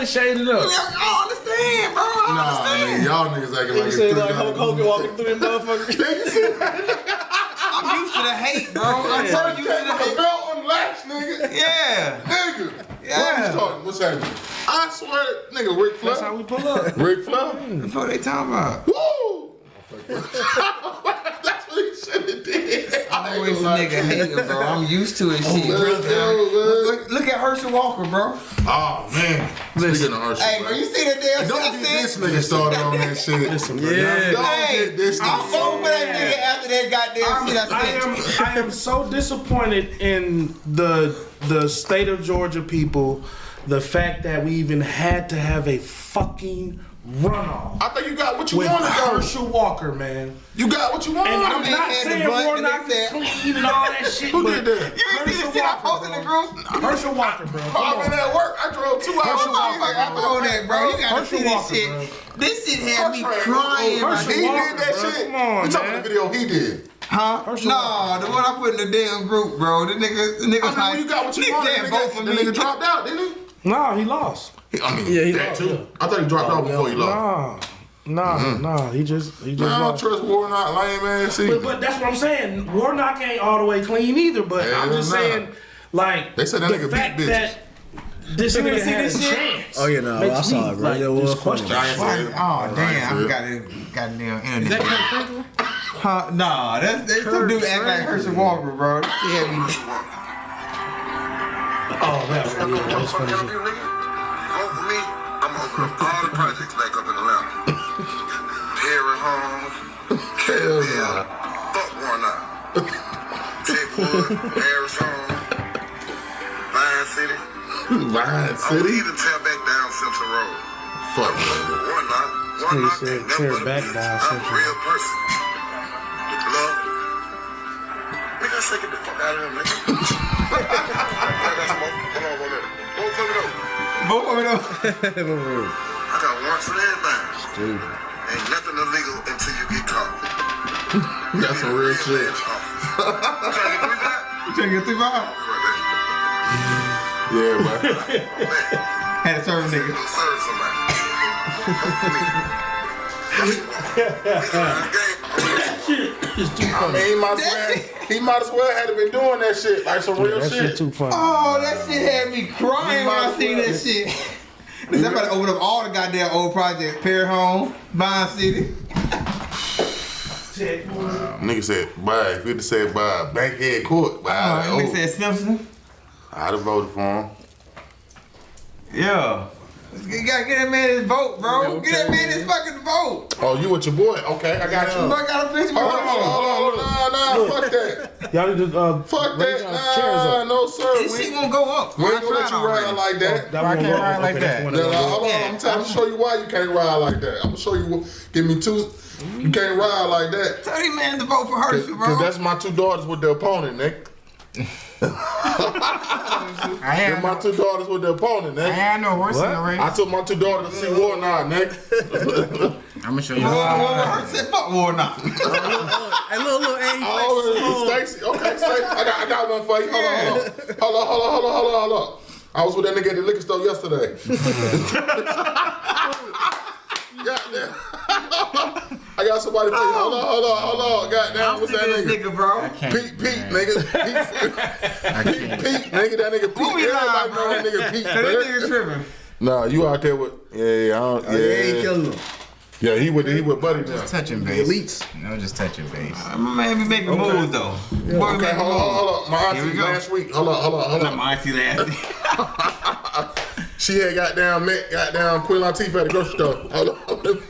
Let's shade it up. I understand, bro. I understand. Y'all niggas acting like You say like Hulk Hogan walking through them motherfuckers. I'm used to the hate, bro. I'm so used to the hate. belt unlatched, nigga. Yeah. Nigga. Yeah. What's happening? I swear, nigga, Ric Flair. That's how we pull up. Ric Flair. What the fuck they talking about? Woo! That's what he should have did. Always a nigga hating, bro. I'm used to it, shit. Look at Herschel Walker, bro. Oh, man. Speaking of Herschel. Hey, bro, you see that damn Don't get this nigga started on that shit. Listen, bro. Don't Hey, get this I'm nigga voting for that nigga after that goddamn shit I I am so disappointed in the state of Georgia people. The fact that we even had to have a fucking runoff I think you got what you with wanted, though. Herschel Walker, man. You got what you wanted. And I'm they not had the saying blunt and Warnock they is said- clean and all that shit. Who but did that? You ain't see the shit I posted in the group? Herschel Walker, bro. Come I've on. been at work. I drove 2 hours. Herschel Walker, I told that, bro. You gotta Herschel see this Walker, shit. bro. This shit had me Herschel crying. Herschel He Walker, did that bro. shit. Come on, You talking man. about the video he did? Huh? Herschel No, the one I put in the damn group, bro. The nigga I mean, like, when you got what you nigga wanted, said vote for the me. nigga dropped out, didn't he? No, he lost. I mean, Yeah, he that lost, too. yeah. I thought he dropped out before he lost. Nah. He just I don't lost. trust Warnock, lame ass either. But that's what I'm saying. Warnock ain't all the way clean either. But I'm just Hell nah. saying, like, They said that the nigga beat fact bitches. that this nigga see had a this shit? chance. Oh, yeah, no, makes I saw me, it, bro. like, It was just question. Giants Why- said- Oh damn! I Giants got goddamn internet. Huh? Nah, that's some dude act like Herschel Walker, bro. That shit had me. Oh, that was funny. Vote for me, I'm gonna open up all the projects back up in Atlanta. Perry Homes, Hell Campbell, yeah. fuck Warnock. Techwood, Harris Homes, Vine City. Vine I would City? even tear back down Central Road. Fuck, man. Warnock said ain't tear nothing but a back bitch. down I'm a Central. real person. The blood. Nigga, say get the fuck out of here, nigga. I got some more. Hold on, 1 minute. Don't tell me no. Both of them. I got warrants for everything. Ain't nothing illegal until you get caught. That's some real shit. Trying to get 3 miles. Yeah, bro. Had to serve a nigga. Serve I mean, he might as well had been doing that shit, like some real That shit shit. too funny. Oh, that shit had me crying when I seen that shit. Listen, I'm about to open up all the goddamn old projects. Perry Home, Vine City. Nigga said, bye. If you'd have said bye, Bankhead Court, bye. Nigga said Simpson. I'd have voted for him. Yeah. You gotta get that man his vote, bro. Get that man his fucking vote. Oh, you with your boy? Okay, I got you. Fuck got a picture with Hold on. Nah, fuck that. Y'all need to Fuck raise that. y'all chairs Nah, up. no, sir. This shit gonna go up. We ain't gonna let you ride like that. That Why one can't go- ride like okay, that's that? one Yeah, of those. hold on, I'm trying to show you why you can't ride like that. I'm gonna show you. Give me 2. You can't ride like that. Tell these man to vote for Herschel, Cause bro. that's my 2 daughters with the opponent, Nick. I They're had my 2 daughters with the opponent, I Nick. had no horse in the race. I took my 2 daughters to see Warnock, Nick. I'm gonna show you. Herschel said fuck Warnock. Hey, little A. Oh, Stacy. Okay, Stacy. I got one for you. Hold on. I was with that nigga at the liquor store yesterday. Goddamn. I got somebody for you. Hold on. Goddamn, what's that nigga? bro. Pete, nigga. Pete, nigga. That nigga Pete. Who we lying, Everybody know bro? that nigga Pete. Cause this nigga tripping. Nah, you out there with I don't, Yeah, he ain't killing them. Yeah, he with Buddy now. Just touching base. Elites. No, just touching base. My man be making moves though. Boy, Okay, hold on. My Here we auntie go. last week. Hold on. My auntie last. She had goddamn Queen Latifah at the grocery store. Hold on.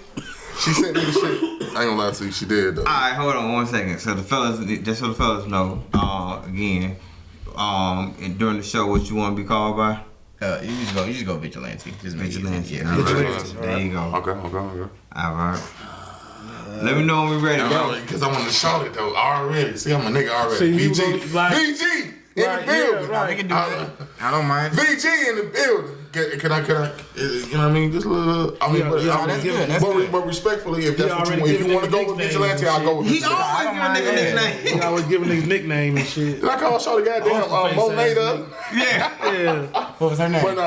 She sent me the shit. I ain't gonna lie to you, she did though. Alright, hold on 1 second. So the fellas, just so the fellas know, again, and during the show, what you want to be called by? You just go vigilante. Just Vigilante. Yeah. All right. Vigilante. There you go. Okay. Alright. Let me know when we ready, bro. Because I want to shout it though already. See, I'm a nigga already. See, you VG. gonna, like- VG in Right, the building. yeah, right. We can do that. I don't mind. VG in the building. Can I, you know what I mean? Just a little, I mean, Yeah, but, yeah, I mean, that's good, that's but, good. but respectfully, if that's He what you already want, if you given want to go niggas with nicknames Vigilante, and I'll go with He Vigilante. always give a nigga He nickname. always giving niggas nickname and shit. Did I call Shawty goddamn Ghostface Monada? Yeah. Yeah. What was her name? But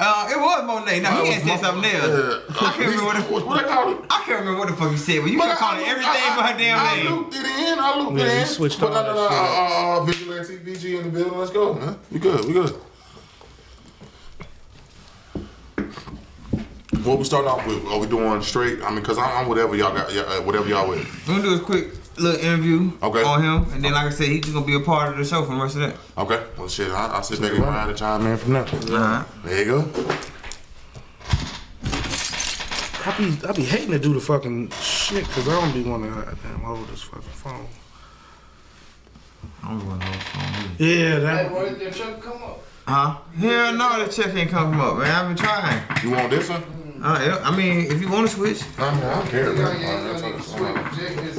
It was Monet. No, he had said something else. Yeah. I can't remember what they call it. I can't remember what the fuck you said, but you kept calling everything but her damn I name. looped it in. I looped Yeah, it you in. switched But all that Vigilante VG in the building. Let's go, man. We good. What we starting off with? Are we doing straight? I mean, cause I'm whatever y'all got, whatever y'all with. We're gonna do a quick little interview Okay. on him, and then like I said, he's just gonna be a part of the show for the rest of that. Okay. Well, shit, I'll sit back and ride and chime in from there. Alright. There you go. I be hating to do the fucking shit because I don't be wanting to goddamn hold this fucking phone. I don't want to hold phone. Yeah, that. Why did your truck come up? Huh? Hell no, the check ain't come up, man. I've been trying. You want this one? I mean, if you want to switch. I don't care. Yeah, Man. you ain't gonna need to switch. Jack is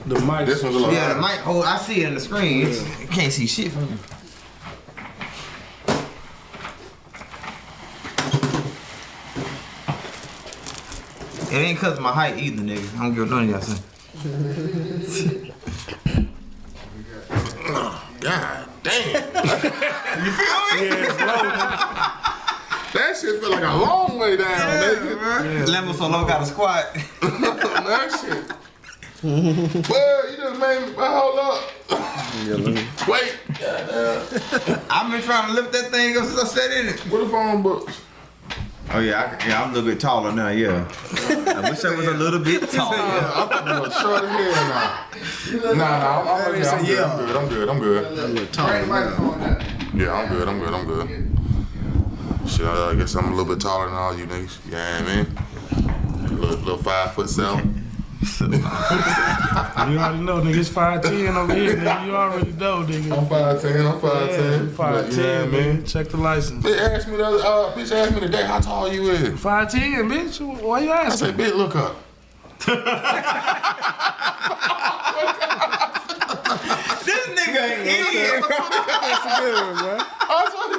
The mic. This one's a little. Yeah, the mic. Oh, I see it on the screen. It's, you can't see shit from it. It ain't cause of my height either, nigga. I don't give none of y'all son. God damn. You feel me? Yeah, it's low. That shit feel like a long way down, nigga. Lambo so long got a squat. That shit. Well, you just made me. Hold up. Wait. I've been trying to lift that thing up since I sat in it. What the phone books? Oh yeah, I'm a little bit taller now. Yeah, I wish I was a little bit taller. I'm fucking short as hell now. I'm good. I'm good. right microphone down. Yeah, I'm good. Shit, I guess I'm a little bit taller than all you niggas. Yeah, I mean, little 5'7". You already know, nigga. It's 5'10" over here, nigga. You already know, nigga. I'm 5'10". Yeah, But, 5'10", you know what I mean? man. Check the license. Bitch asked me today how tall you is. 5'10", bitch. Why you I asking? said, bitch, look up. This nigga an idiot. That's a good one, bro. I swear to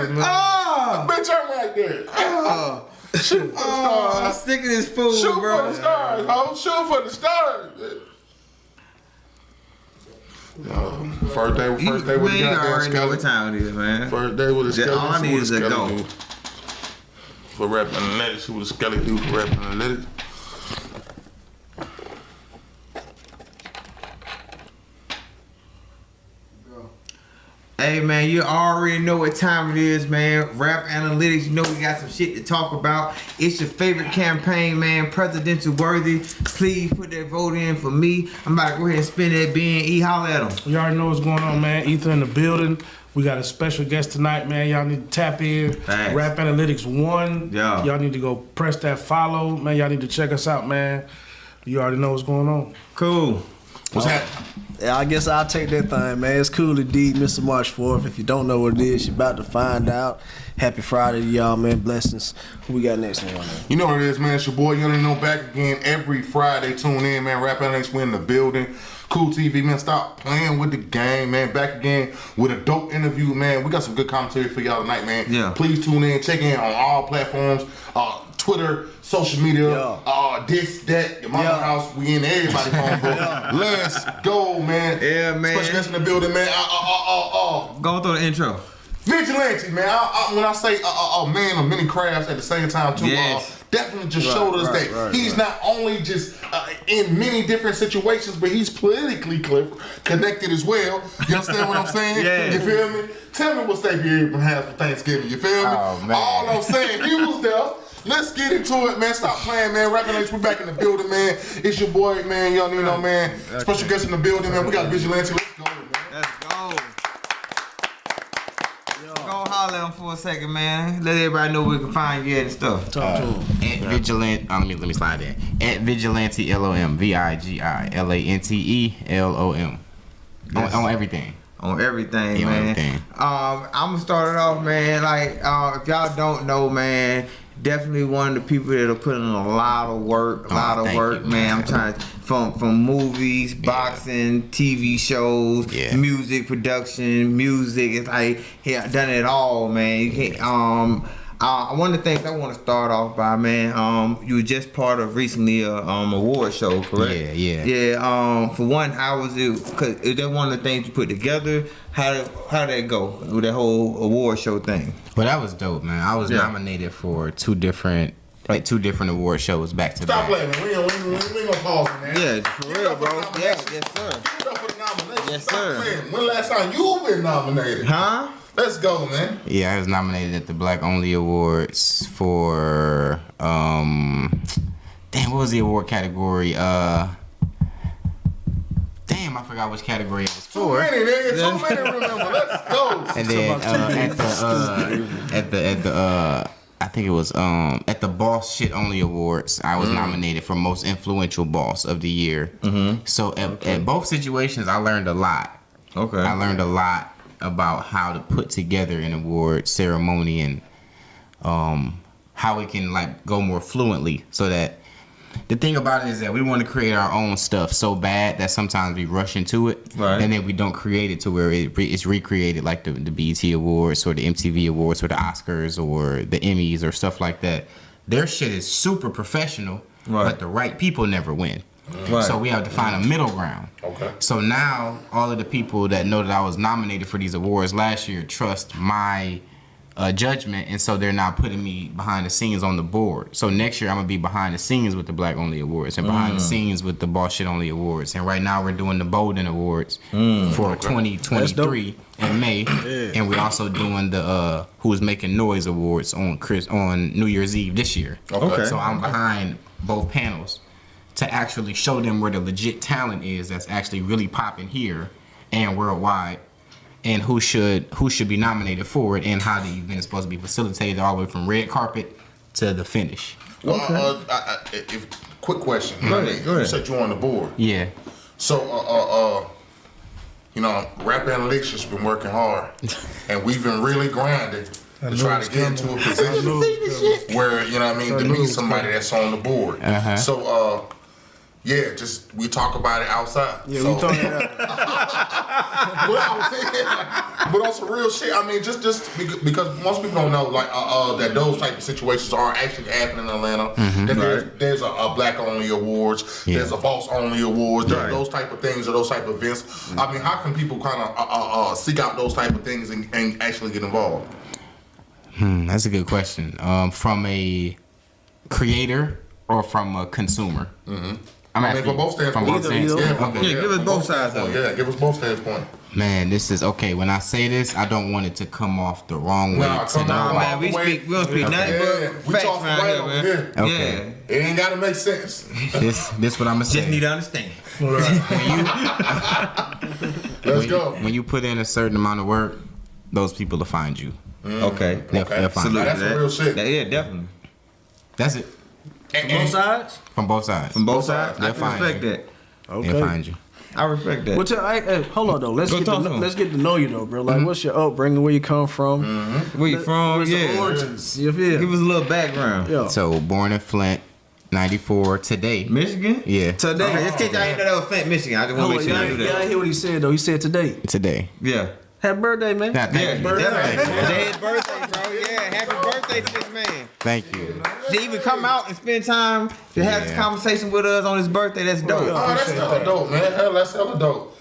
God, bitch, I'm right there. Shoot for the I'm stars. sick of this fool, Shoot bro. for the stars, ho. Shoot for the stars. First day with Man, the you goddamn already know what skeleton. time it is, man. First day with a Just skeleton. all I she need with is a a skeleton. go. For rapping analytics, she was a skeleton dude for rapping analytics. Hey man, you already know what time it is, man. Rap Analytics, you know we got some shit to talk about. It's your favorite campaign, man. Presidential worthy. Please put that vote in for me. I'm about to go ahead and spin that B&E. Holla at them. You already know what's going on, man. Ether in the building. We got a special guest tonight, man. Y'all need to tap in. Thanks. Rap Analytics 1. Yeah. Y'all need to go press that follow, man. Y'all need to check us out, man. You already know what's going on. Cool. What's happening? Yeah, I guess I'll take that thing, man. It's cool indeed, Mr. March 4th. If you don't know what it is, you're about to find out. Happy Friday to y'all, man. Blessings. Who we got next one? You know what it is, man. It's your boy, you already know, back again every Friday. Tune in, man. Rap Analytics, we in the building. Cool TV, man. Stop playing with the game, man. Back again with a dope interview, man. We got some good commentary for y'all tonight, man. Yeah. Please tune in. Check in on all platforms. Twitter, social media, this, that, your mama house. We in everybody's phone book. Let's go, man. Yeah, man. Special guest in the building, man. Go through the intro. Vigilante, man. When I say a man of many crafts at the same time, too, Yes. definitely just showed us that he's not only just in many different situations, but he's politically connected as well. You understand what I'm saying? Yeah. You feel me? Tell me what steak you even have for Thanksgiving. You feel me? Oh, man. All I'm saying, he was there. Let's get into it, man. Stop playing, man. Rap Analytics, we back in the building, man. It's your boy, man. Y'all know, man. Special guest in the building, man. We got Vigilante. Let's go, man. Let's go. Go holler at him for a second, man. Let everybody know where we can find you at and stuff. Talk to him. At Vigilante, let me slide in. At Vigilante LOM, VIGILANTE LOM. On everything. On everything, Yeah, on man. everything. I'm gonna start it off, man. Like, if y'all don't know, man, definitely one of the people that are putting in a lot of work, thank you, man. I'm trying to, from movies, boxing, TV shows, music production, music. It's like he done it all, man. You can't, One of the things I want to start off by, man, you were just part of recently a award show, correct? Yeah. For one, how was it? Cause is that one of the things you put together? How did that go with that whole award show thing? Well, that was dope, man. I was nominated for two different award shows back to Stop back. playing, man. We ain't gonna pause on that. Yeah, for real, bro. Yes, sir. Give it up for the nomination. Yes, Stop sir. playing. When last time you been nominated? Huh? Let's go, man. Yeah, I was nominated at the Black Only Awards for what was the award category? I forgot which category it was Too for. many, nigga. Too many. Remember. Let's go. And then I think it was at the Boss Shit Only Awards, I was nominated for Most Influential Boss of the Year. So at both situations, I learned a lot. Okay. I learned a lot about how to put together an award ceremony and how it can like go more fluently. So that the thing about it is that we want to create our own stuff so bad that sometimes we rush into it, right, and then we don't create it to where it's recreated like the BET Awards or the MTV Awards or the Oscars or the Emmys or stuff like that. Their shit is super professional, right, but the right people never win. Right. So we have to find a middle ground. Okay. So now all of the people that know that I was nominated for these awards last year trust my judgment, and so they're not putting me behind the scenes on the board. So next year I'm gonna be behind the scenes with the Black Only Awards and behind the scenes with the Boss Shit Only Awards. And right now we're doing the Bolden Awards for 2023 in May, and we're also doing the Who's Making Noise Awards on New Year's Eve this year. Okay. So I'm behind both panels to actually show them where the legit talent is that's actually really popping here and worldwide, and who should be nominated for it, and how the event is supposed to be facilitated all the way from red carpet to the finish. Well, quick question. Go ahead. You said you on the board. Yeah. So, Rap Analytics has been working hard, and we've been really grinding to try to get into a position where, to meet somebody that's on the board. So, we talk about it outside. Yeah, so, we talking about but on some real shit, just because most people don't know, that those type of situations are actually happening in Atlanta. That there's a Black Only Awards, there's a Boss Only Awards, there's those type of things or those type of events. How can people kind of seek out those type of things and actually get involved? That's a good question. From a creator or from a consumer? From both standpoints. Give us both sides of it. Yeah, give us both standpoints. Man, this is okay. When I say this, I don't want it to come off the wrong way. Man, we don't speak nothing but facts around here, man. Okay. It ain't gotta make sense. This what I'm gonna say. Just need to understand. Let's go. When you put in a certain amount of work, those people will find you. Okay. They'll find you. That's some real shit. Yeah, definitely. That's it. From both sides? From both sides. From both sides? I They'll can respect you. that. Okay. They'll find you. I respect that. Well, hold on though. Let's get to know you though, bro. Like, what's your upbringing? Where you come from? Where you from? What's the origins? You feel? Give us a little background. Yeah. So born in Flint, 94 today. Michigan? Yeah. Today. Okay, just in case y'all didn't know that was Flint, Michigan. I just want to make sure you knew Yeah, I that. hear what he said though. He said today. Today. Yeah. Happy birthday, man. Yeah, thank you. Today is birthday, bro. Yeah, happy birthday to this man. Thank you. To even come out and spend time to have this conversation with us on his birthday, that's dope. Oh, that's hella dope, man. That's hella dope.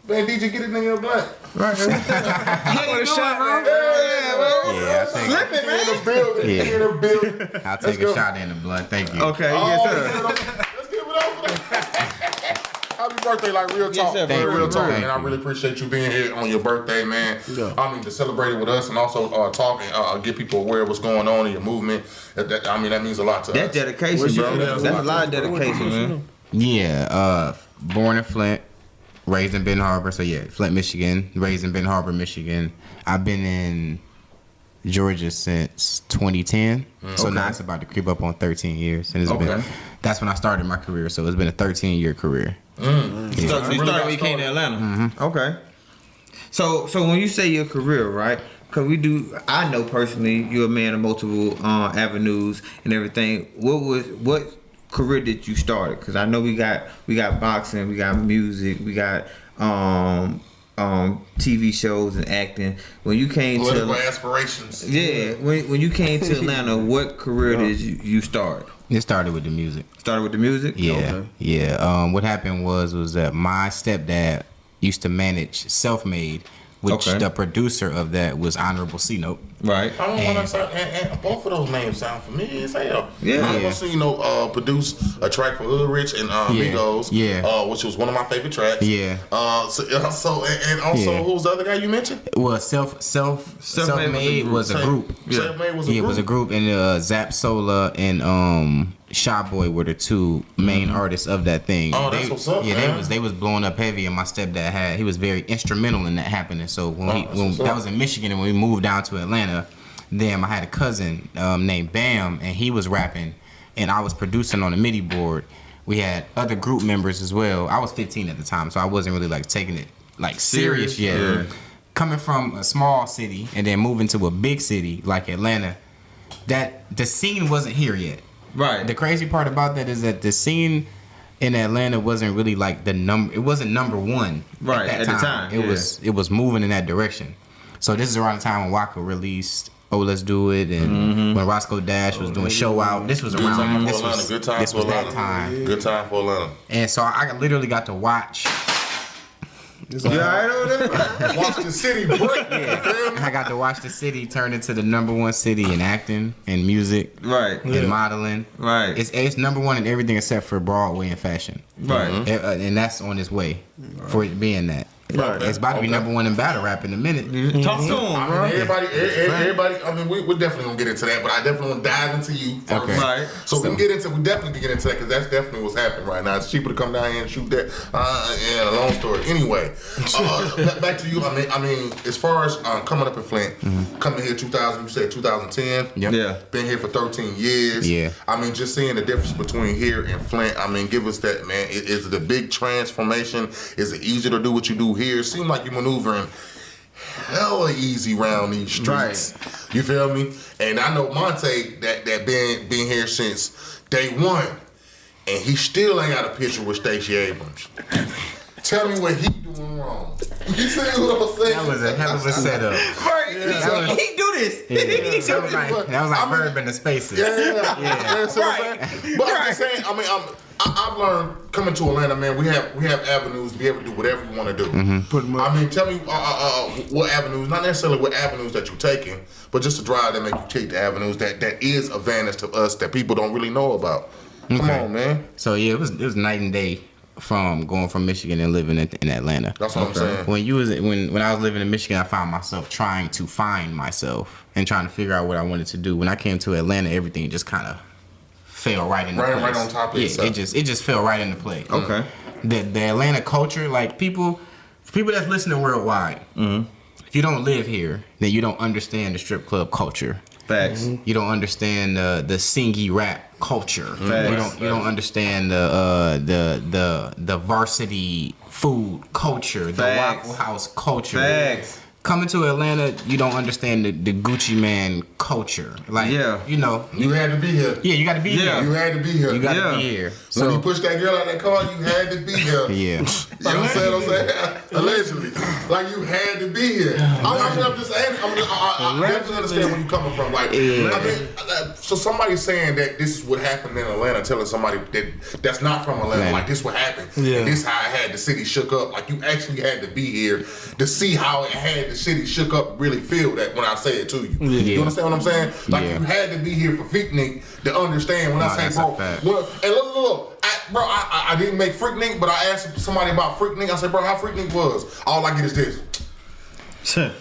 Man, DJ, get this nigga a black. Right. What a shot, bro. Yeah, In the building. I'll take a shot in the blood. Thank you. Okay, yes, sir. Let's give it up for that. Happy birthday, like real talk. sir. Man, real talk, Thank man. I really appreciate you being here on your birthday, man. Yeah. To celebrate it with us and also talk and get people aware of what's going on in your movement. That means a lot to us. That's dedication, bro. That's a lot of dedication, man. Yeah, born in Flint, raised in Benton Harbor. So yeah, Flint, Michigan, raised in Benton Harbor, Michigan. I've been in Georgia since 2010. So now it's about to creep up on 13 years. And that's when I started my career. So it's been a 13-year career. So you started when you came to Atlanta. Okay. So when you say your career, right? Because I know personally you're a man of multiple avenues and everything. What career did you start? Because I know we got boxing, we got music, we got TV shows and acting. When you came Political to aspirations. yeah, when you came to Atlanta, what career did you start? It started with the music. Started with the music. Yeah, Okay. yeah. What happened was that my stepdad used to manage Self-Made, which Okay. the producer of that was Honorable C Note. Right. I don't want to and both of those names sound familiar as hell. Yeah. I want to see produce a track for Hood Rich and Migos. Yeah. Which was one of my favorite tracks. Yeah. So and also Yeah. who's the other guy you mentioned? Well, Self-Made was a group. Yeah. Self-Made was a Yeah, it group. was a group, and Zap Sola and Shy Boy were the two main artists of that thing. Oh, that's what's up, Yeah, man. they was blowing up heavy, and my stepdad he was very instrumental in that happening. So when that's what's that up. was in Michigan, and when we moved down to Atlanta, then I had a cousin named Bam, and he was rapping, and I was producing on the MIDI board. We had other group members as well. I was 15 at the time, so I wasn't really like taking it like serious yet. Yeah. Coming from a small city and then moving to a big city like Atlanta, that the scene wasn't here yet. Right. The crazy part about that is that the scene in Atlanta wasn't really like it wasn't number one Right, at at that the time, It yeah. was moving in that direction. So this is around the time when Waka released "Oh Let's Do It" and when Roscoe Dash was doing "Show Out." This was Good time around. for This Atlanta. was Good time this for was Atlanta. that time. Good time for Atlanta. And so I literally got to watch. You alright over there? Watch the city break. I got to watch the city turn into the number one city in acting and music Right. and modeling. Right. It's number one in everything except for Broadway and fashion. Right. And that's on its way for it being that. Right. It's about to be number one in battle rap in a minute. Talk to him, I bro. mean, everybody. I mean, we're definitely gonna get into that, but I definitely want to dive into you first. Okay. Right. So we definitely can get into that because that's definitely what's happening right now. It's cheaper to come down here and shoot that. Yeah, long story. Anyway, back to you. I mean, as far as coming up in Flint, coming here 2000, you said 2010. Yep. Yeah. Been here for 13 years. Yeah. I mean, just seeing the difference between here and Flint. I mean, give us that, man. Is it a big transformation? Is it easier to do what you do here? It seems like you're maneuvering hella easy around these streets. You feel me? And I know Monte that been here since day one, and he still ain't got a picture with Stacey Abrams. Tell me what he doing wrong. You see what I'm saying? That was a hell of a setup. Right. He do this. That was like Verb in the Spaces. Yeah. See what I'm saying? But I'm just saying, I mean, I've learned coming to Atlanta, man, we have avenues to be able to do whatever you want to do. I mean, tell me what avenues, not necessarily what avenues that you're taking, but just to drive that make you take the avenues that is advantage to us that people don't really know about. Come on, man. So yeah, it was night and day from going from Michigan and living in Atlanta. That's what I'm saying. When I was living in Michigan, I found myself trying to find myself and trying to figure out what I wanted to do. When I came to Atlanta, everything just kind of fell right into place. Right on top of itself. it just fell right into place. Okay. The Atlanta culture, like people that's listening worldwide, if you don't live here, then you don't understand the strip club culture. Facts. You don't understand the singy rap culture. Facts. You don't understand the varsity food culture, the Facts. Waffle House culture. Facts. Coming to Atlanta, you don't understand the Gucci Man culture. Like, Yeah. you know, You had to be here. yeah, you got to be Yeah. You here. had to be here. You got to Yeah. be here. When you So pushed that girl out that car, you had to be here. yeah, You know what I'm saying? Allegedly. Like you had to be here. I'm just saying, I definitely understand where you're coming from. Like, I mean, so somebody's saying that this is what happened in Atlanta, telling somebody that's not from Atlanta, like this what happened. Yeah. And this how I had the city shook up. Like you actually had to be here to see how it had the city shook up, really feel that when I say it to you. You understand what I'm saying? Like Yeah. you had to be here for Freaknik to understand when No, I say, that's bro, a fact. well, and look, I didn't make Freaknik, but I asked somebody about Freaknik. I said, bro, how Freaknik was? All I get is this. Yeah.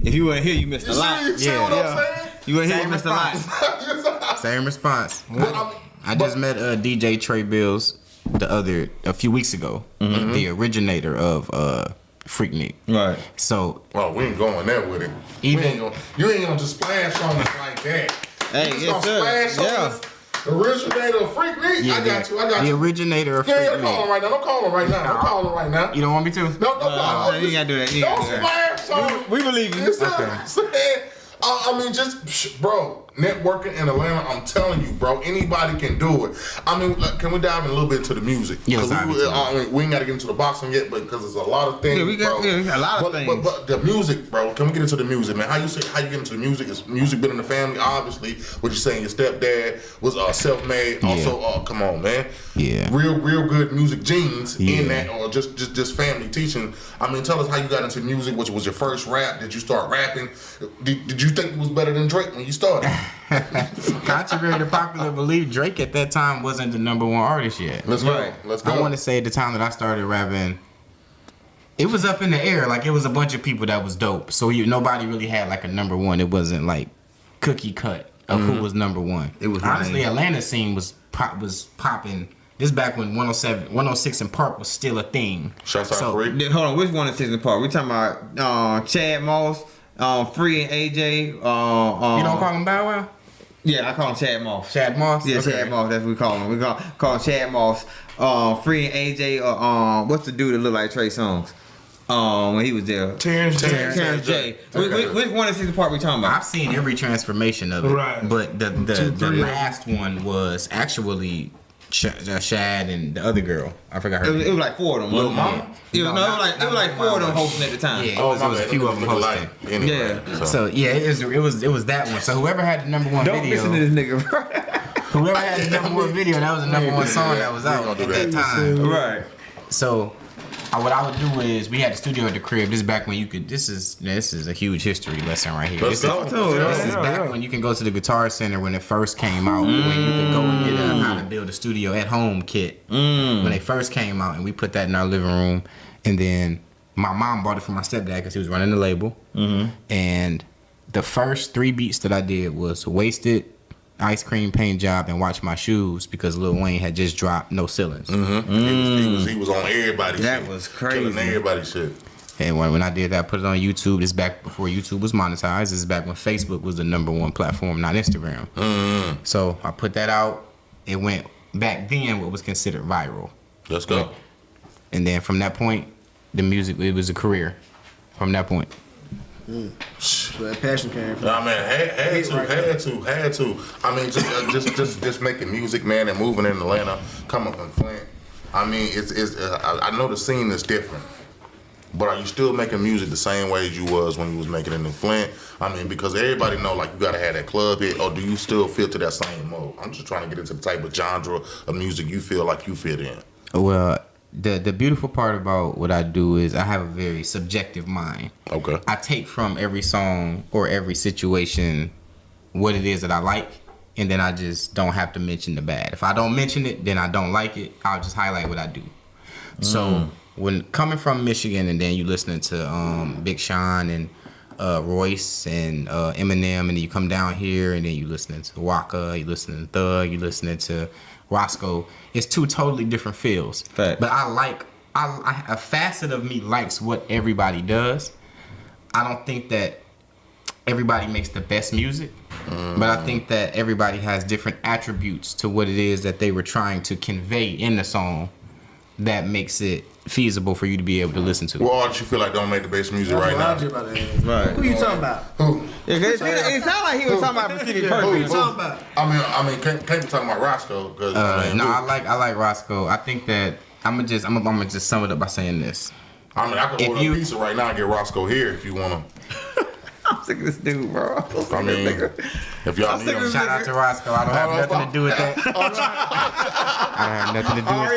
If you weren't here, you missed a lot. See what I'm saying? You weren't here, you missed a lot. same response. But I just met DJ Trey Bills a few weeks ago, the originator of Freaknik. Right. So well, we ain't going there with it. You ain't gonna just splash on us like that. Hey, You just yes, gonna sir. splash on Yeah. us. The originator of Freaknik? I got you. The originator of Yeah, call him Freaknik. right now. Don't call him right now. Don't call him right now. You don't want me to? No, You ain't gotta do that. You ain't Don't gotta do that. splash on him. We believe you. You see what I'm saying? I mean, just bro, networking in Atlanta. I'm telling you, bro, anybody can do it. I mean, like, can we dive in a little bit into the music? Yeah, let's dive into it. I mean, we ain't got to get into the boxing yet, but because there's a lot of things. Yeah, we got a lot of things. But the music, bro. Can we get into the music, man? How you get into the music? Is music been in the family? Obviously, what you're saying, your stepdad was self-made. Also, come on, man. Yeah. Real good music genes in that, or just family teaching. I mean, tell us how you got into music. Which was your first rap? Did you start rapping? Did you think it was better than Drake when you started? Contrary to popular belief, Drake at that time wasn't the #1 artist yet. Let's go. Let's go. I want to say at the time that I started rapping, it was up in the air. Like, it was a bunch of people that was dope. So nobody really had like a #1. It wasn't like cookie cut of who was #1. It was honestly, Atlanta scene was popping. This back when 106 and Park was still a thing. Shouts out Free. Hold on, which 106 and Park? We talking about Chad Moss, Free and AJ. You don't call him Bow Wow? Yeah, I call him Chad Moss. Chad Moss? Yeah, Okay. Chad Moss. That's what we call him. We call him Chad Moss. Free and AJ. What's the dude that look like Trey Songz? When he was there. Terrence J. Which 106 and Park we talking about? I've seen every transformation of it. Right. But the last one was actually Shad and the other girl. I forgot her It was name. like 4 of them. Lil Mama? It was like 4 of them hosting at the time. Yeah, it was a few of them hosting. Anyway, Yeah. So yeah, it was that one. So whoever had the #1 Don't video, listen to this nigga. whoever had the #1 video, that was the #1 song that was out at that time. Right. So what I would do is we had the studio at the crib. This is back when you could. This is a huge history lesson right here. Let's go. This is back when you can go to the Guitar Center when it first came out. When you could go and get a how to build a studio at home kit. When they first came out, and we put that in our living room. And then my mom bought it for my stepdad because he was running the label. And the first 3 beats that I did was Wasted, Ice Cream Paint Job, and Watch My Shoes because Lil Wayne had just dropped No Ceilings. He was on everybody's shit. That was crazy. Killing everybody's shit. And when I did that, I put it on YouTube. This is back before YouTube was monetized. This is back when Facebook was the #1 platform, not Instagram. So I put that out. It went back then what was considered viral. Let's go. And then from that point, the music, it was a career from that point. So that passion came from. Nah, man, had to. I mean, just making music, man, and moving in Atlanta, coming from Flint. I mean, I know the scene is different, but are you still making music the same way as you was when you was making it in Flint? I mean, because everybody know like you gotta have that club hit, or do you still fit to that same mode? I'm just trying to get into the type of genre of music you feel like you fit in. Well, the beautiful part about what I do is I have a very subjective mind. Okay. I take from every song or every situation what it is that I like, and then I just don't have to mention the bad. If I don't mention it, then I don't like it. I'll just highlight what I do. So when coming from Michigan and then you listening to Big Sean and Royce and Eminem, and then you come down here and then you listening to Waka, you listening to Thug, you listening to Roscoe. It's 2 totally different feels. Fact. But a facet of me likes what everybody does. I don't think that everybody makes the best music, but I think that everybody has different attributes to what it is that they were trying to convey in the song that makes it feasible for you to be able to listen to. What artists you feel like don't make the best music right now? Right. Who you talking about? Who? Yeah, it sounded like he was talking about a specific person. Who you talking about? I mean, can't be talking about Roscoe because No, I like Roscoe. I think that I'm gonna just sum it up by saying this. I mean, I could order a pizza right now and get Roscoe here if you wanna. I'm sick of this dude, bro. I mean, if y'all need him, Shout out to Roscoe. I don't have nothing to do with that. I don't have nothing to do with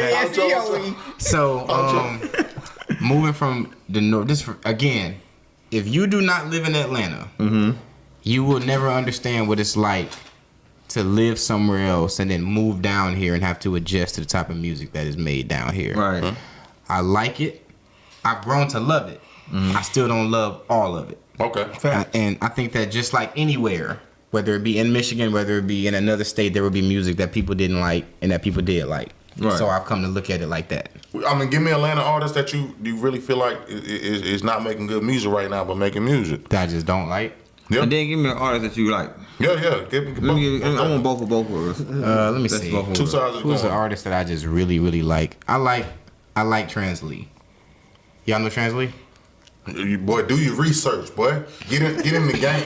that. So, moving from the north, this again, if you do not live in Atlanta, you will never understand what it's like to live somewhere else and then move down here and have to adjust to the type of music that is made down here. Right. I like it. I've grown to love it. I still don't love all of it. okay. And I think that just like anywhere, whether it be in Michigan, whether it be in another state, there would be music that people didn't like and that people did like. Right. So I've come to look at it like that. I mean, give me Atlanta artists that you really feel like is not making good music right now, but making music. That I just don't like. Yeah, And then give me an artist that you like. yeah. Give me Let me give, I want both of us. Let me That's see. both of two us. sides of the Who's an coin. artist that I just really, really like? I like Trans Lee. Y'all know Trans Lee? You, boy, do your research, boy. Get in the game.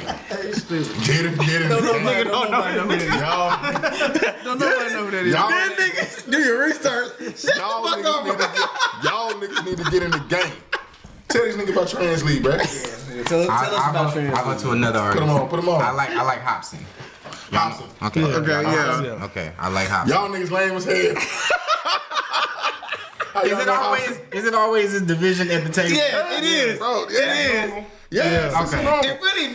Get in the game. Don't nobody know who that is. Y'all, Don't nobody know who that is. y'all, Niggas, do your research. y'all niggas need to get in the game. Tell these niggas about Trans League, bro. Tell us about Trans I'll go to another artist. Put them on. I like Hobson. Hobson. Okay. Okay, yeah. Okay. I like Hobson. Y'all niggas lame as hell. How y'all know Hobson? Is it always his division at the table? Yeah, it is. Bro, It is. Yeah, Okay. It really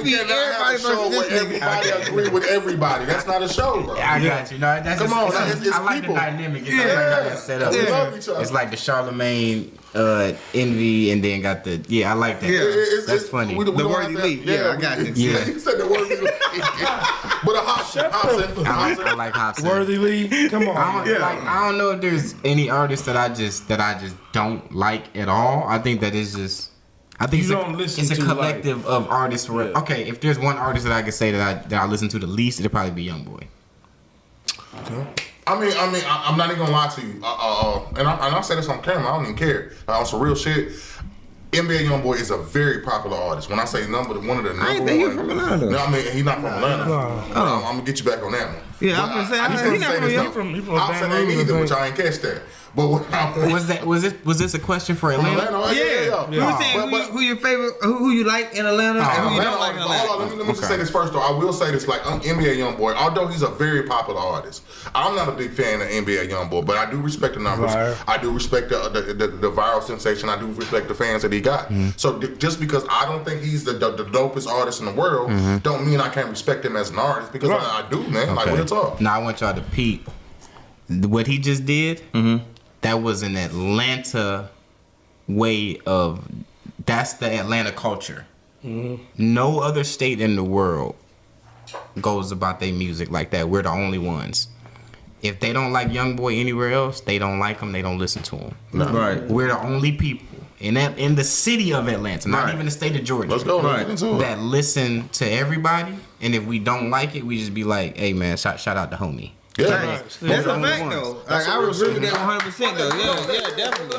be everybody show where versus this nigga. everybody agree with everybody. That's not a show, bro. I got you. No, that's Come on, it's I like people. the dynamic. It's like how that's set up. We love each other. It's like the Charlemagne, Envy, and then got the I like that. Yeah. That's funny. We The don't Worthy have League. that- Yeah, I got you. Yeah. He said the Worthy League. But a Hobson. I like Hobson. Worthy Lee, come on. I don't know if there's any artist that I just don't like at all. I think that is just. I think You don't listen it's a to, collective of artists. Where, okay, if there's one artist that I could say that I listen to the least, it'd probably be YoungBoy. I mean, I'm not even gonna lie to you. And I say this on camera. I don't even care. On some real shit. NBA YoungBoy is a very popular artist. When I say one of the number I ain't think he was from Atlanta. No, I mean he's not from Atlanta. I'm gonna get you back on that one. Yeah, But I'm gonna say, I just he wanna not say from this here. though. He from I'm saying Baton ain't Rouge, either, I which I ain't catch that. But what I'm Was this a question for Atlanta? Atlanta, Yeah. We were saying who your favorite, who you like in Atlanta, and who you don't like in Atlanta. Hold on, let me just say this first though. I will say this, like NBA YoungBoy, although he's a very popular artist, I'm not a big fan of NBA YoungBoy, but I do respect the numbers. Right. I do respect the viral sensation. I do respect the fans that he got. So just because I don't think he's the dopest artist in the world, don't mean I can't respect him as an artist, because I do, man. Like, real talk. Now I want y'all to peep what he just did. That was an Atlanta way of. That's the Atlanta culture. No other state in the world goes about their music like that. We're the only ones. If they don't like YoungBoy anywhere else, they don't like him. They don't listen to him. Right. We're the only people in the city of Atlanta, not even the state of Georgia. Let's go. Right. Let's get into it. That listen to everybody, and if we don't like it, we just be like, "Hey man, shout out to homie." Yeah. That's a fact though. Like, I would agree with that 100% though. Yeah, definitely.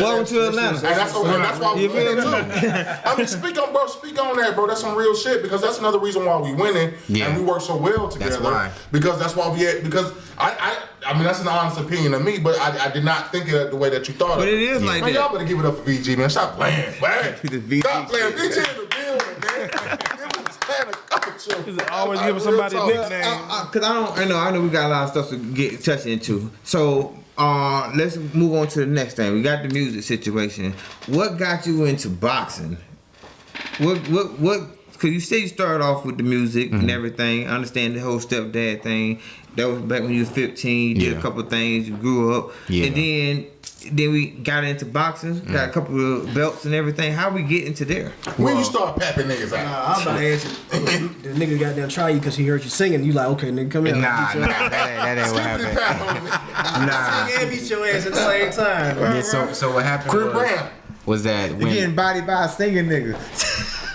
Welcome to Atlanta. And that's why we winning too. I mean, speak on that, bro. That's some real shit, because that's another reason why we winning and we work so well together. That's why. Because that's why because I mean that's an honest opinion of me, but I did not think of it the way that you thought. But of it is like man, that. y'all better give it up for VG, man. Stop playing, man. The VG Stop playing. shit. VG in the building, man. Give us Atlanta culture. Always giving somebody a nickname. Cause I know we got a lot of stuff to touch into. So let's move on to the next thing. We got the music situation. What got you into boxing? What? Cause you said you started off with the music and everything. I understand the whole stepdad thing. That was back when you was 15. You did a couple of things. You grew up, and then we got into boxing. Got a couple of belts and everything. How we get into there? When you start papping niggas out? I'm about to answer. The nigga got down try you because he heard you singing. You like, okay, nigga, come here. Nah, that ain't what happened. Pap on me. Nah. Sing and beat your ass at the same time. Yeah, so what happened Crip Brown. was that You getting bodied by a singing nigga.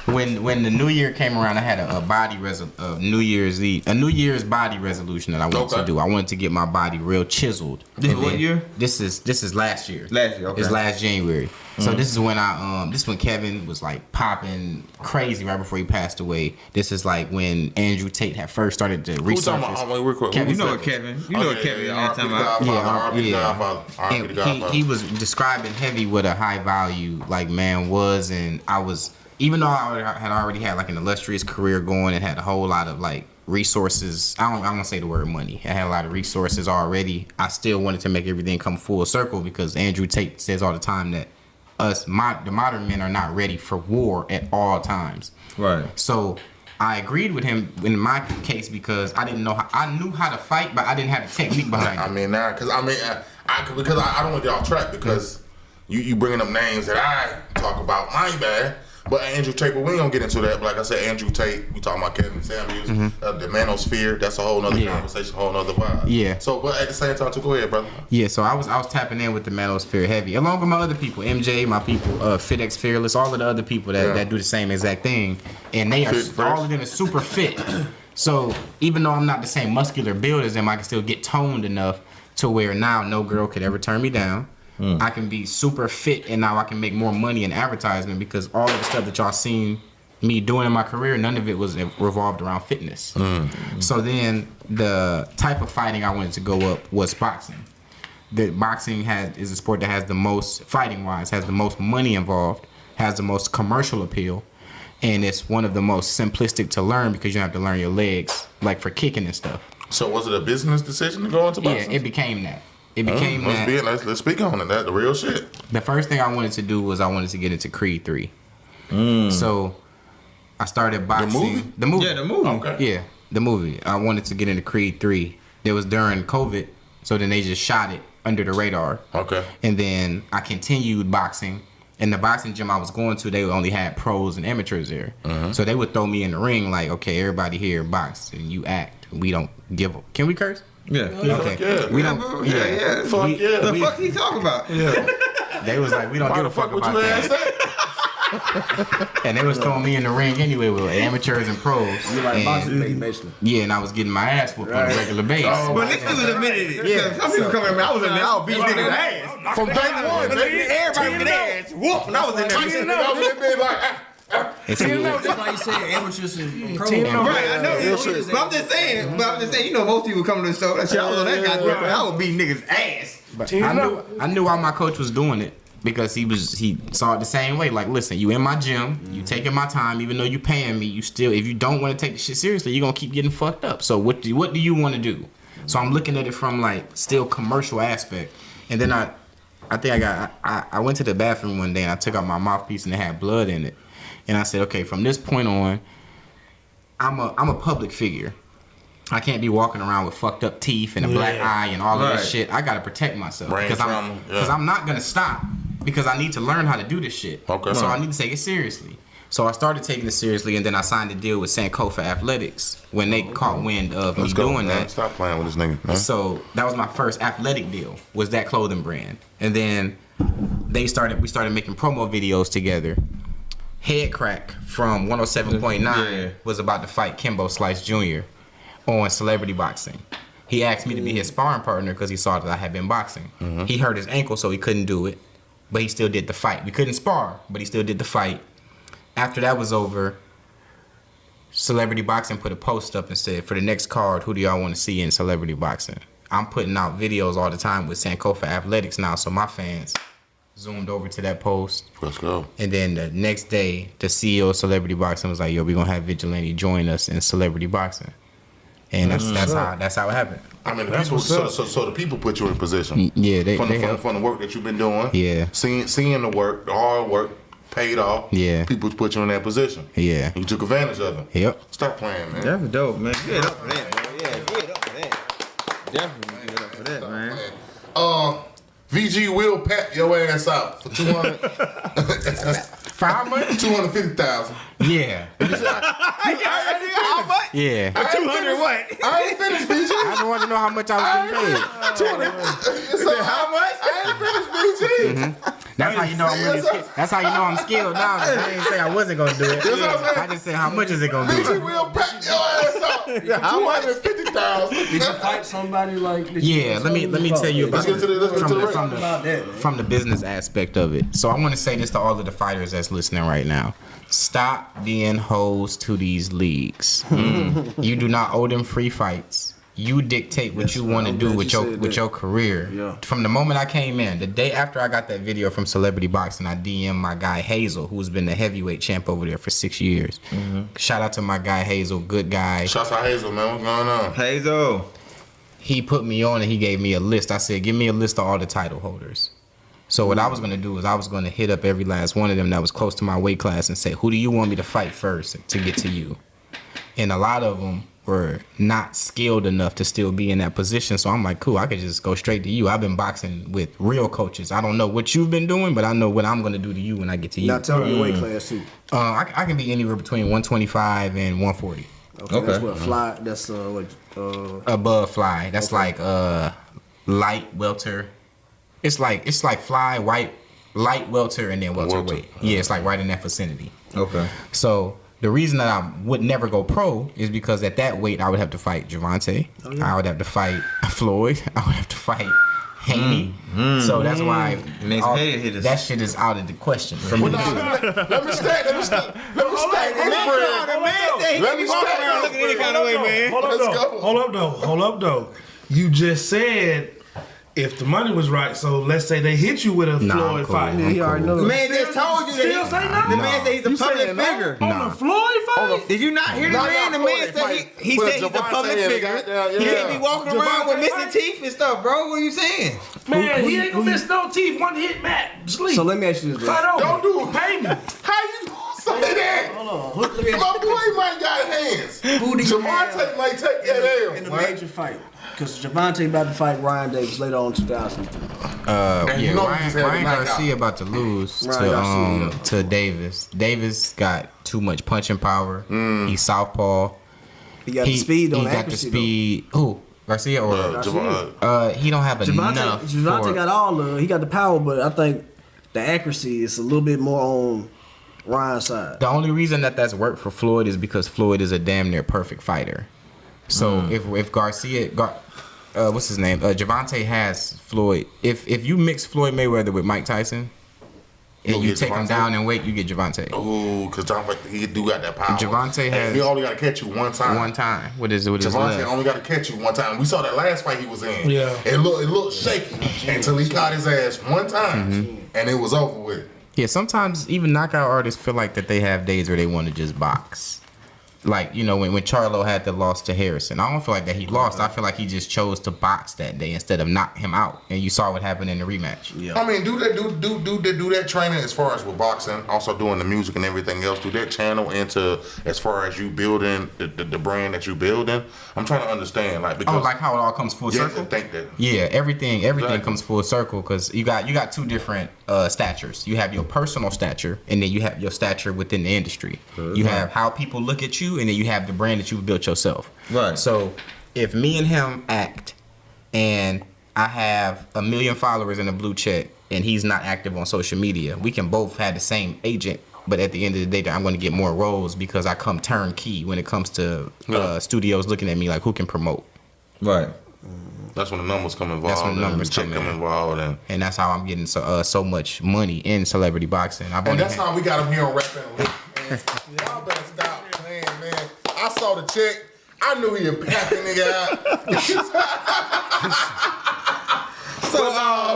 when the new year came around, I had a New Year's body resolution that I wanted to do. I wanted to get my body real chiseled. This And what then- year? This is last year. Last year, okay. It's last January. So this is when when Kevin was like popping crazy right before he passed away. This is like when Andrew Tate had first started to Who talking about? resurface. Real quick. Kevin You know what Kevin? You know what Kevin? R.I.P. Talking the about. Godfather. R.I.P. the Yeah, Godfather. R.I.P. the And Godfather. he was describing Heavy what a high value like man was, and I was, even though I had already had like an illustrious career going and had a whole lot of like resources. I don't want to say the word money. I had a lot of resources already. I still wanted to make everything come full circle, because Andrew Tate says all the time that the modern men are not ready for war at all times. Right. So I agreed with him in my case, because I didn't know I knew how to fight, but I didn't have the technique behind it. I mean, now, because I don't want to get off track, because you bringing up names that I talk about. I ain't bad. But Andrew Tate, but we ain't gonna get into that. But like I said, Andrew Tate, we talking about Kevin Samuels, the Manosphere. That's a whole nother conversation, whole nother vibe. Yeah. So, but at the same time, too, go ahead, brother. Yeah, so I was tapping in with the Manosphere heavy, along with my other people, MJ, my people, FitX Fearless, all of the other people that do the same exact thing, and they are all of them are super fit. So even though I'm not the same muscular build as them, I can still get toned enough to where now no girl could ever turn me down. I can be super fit, and now I can make more money in advertisement because all of the stuff that y'all seen me doing in my career, none of it was revolved around fitness. So then the type of fighting I wanted to go up was boxing. The boxing is a sport that has the most, fighting wise, has the most money involved, has the most commercial appeal, and it's one of the most simplistic to learn because you have to learn your legs, like for kicking and stuff. So was it a business decision to go into boxing? Yeah, it became that. It became that. Let's speak on it. That the real shit. The first thing I wanted to do was I wanted to get into Creed 3. So I started boxing. The movie? Yeah, the movie. Okay. Yeah, the movie. I wanted to get into Creed 3. It was during COVID, so then they just shot it under the radar. Okay. And then I continued boxing. In the boxing gym I was going to, they only had pros and amateurs there. So they would throw me in the ring like, okay, everybody here box and you act. We don't give a... Can we curse? Yeah. Okay. Yeah. We don't... Yeah. Fuck yeah. The fuck he talking about? They was like, we don't Why give the a fuck fuck would about you ask that. that? And they was throwing me in the ring anyway with amateurs and pros. You like And- boxing, basically. Yeah, and I was getting my ass whooped on a regular basis. But this dude admitted it. Yeah. Some people come in, I was in there, I was beating niggas' ass. From day one, Everybody with their ass whoop, and I was in there. And see, That's why you say amateurs and pros. Right, I know. But I'm just saying, you know, most people come to the show. That shit, I was on that guy. I was beating niggas' ass. but I knew why my coach was doing it because he saw it the same way. Like, listen, you in my gym, you taking my time, even though you paying me, you still, if you don't want to take the shit seriously, you're gonna keep getting fucked up. So what do you want to do? So I'm looking at it from like still commercial aspect, and then I think I went to the bathroom one day and I took out my mouthpiece and it had blood in it. And I said, okay, from this point on, I'm a public figure. I can't be walking around with fucked up teeth and a black eye and all of this shit. I gotta protect myself Brain because trauma, I'm not gonna stop because I need to learn how to do this shit. Okay. So I need to take it seriously. So I started taking it seriously, and then I signed a deal with Sankofa Athletics when they caught wind of me doing man. that. Stop playing with this nigga, man. So that was my first athletic deal, was that clothing brand. And then we started making promo videos together. Head Crack from 107.9 was about to fight Kimbo Slice Jr. on Celebrity Boxing. He asked me to be his sparring partner because he saw that I had been boxing. He hurt his ankle, so he couldn't do it, but he still did the fight. We couldn't spar, but he still did the fight. After that was over, Celebrity Boxing put a post up and said, for the next card, who do y'all want to see in Celebrity Boxing? I'm putting out videos all the time with Sankofa Athletics now, so my fans zoomed over to that post. Let's go. And then the next day, the CEO of Celebrity Boxing was like, yo, we're going to have Vigilante join us in Celebrity Boxing. And that's how it happened. I mean, the people, so the people put you in position. Yeah, they from helped. the work that you've been doing. Yeah. Seeing the work, the hard work, paid off. Yeah. People put you in that position. Yeah. You took advantage of it. Yep. Stop playing, man. That's dope, man. Give it up for that, man. Yeah, give it up for that. Definitely give it up for that, man. VG will pat your ass out for 200. For how much? 250,000. Yeah. How much? Yeah. 200 what? I ain't finished, VG. I just wanted to know how much I was getting paid. So how much? I ain't finished, VG. That's how you know I'm really skilled. That's how you know I'm skilled now. I didn't say I wasn't gonna do it. what I'm saying. I just said how much is it gonna VG be? will pat your ass out. How much? 250,000. Did you fight somebody like? Yeah, let me tell you about Let's get to the from the business aspect of it. So I want to say this to all of the fighters that's listening right now. Stop being hoes to these leagues. You do not owe them free fights. You dictate what you want to do with your career. Yeah. From the moment I came in, the day after I got that video from Celebrity Boxing, I DM'd my guy Hazel, who's been the heavyweight champ over there for 6 years. Shout out to my guy Hazel, good guy. Shouts out Hazel, man. What's going on? Hazel. He put me on and he gave me a list. I said, give me a list of all the title holders. So what I was going to do is I was going to hit up every last one of them that was close to my weight class and say, who do you want me to fight first to get to you? And a lot of them were not skilled enough to still be in that position. So I'm like, cool, I could just go straight to you. I've been boxing with real coaches. I don't know what you've been doing, but I know what I'm going to do to you when I get to you. Now tell me your weight class too. I can be anywhere between 125 and 140. Okay. That's what fly. That's what. Above fly. That's like light welter. It's like fly, light welter, and then welterweight. Yeah, it's like right in that vicinity. Okay. So the reason that I would never go pro is because at that weight I would have to fight Gervonta. I would have to fight Floyd. I would have to fight Haney. So that's why Makes all- head hitters. that shit is out of the question. For Well, me. nah, let me stack his bread. Let me stack looking any kind of way, man. Hold up though. You just said if the money was right, so let's say they hit you with a Nah, Floyd I'm cool. fight. Yeah, he already knows. Man just told you Still that. say no? The man said he's a You public saying no? figure. On the Floyd fight? Did you not hear the man? The man said he said he's a public figure. He can't be walking around with missing teeth and stuff, bro. What are you saying? Man, he ain't gonna miss no teeth. One hit, Matt. Sleep. So let me ask you this. Fight over. Don't do it. Pay me. How you say that? Hold on. Let me ask My boy might got hands. Who do you Javante might take that L. in a man. major fight? Because Javante about to fight Ryan Davis later on in 2000. And Yeah, you know he Ryan, just had a Ryan knockout. Garcia about to lose Ryan to Davis. Davis got too much punching power. He's southpaw. He got the speed on he got the accuracy. speed. Who? Garcia or he don't have enough. Javante for- got all the. He got the power, but I think the accuracy is a little bit more on Ryan's side. The only reason that's worked for Floyd is because Floyd is a damn near perfect fighter. So if Garcia, what's his name? Javante has Floyd. If you mix Floyd Mayweather with Mike Tyson, and You'll you get take him Javante? down in weight, you get Javante. Ooh, because he do got that power. Javante And has- he only got to catch you one time. One time with his Javante left. only got to catch you one time. We saw that last fight he was in. Yeah. It looked shaky until he caught his ass one time, and it was over with. Yeah, sometimes even knockout artists feel like that they have days where they want to just box. Like, you know, when Charlo had the loss to Harrison, I don't feel like that he lost. I feel like he just chose to box that day instead of knock him out. And you saw what happened in the rematch. Yeah. I mean, do that training as far as with boxing, also doing the music and everything else. Do that channel into as far as you building the brand that you building. I'm trying to understand, like, because Oh, like how it all comes full yeah, circle? I think that. Yeah, everything Exactly. comes full circle because you got two different statures. You have your personal stature, and then you have your stature within the industry. You have how people look at you, and then you have the brand that you've built yourself. Right. So if me and him act, and I have 1 million followers in a blue check, and he's not active on social media, we can both have the same agent. But at the end of the day, I'm going to get more roles because I come turnkey when it comes to studios looking at me like who can promote. Right. That's when the numbers come involved. That's when the and numbers check come in. involved, And that's how I'm getting so much money in celebrity boxing. and that's how we got him here on Rap Analytics, man. Y'all better stop playing, man. I saw the check. I knew he a packing nigga out. So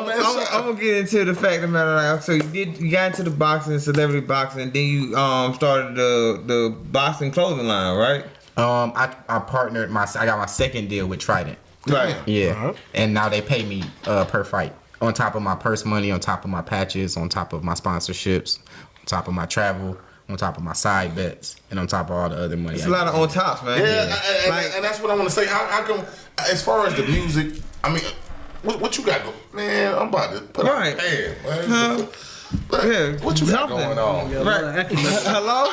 man, I'm gonna get into the fact of the matter. Like, so you got into the boxing, celebrity boxing, then you started the boxing clothing line, right? I partnered I got my second deal with Trident. Right. Yeah. And now they pay me per fight. On top of my purse money, on top of my patches, on top of my sponsorships, on top of my travel, on top of my side bets, and on top of all the other money. It's a lot of on tops, man. Yeah, and that's what I want to say. How come, as far as the music, I mean, what you got going? Man, I'm about to put Right. on pad, man. Yeah, What you got something. going on? Right. Hello?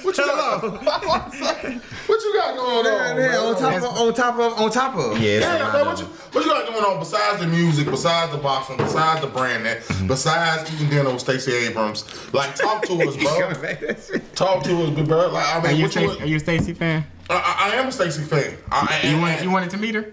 What you got? What you got going on? Yeah, man? on top of. Yeah. it's a Yeah, lot man, of- what you got going on besides the music, besides the boxing, besides the brand, besides eating dinner with Stacey Abrams? Like, talk to us, bro. Talk to us, good bro. Like, I mean, Are you a Stacey fan? I am a Stacey fan. You wanted to meet her?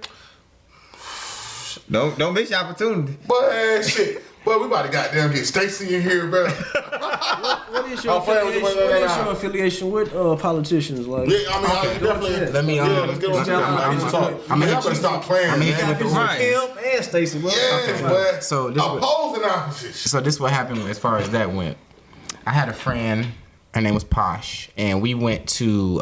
Don't miss your opportunity. But shit. But we about to goddamn get Stacey in here, bro. What is your I'm playing with you, affiliation? but What no, is no. your affiliation with politicians? Like, Yeah, I mean, I definitely. Let me, yeah, let's get on I'm- I'm- to talk. I'm Y'all gonna better stop playing, I'm gonna man. hit you with the Right. Kim and Stacey. Bro. Yeah, but So this was- opposing opposites. So this is what happened as far as that went. I had a friend, her name was Posh, and we went to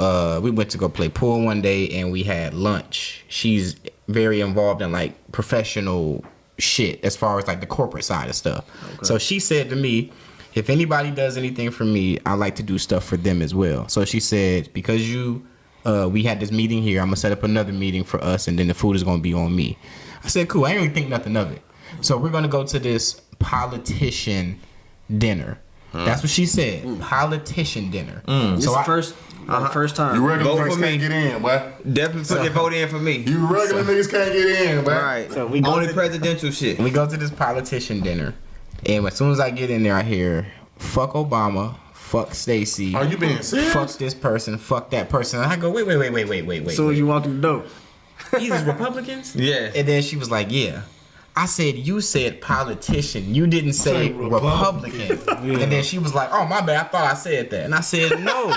go play pool one day, and we had lunch. She's very involved in like professional shit as far as like the corporate side of stuff. So she said to me, if anybody does anything for me, I like to do stuff for them as well. So she said, because we had this meeting here, I'm gonna set up another meeting for us, and then the food is gonna be on me. I said, cool. I didn't really think nothing of it. So we're gonna go to this politician dinner. That's what she said. Politician dinner. This So is I, the first time. You regular Vote niggas for me. can't get in, boy. Definitely put your vote in for me. You regular niggas can't get in, boy. Right. So we go Only to- presidential shit. we go to this politician dinner, and as soon as I get in there, I hear, "Fuck Obama, fuck Stacey." Are you being serious? Fuck this person, fuck that person. And I go, wait. As soon as you walk in the door. These is Republicans? Yeah. And then she was like, yeah. I said, you said politician. You didn't say Republican. And then she was like, oh, my bad. I thought I said that. And I said, no.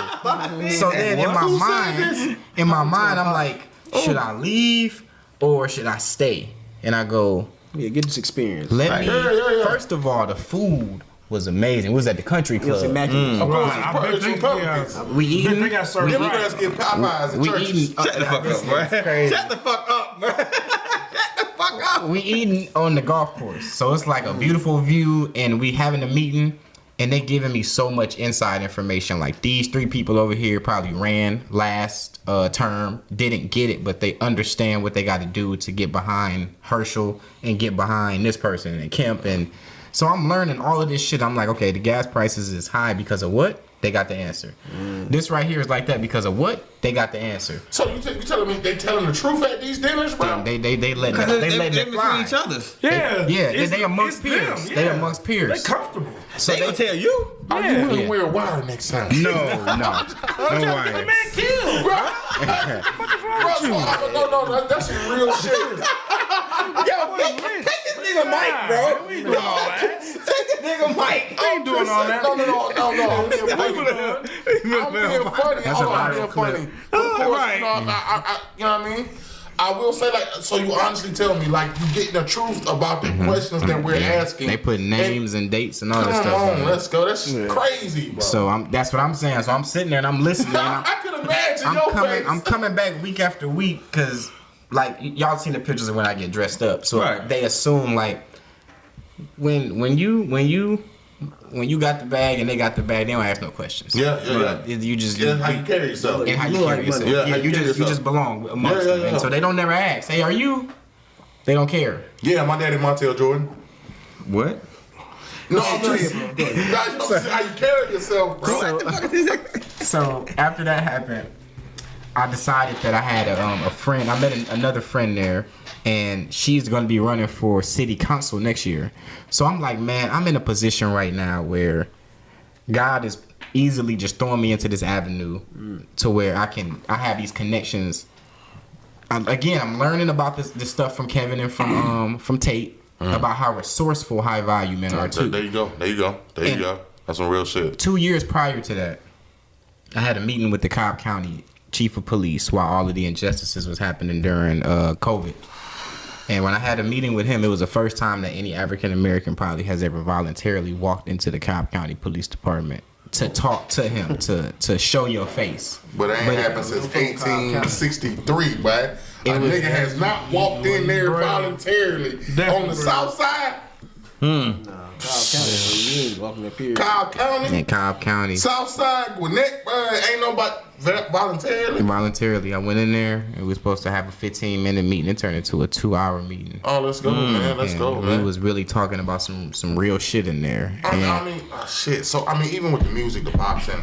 So then in my mind, I'm like, should I leave or should I stay? And I go, Yeah, get this experience. let me. First of all, the food was amazing. It was at the country It was club. immaculate. Of course, I bet it's they, Republicans. yeah, We eating. they got served Democrats right. get Popeyes in We churches. eating. Shut the fuck up, bro. Crazy. Shut the fuck up, bro. Shut the fuck up. We eating on the golf course, so it's like a beautiful view, and we having a meeting, and they giving me so much inside information. Like these 3 people over here probably ran last term, didn't get it, but they understand what they got to do to get behind Herschel and get behind this person and Kemp, and so I'm learning all of this shit. I'm like, okay, the gas prices is high because of what? They got the answer. This right here is like that because of what? They got the answer. So you telling me they telling the truth at these dinners, bro? They let Because they let they it fly. between each other. Yeah, Yeah, they amongst it's peers. them, They yeah. amongst peers. They comfortable. So They gonna tell you? Are you willing Yeah. to wear a wire next time? no, no The way. man killed. Bro, no, that's some real shit. Yo, take this nigga mic, bro. We doing all that. Take this nigga mic. We ain't doing all that. No. I'm being funny. I'm being funny. That's a I'm being viral funny. But of course, right. you know, you know what I mean? I will say, like, so you honestly tell me, like, you get the truth about the questions that we're asking. They put names and dates and all Come that stuff. on, on it. let's go. That's crazy, bro. So that's what I'm saying. So I'm sitting there and I'm listening. And I can imagine your face. I'm coming back week after week because, like, y'all seen the pictures of when I get dressed up. So Right. they assume like when you got the bag and they got the bag, they don't ask no questions. Yeah. You just Yeah, how you carry yourself. and how you look carry like yourself. money. Yeah, how you you carry just yourself. belong amongst Yeah, them. yeah. And so they don't never ask, hey, are you? They don't care. Yeah, my daddy Montel Jordan. What? No, I'm just how you carry yourself, bro. So after that happened, I decided that I had a friend. I met another friend there, and she's going to be running for city council next year. So I'm like, man, I'm in a position right now where God is easily just throwing me into this avenue to where I have these connections. I'm learning about this stuff from Kevin and from Tate about how resourceful high value men are too. There you go. That's some real shit. 2 years prior to that, I had a meeting with the Cobb County Chief of Police while all of the injustices was happening during COVID. And when I had a meeting with him, it was the first time that any African American probably has ever voluntarily walked into the Cobb County Police Department to talk to him, to show your face. But it ain't happened since 1863, boy. A It was- nigga has not walked in there voluntarily on the Definitely. south side, Cobb County, you ain't walking up here. Cobb County, In Cobb County, south side, Gwinnett, ain't nobody voluntarily. voluntarily, I went in there and we were supposed to have a 15-minute meeting. It turned into a 2-hour meeting. Oh, let's go, man. Let's And go, we man. was really talking about some real shit in there. I mean, shit. So I mean, even with the music, the boxing,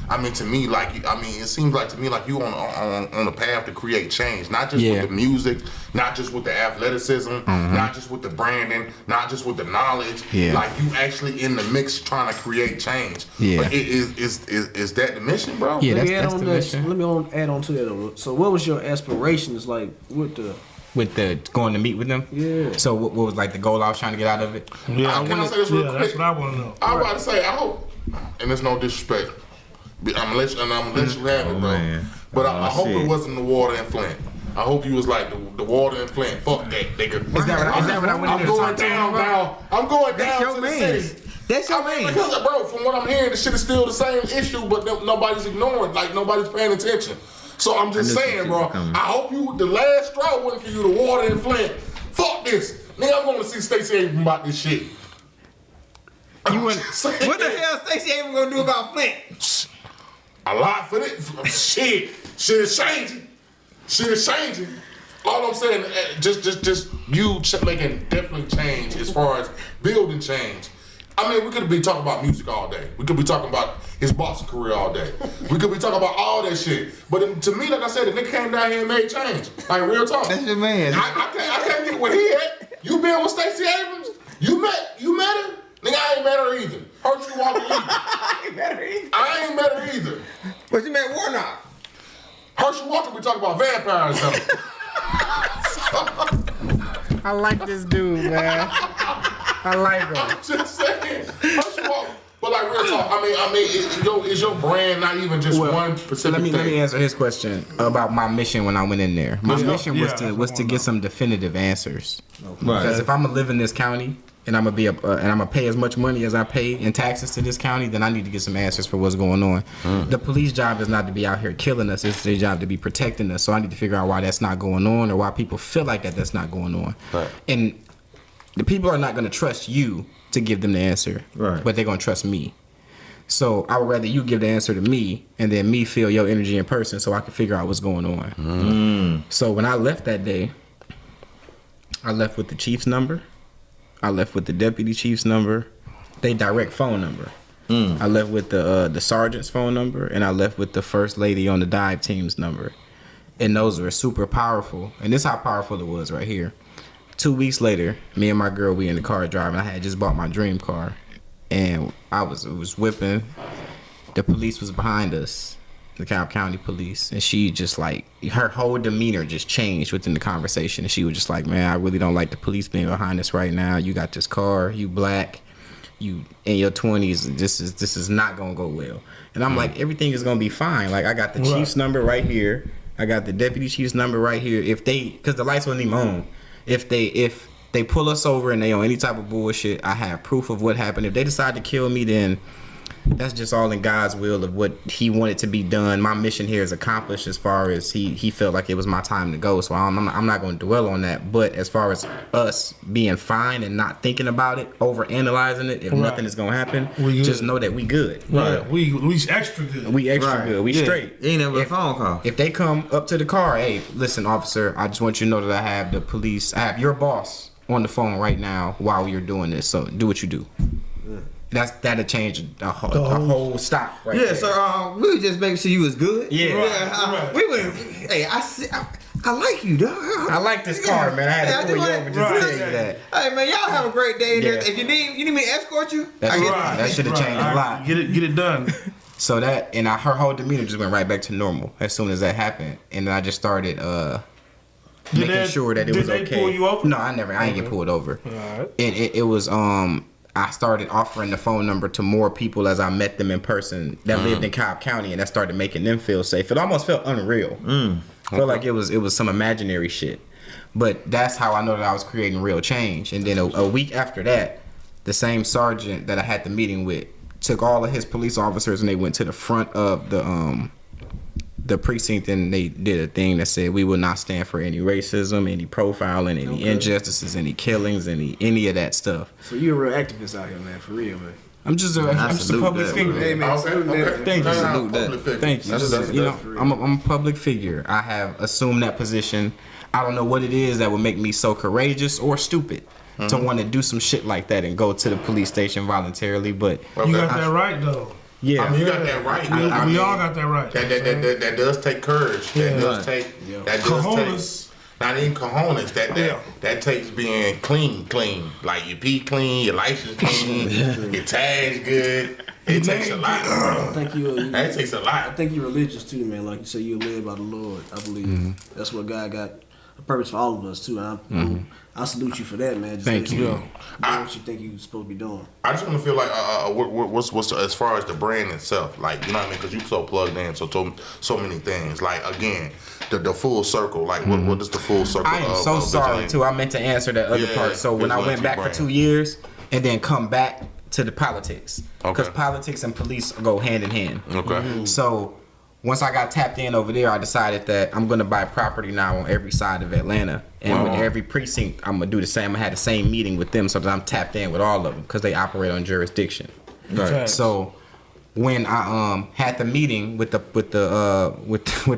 I mean, to me, like, it seems like to me like you on a path to create change, not just Yeah. with the music, not just with the athleticism, not just with the branding, not just with the knowledge. Yeah. Like you actually in the mix trying to create change. Yeah. But is that the mission, bro? Yeah. Let me that's add on the that. mission. Let me add on to that. So, what was your aspirations like with the? With the going to meet with them. Yeah. So what was like the goal I was trying to get out of it? Yeah, Can I say this real yeah, quick? that's what I want to know. I'm about to say, I hope, and it's no disrespect, I'm gonna let you have it, bro. man. But Oh, I hope shit. it wasn't the water in Flint. I hope you was like the water in Flint. Fuck that, nigga. Is that what I went in I'm there to going talk to him down about? now. I'm going That's down your to the man. city. That's your I mean, man. because, bro, from what I'm hearing, the shit is still the same issue, but nobody's ignoring. Like nobody's paying attention. So I'm just knew some saying, shit bro. was coming. I hope the last straw wasn't for you the water in Flint. Fuck this, nigga. I'm going to see Stacey Abrams about this shit. You went. What the hell Stacey Abrams gonna do about Flint? A lot for this. Shit is changing. Shit is changing. All I'm saying, just you making definitely change as far as building change. I mean, we could be talking about music all day. We could be talking about his boxing career all day. We could be talking about all that shit. But to me, like I said, the nigga came down here and made change. Like real talk. That's your man. I can't get what he had. You been with Stacey Abrams? You met her? Nigga, I ain't met her either. Herschel Walker either. I ain't met her either. But you met Warnock. Herschel Walker be talking about vampires or something. I like this dude, man. I like him. Just saying. First of all, but like real talk, is your brand not even just one specific Let me answer his question about my mission when I went in there. My mission was to get some definitive answers. Because if I'm gonna live in this county and I'm gonna pay as much money as I pay in taxes to this county, then I need to get some answers for what's going on. The police job is not to be out here killing us; it's their job to be protecting us. So I need to figure out why that's not going on, or why people feel like that's not going on. Right. And the people are not gonna trust you to give them the answer, right? But they're gonna trust me. So I would rather you give the answer to me and then me feel your energy in person so I can figure out what's going on. So when I left that day, I left with the chief's number. I left with the deputy chief's number. They direct phone number. I left with the sergeant's phone number, and I left with the first lady on the dive team's number. And those were super powerful. And this is how powerful it was right here. 2 weeks later, me and my girl, we in the car driving. I had just bought my dream car. And it was whipping. The police was behind us, the Cobb County police, and she just like, her whole demeanor just changed within the conversation. And she was just like, man, I really don't like the police being behind us right now. You got this car, you black, you in your 20s. This is not gonna go well. And I'm like, everything is gonna be fine. Like I got the chief's number right here. I got the deputy chief's number right here. Because the lights wasn't even on. If they pull us over and they on any type of bullshit, I have proof of what happened. If they decide to kill me, then that's just all in God's will of what he wanted to be done. My mission here is accomplished as far as he felt like it was my time to go. So I'm not going to dwell on that. But as far as us being fine and not thinking about it, over analyzing it, if nothing is going to happen, just know that we good. Right. We extra good. We extra good. We straight. Ain't never a phone call. If they come up to the car, hey, listen, officer, I just want you to know that I have the police, I have your boss on the phone right now while you're doing this. So do what you do. That'll change a whole stop right there. So we were just making sure you was good. Yeah. We went. Hey, I like you, dog. I like this car, man. I had to pull you over just to tell you that. Hey, man, y'all have a great day. If you need me to escort you, that should have changed a lot. Get it done. So her whole demeanor just went right back to normal as soon as that happened, and then I just started making sure that it was okay. Did they pull you over? No, I ain't get pulled over. All right. And it was I started offering the phone number to more people as I met them in person that lived in Cobb County, and that started making them feel safe. It almost felt unreal. Felt like it was some imaginary shit. But that's how I know that I was creating real change. And then a week after that, the same sergeant that I had the meeting with took all of his police officers and they went to the front of the precinct, and they did a thing that said we will not stand for any racism, any profiling, any injustices, any killings, any of that stuff. So you're a real activist out here, man, for real, man. I'm just a public figure. Hey, man, Thank you. Thank you. I'm a public figure. I have assumed that position. I don't know what it is that would make me so courageous or stupid to want to do some shit like that and go to the police station voluntarily, but you got that right though. Yeah, I mean, you got that right. We all got that right. That does take courage. That does take. That does cojones. take. Not even cojones. That takes being clean. Like your pee clean, your license clean, your tags good. It takes a lot. That takes a lot. I think you're religious too, man. Like you say, you're led by the Lord. I believe that's what God got a purpose for all of us too. I salute you for that, man. Just Thank you. Doing what you think you're supposed to be doing. I just want to feel like what's as far as the brand itself, like, you know what I mean? Because you so plugged in so many things. Like, again, the full circle. Like, what is the full circle? I am so sorry too. I meant to answer that other part. So when I went back for 2 years and then come back to the politics, because politics and police go hand in hand. Okay. So once I got tapped in over there, I decided that I'm gonna buy property now on every side of Atlanta, and with every precinct, I'm gonna do the same. I'm gonna have the same meeting with them so that I'm tapped in with all of them because they operate on jurisdiction. Right. So when I had the meeting with the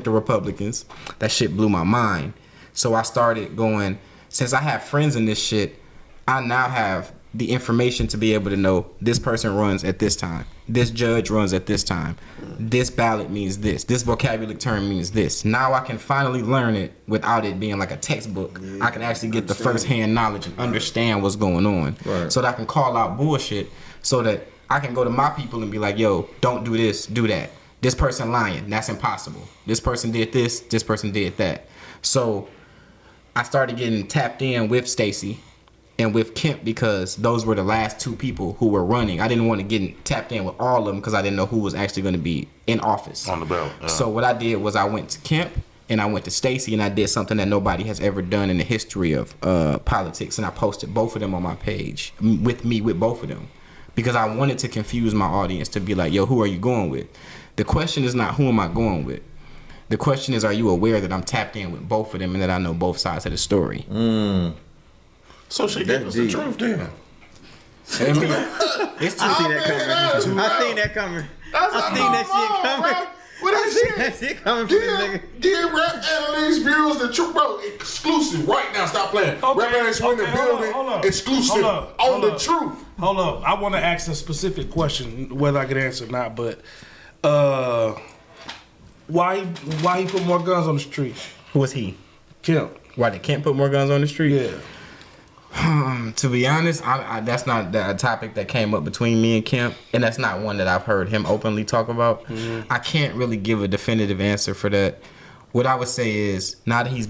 Republicans, that shit blew my mind. So I started going, since I have friends in this shit, I now have the information to be able to know this person runs at this time, this judge runs at this time, this ballot means this vocabulary term means this. Now I can finally learn it without it being like a textbook. I can actually get the first-hand knowledge and understand what's going on, so that I can call out bullshit, so that I can go to my people and be like, yo, don't do this, do that. This person lying, that's impossible. This person did this person did that. So I started getting tapped in with Stacey and with Kemp because those were the last two people who were running. I didn't want to get tapped in with all of them because I didn't know who was actually going to be in office. On the ballot. So what I did was I went to Kemp and I went to Stacey and I did something that nobody has ever done in the history of politics, and I posted both of them on my page with both of them because I wanted to confuse my audience to be like, yo, who are you going with? The question is not who am I going with. The question is, are you aware that I'm tapped in with both of them and that I know both sides of the story? So she gave us the truth then. I mean, it's too I seen that coming. I seen that shit coming. What I is seen shit? that shit coming from this nigga. Give Rap Analytics viewers the truth, bro. Exclusive right now. Stop playing. Okay, Rap Analytics in the okay, building. hold up. Exclusive on the truth. Hold up. I want to ask a specific question, whether I can answer or not, but why he put more guns on the street? Who was he? Kemp. Why they can't put more guns on the street? Yeah. To be honest, I that's not a topic that came up between me and Kemp, and that's not one that I've heard him openly talk about. I can't really give a definitive answer for that. What I would say is, now that he's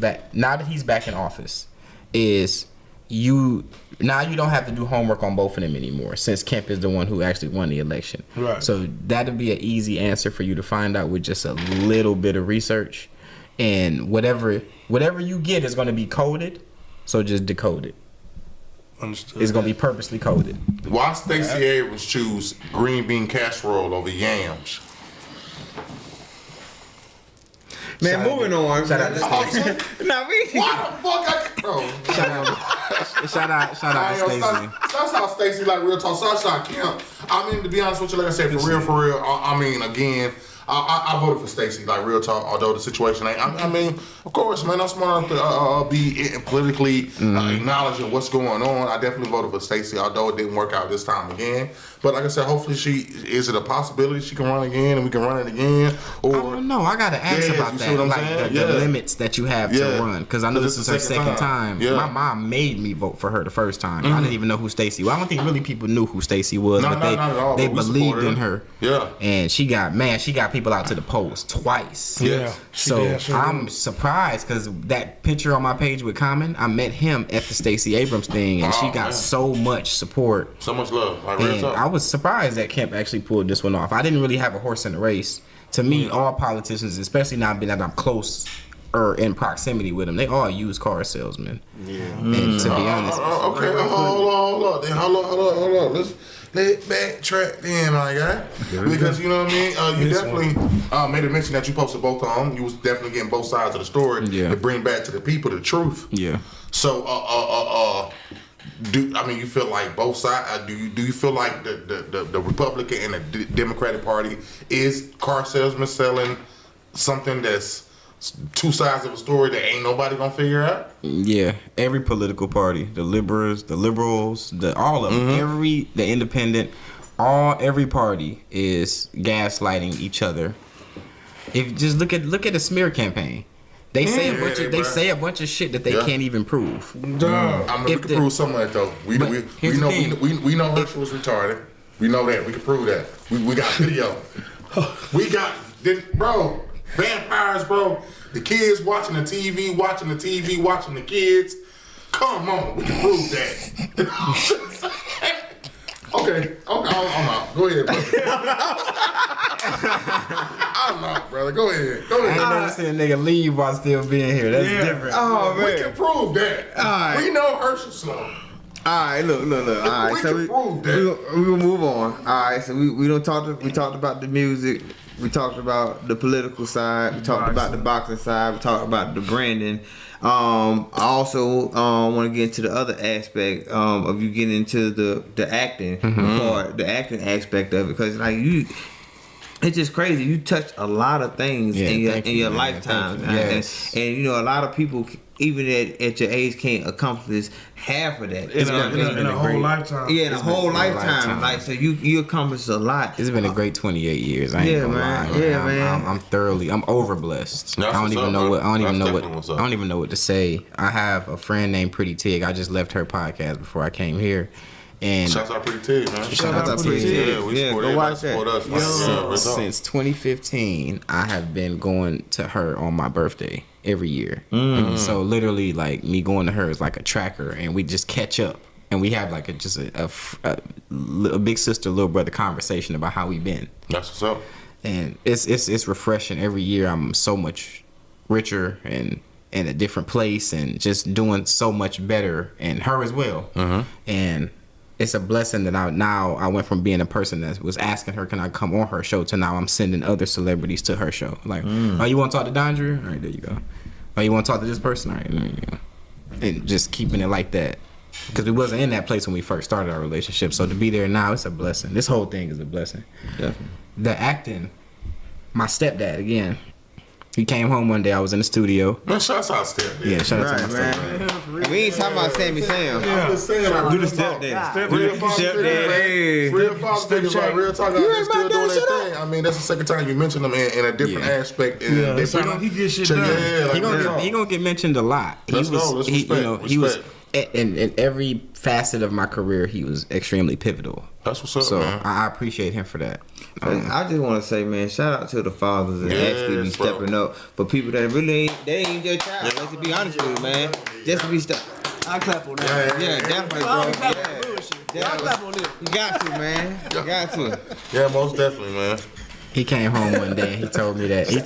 back in office, is you don't have to do homework on both of them anymore, since Kemp is the one who actually won the election. Right. So that'd be an easy answer for you to find out with just a little bit of research, and whatever you get is going to be coded, so just decode it. Understood. It's gonna be purposely coded. Why Stacey Abrams choose green bean casserole over yams? Man, moving on. Shout out to Stacey. Nah, we. Why the fuck bro? Shout out to Stacey. That's how Stacey like real talk. Shout out Kemp. I mean, to be honest with you, like I said, for real. I mean, again, I voted for Stacey, like real talk. Although the situation ain't. I mean, of course, man, I'm smart enough to be politically acknowledging what's going on. I definitely voted for Stacey, although it didn't work out this time again. But like I said, hopefully is it a possibility she can run again and we can run it again? Or I don't know. I gotta ask about that. Like the limits that you have to run, because I know this is her second time. Yeah. My mom made me vote for her the first time. I didn't even know who Stacey was. I don't think really people knew who Stacey was, but not at all, they but we believed supported in her. Yeah. And she got people out to the polls twice. Yeah. So I'm surprised because that picture on my page with Common, I met him at the Stacey Abrams thing, and she got so much support. So much love. Like real And talk. I was surprised that Kemp actually pulled this one off. I didn't really have a horse in the race. To me, all politicians, especially now being that I'm close or in proximity with them, they all used car salesmen. Yeah. And to be honest, Okay, hold on. Then hold on. Let's backtrack then, my guy. Because you know what I mean. You definitely made a mention that you posted both of them. You was definitely getting both sides of the story to bring back to the people the truth. Yeah. So you feel like both sides? Do you feel like the Republican and the Democratic Party is car salesmen selling something that's two sides of a story that ain't nobody gonna figure out? Yeah, every political party, the liberals, all of them, the independent, every party is gaslighting each other. If just look at the smear campaign. They say a bunch of shit that they can't even prove. I mean, we can prove some of that though. We know Herschel was retarded. We know that. We can prove that. We got video. Bro, vampires, bro. The kids watching the TV, watching the kids. Come on, we can prove that. Okay, I'm out. Go ahead, brother. I'm out, brother. Go ahead. I ain't never seen a nigga leave while still being here. That's different. Oh man. We can prove that. All right. We know Herschel slow. All right, look. All right, We so can prove that. we will move on. All right, so we talked about the music. We talked about the political side. We talked about the boxing side. We talked about the branding. I also want to get into the other aspect of you getting into the acting part, the acting aspect of it, because like it's just crazy. You touch a lot of things in your lifetime, Yes. and you know a lot of people even at your age can't accomplish half of that. In a whole lifetime. Yeah, in a whole lifetime. Like so, you accomplished a lot. It's been a great 28 years. I ain't gonna lie. Yeah, man. I'm over blessed. That's I don't even know what to say. I have a friend named Pretty Tig. I just left her podcast before I came here, And Shouts out Pretty Tig, man. Shout out to Pretty Tig. Yeah, we Yeah, support go everybody, watch that. support us, man. Yeah, real talk. since 2015, I have been going to her on my birthday every year. So literally, like me going to her is like a tracker, and we just catch up, and we have like a big sister, little brother conversation about how we been. That's what's up. And it's refreshing. Every year, I'm so much richer and in a different place, and just doing so much better, and her as well. And it's a blessing that I went from being a person that was asking her, can I come on her show, to now I'm sending other celebrities to her show. Like, oh, you want to talk to Dondre? All right, there you go. Oh, you want to talk to this person? All right, there you go. And just keeping it like that. Because we wasn't in that place when we first started our relationship. So to be there now, it's a blessing. This whole thing is a blessing. Definitely. The acting, my stepdad, again, he came home one day, I was in the studio. Man, shouts out Step. Yeah, shout out to Right, my stepdad. man. We ain't talking about Sammy Sam. I'm just saying, like, Do the real talk. stepdad. Real father figures, Stepdad. real father figures, like real talk out there still doing their thing. I mean, that's the second time you mentioned them in a different aspect. In a it's different, like he get shit Yeah, done. like He real talk. gonna get mentioned a lot. Let's go. Let's respect. He was Respect. in every facet of my career. He was extremely pivotal. That's what's up, So man. I appreciate him for that. I just want to say, man, shout out to the fathers that Yes, actually be bro. stepping up for people that really ain't their child. Let's be honest with you, man. Just to be I clap on that. Yeah, definitely, I don't bro. clap Yeah. on bullshit. I clap on this. You got to, man. You got to. Yeah, most definitely, man. He came home one day and he told me that he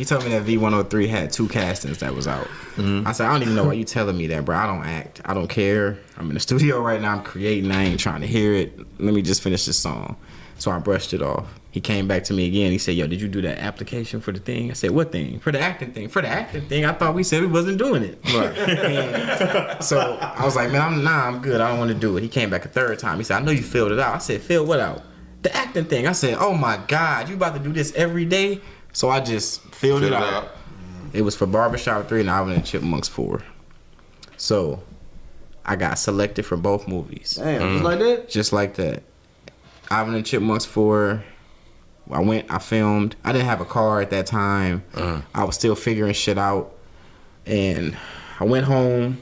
told me that V103 had 2 castings that was out. I said, I don't even know why you telling me that, bro. I don't act. I don't care. I'm in the studio right now. I'm creating. I ain't trying to hear it. Let me just finish this song. So I brushed it off. He came back to me again. He said, yo, did you do that application for the thing? I said, what thing? For the acting thing. For the acting thing, I thought we said we wasn't doing it. Right. So I was like, man, I'm good. I don't want to do it. He came back a third time. He said, I know you filled it out. I said, fill what out? The acting thing. I said, oh my God, you about to do this every day? So I just filled it out. It was for Barbershop 3 and Alvin and Chipmunks 4. So I got selected for both movies. Damn, just like that? Just like that. Alvin and Chipmunks 4. I filmed. I didn't have a car at that time. I was still figuring shit out. And I went home.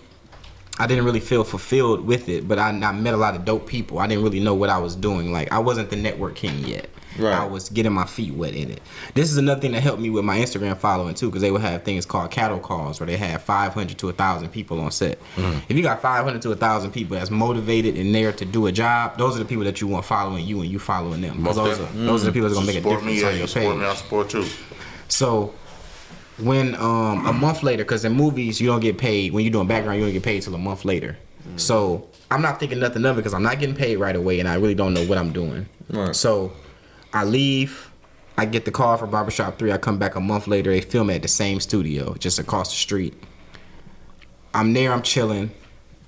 I didn't really feel fulfilled with it, but I met a lot of dope people. I didn't really know what I was doing. Like, I wasn't the network king yet. Right. I was getting my feet wet in it. This is another thing that helped me with my Instagram following too, because they would have things called cattle calls where they have 500 to 1,000 people on set. If you got 500 to 1,000 people that's motivated and there to do a job, those are the people that you want following you and you following them. Because those are the people that's gonna make a Support me, difference yeah, on you your support page. me, I support you. So when a month later, because in movies you don't get paid when you're doing background, you don't get paid till a month later. So I'm not thinking nothing of it because I'm not getting paid right away and I really don't know what I'm doing. Right. So I leave, I get the call for Barbershop 3. I come back a month later. They film at the same studio, just across the street. I'm there, I'm chilling.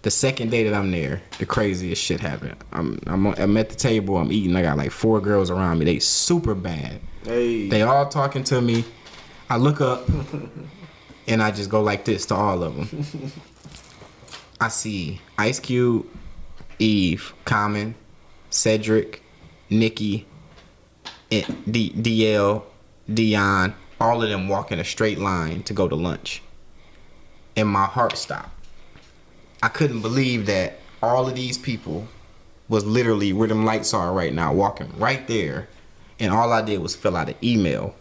The second day that I'm there, the craziest shit happened. I'm at the table, I'm eating. I got like 4 girls around me. They super bad. Hey. They all talking to me. I look up and I just go like this to all of them. I see Ice Cube, Eve, Common, Cedric, Nikki, and DL, Dion, all of them walk in a straight line to go to lunch. And my heart stopped. I couldn't believe that all of these people was literally where them lights are right now, walking right there. And all I did was fill out an email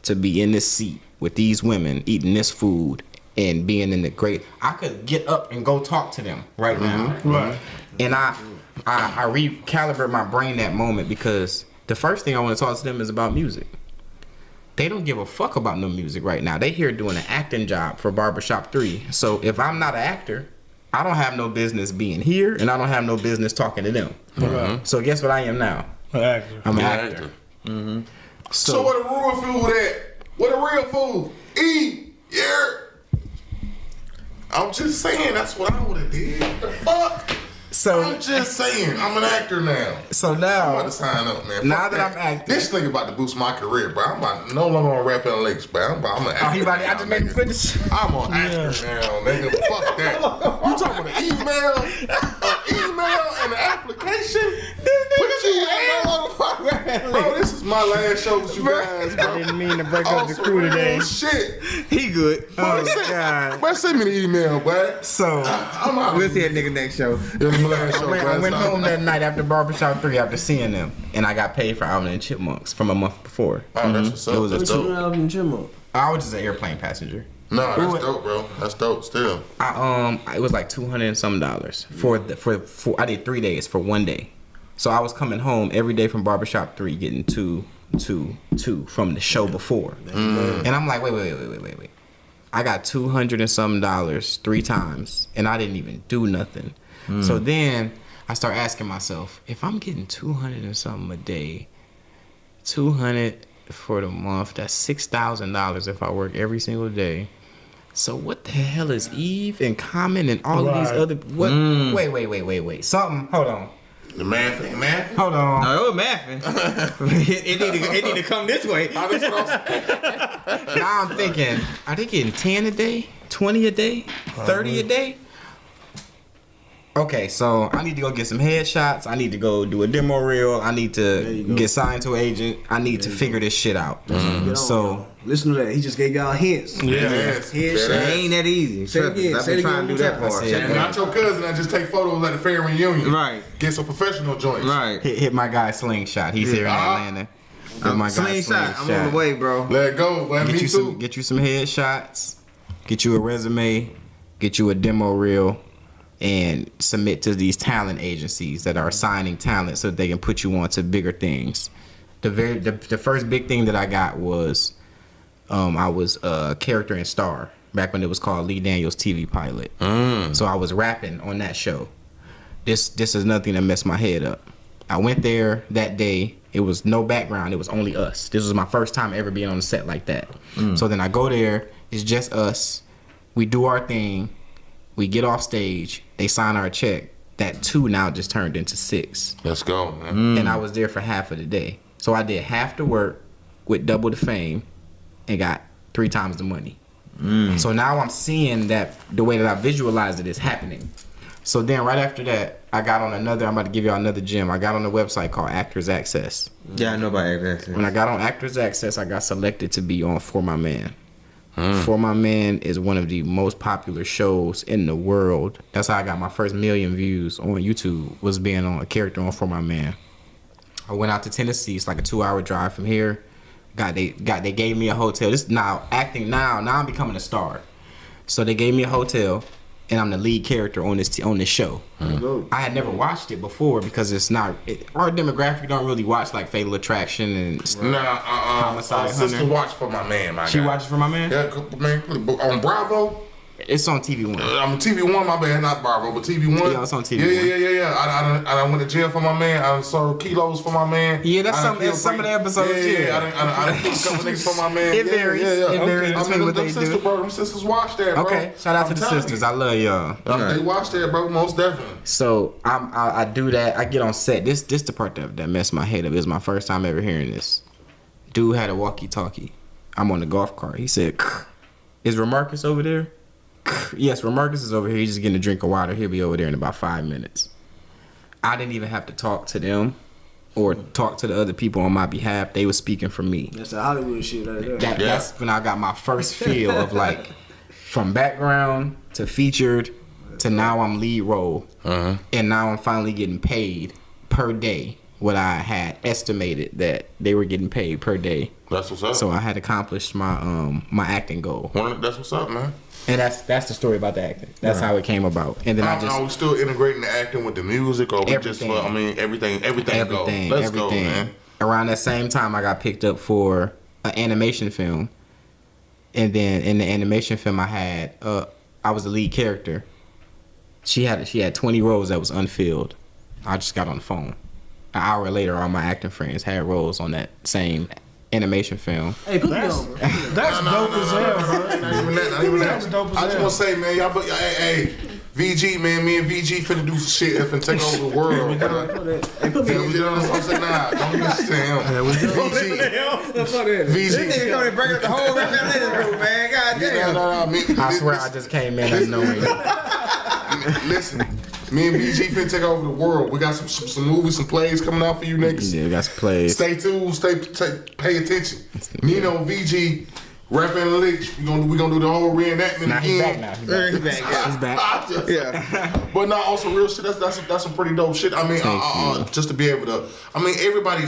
to be in this seat with these women eating this food and being in the great. I could get up and go talk to them right now. Right. And I recalibrate my brain that moment because the first thing I want to talk to them is about music. They don't give a fuck about no music right now. They here doing an acting job for Barbershop 3. So if I'm not an actor, I don't have no business being here and I don't have no business talking to them. So guess what I am now? An actor. I'm an Yeah, actor. actor. So where the real food at? Where the real food? Eat. Yeah. I'm just saying that's what I would have did. The fuck? So I'm just saying, I'm an actor now. so I'm about now to sign up, man. Now Fuck that I'm acting. This nigga about to boost my career, bro. I'm about no longer on Rap Analytics, bro. I'm an actor. oh, he about, I now, just made him nigga. finish. I'm an actor now, nigga. Fuck that. You talking about an email and an application? Put you in. Bro, this is my my last show with you guys, bro. I didn't mean to break up the crew today. Shit. He good. Oh God. Boy, send me the email, boy. So I'm out. We'll see that nigga next show. It was my last show, I went boy. home that night after Barbershop 3 after seeing them, and I got paid for Alvin and Chipmunks from a month before. Oh, that's what's up. It was a That's What you dope. doing out in the gym up? I was just an airplane passenger. No, that's dope, bro. That's dope still. It was like $200 and some for I did 3 days for 1 day. So I was coming home every day from Barbershop 3 getting two from the show before. And I'm like, wait. I got $200 and some 3 times and I didn't even do nothing. So then I start asking myself, if I'm getting $200 and something a day, 200 for the month, that's $6,000 if I work every single day. So what the hell is Eve and Common and all of these other what? Wait. Something. Hold on. The math ain't math. Hold on. No, it was mathing. it need to come this way. That's what I'm saying. Now I'm thinking, are they getting 10 a day, 20 a day, 30 a day? Okay, so I need to go get some headshots. I need to go do a demo reel. I need to get signed to an agent. I need to figure this shit out. So Listen to that. He just gave y'all hints. Yes. Headshot. It ain't that easy. Say it again, I've say been it trying to again do one that more part. time. And not your cousin that just take photos at the family reunion. Right. Get some professional joints. Right. hit my guy Slingshot. He's here in Atlanta. Hit my guy Slingshot. I'm on the way, bro. Let it go, man. Me too. Get you some headshots, get you a resume, get you a demo reel, and submit to these talent agencies that are assigning talent so that they can put you on to bigger things. The first big thing that I got was I was a character in Star back when it was called Lee Daniels TV Pilot. So I was rapping on that show. This is nothing that messed my head up. I went there that day. It was no background. It was only us. This was my first time ever being on a set like that. So then I go there. It's just us. We do our thing. We get off stage. They sign our check. That 2 now just turned into 6. Let's go, man. And I was there for half of the day. So I did half the work with double the fame and got 3 times the money. So now I'm seeing that the way that I visualized it is happening. So then right after that, I got on I'm about to give y'all another gem. I got on a website called Actors Access. Yeah, I know about that. When I got on Actors Access, I got selected to be on For My Man. For My Man is one of the most popular shows in the world. That's how I got my first 1 million views on YouTube, was being on a character on For My Man. I went out to Tennessee. It's like a 2-hour drive from here. They gave me a hotel. This now acting now I'm becoming a star. So they gave me a hotel, and I'm the lead character on this show. I had never watched it before because it's not our demographic don't really watch like Fatal Attraction and Homicide sister Hunter. watch for my man, my She guy. watches For My Man. Yeah, man. On Bravo. It's on TV One. I'm TV One, my bad, not Bravo, but TV One. Yeah, it's on TV One. Yeah. I went to jail for my man. I sold kilos for my man. Yeah, that's I done that's some of the episodes. Yeah. I done killed a couple niggas for my man. It varies. It varies I between mean, what them they sisters, do. bro. Them sisters watch that, bro. Okay, shout out to the telling sisters. you. I love y'all. They watch that, bro. Most definitely. So I do that. I get on set. This the part that messed my head up. It was my first time ever hearing this. Dude had a walkie-talkie. I'm on the golf cart. He said, "Is Remarcus over there?" Yes, Remarcus is over here. He's just getting a drink of water. He'll be over there in about 5 minutes. I didn't even have to talk to them or talk to the other people on my behalf. They were speaking for me. That's the Hollywood shit right there. That's when I got my first feel of like from background to featured to now I'm lead role. And now I'm finally getting paid per day what I had estimated that they were getting paid per day. That's what's up. So I had accomplished my my acting goal. That's what's up, man. And that's the story about the acting. That's how it came about. And then I just Are we still integrating the acting with the music, or we just? Everything. I mean, everything go. Let's go, man. Around that same time, I got picked up for an animation film, and then in the animation film, I was the lead character. She had 20 roles that was unfilled. I just got on the phone. An hour later, all my acting friends had roles on that same animation film. Hey, put me on, bro. That's dope as hell, bro. Not even that. That's dope as I just hell. want to say, man, y'all, hey, VG, man, me and VG finna do some shit and take over the world. Hey, put me on. I'm saying, nah, don't listen to him. VG. This nigga coming to bring up the whole representation group, man. God damn. Nah, I swear, I just came in unknowing. Listen, Me and BG finna take over the world. We got some movies, some plays coming out for you niggas. Yeah, we got some plays. Stay tuned. Pay attention. Nino, VG, Rap Analytics. We gonna do the whole reenactment Nah, he's again. back now. He's back. Yeah. He's back. Yeah. But not also real shit. That's some pretty dope shit. I mean, just to be able to. I mean, everybody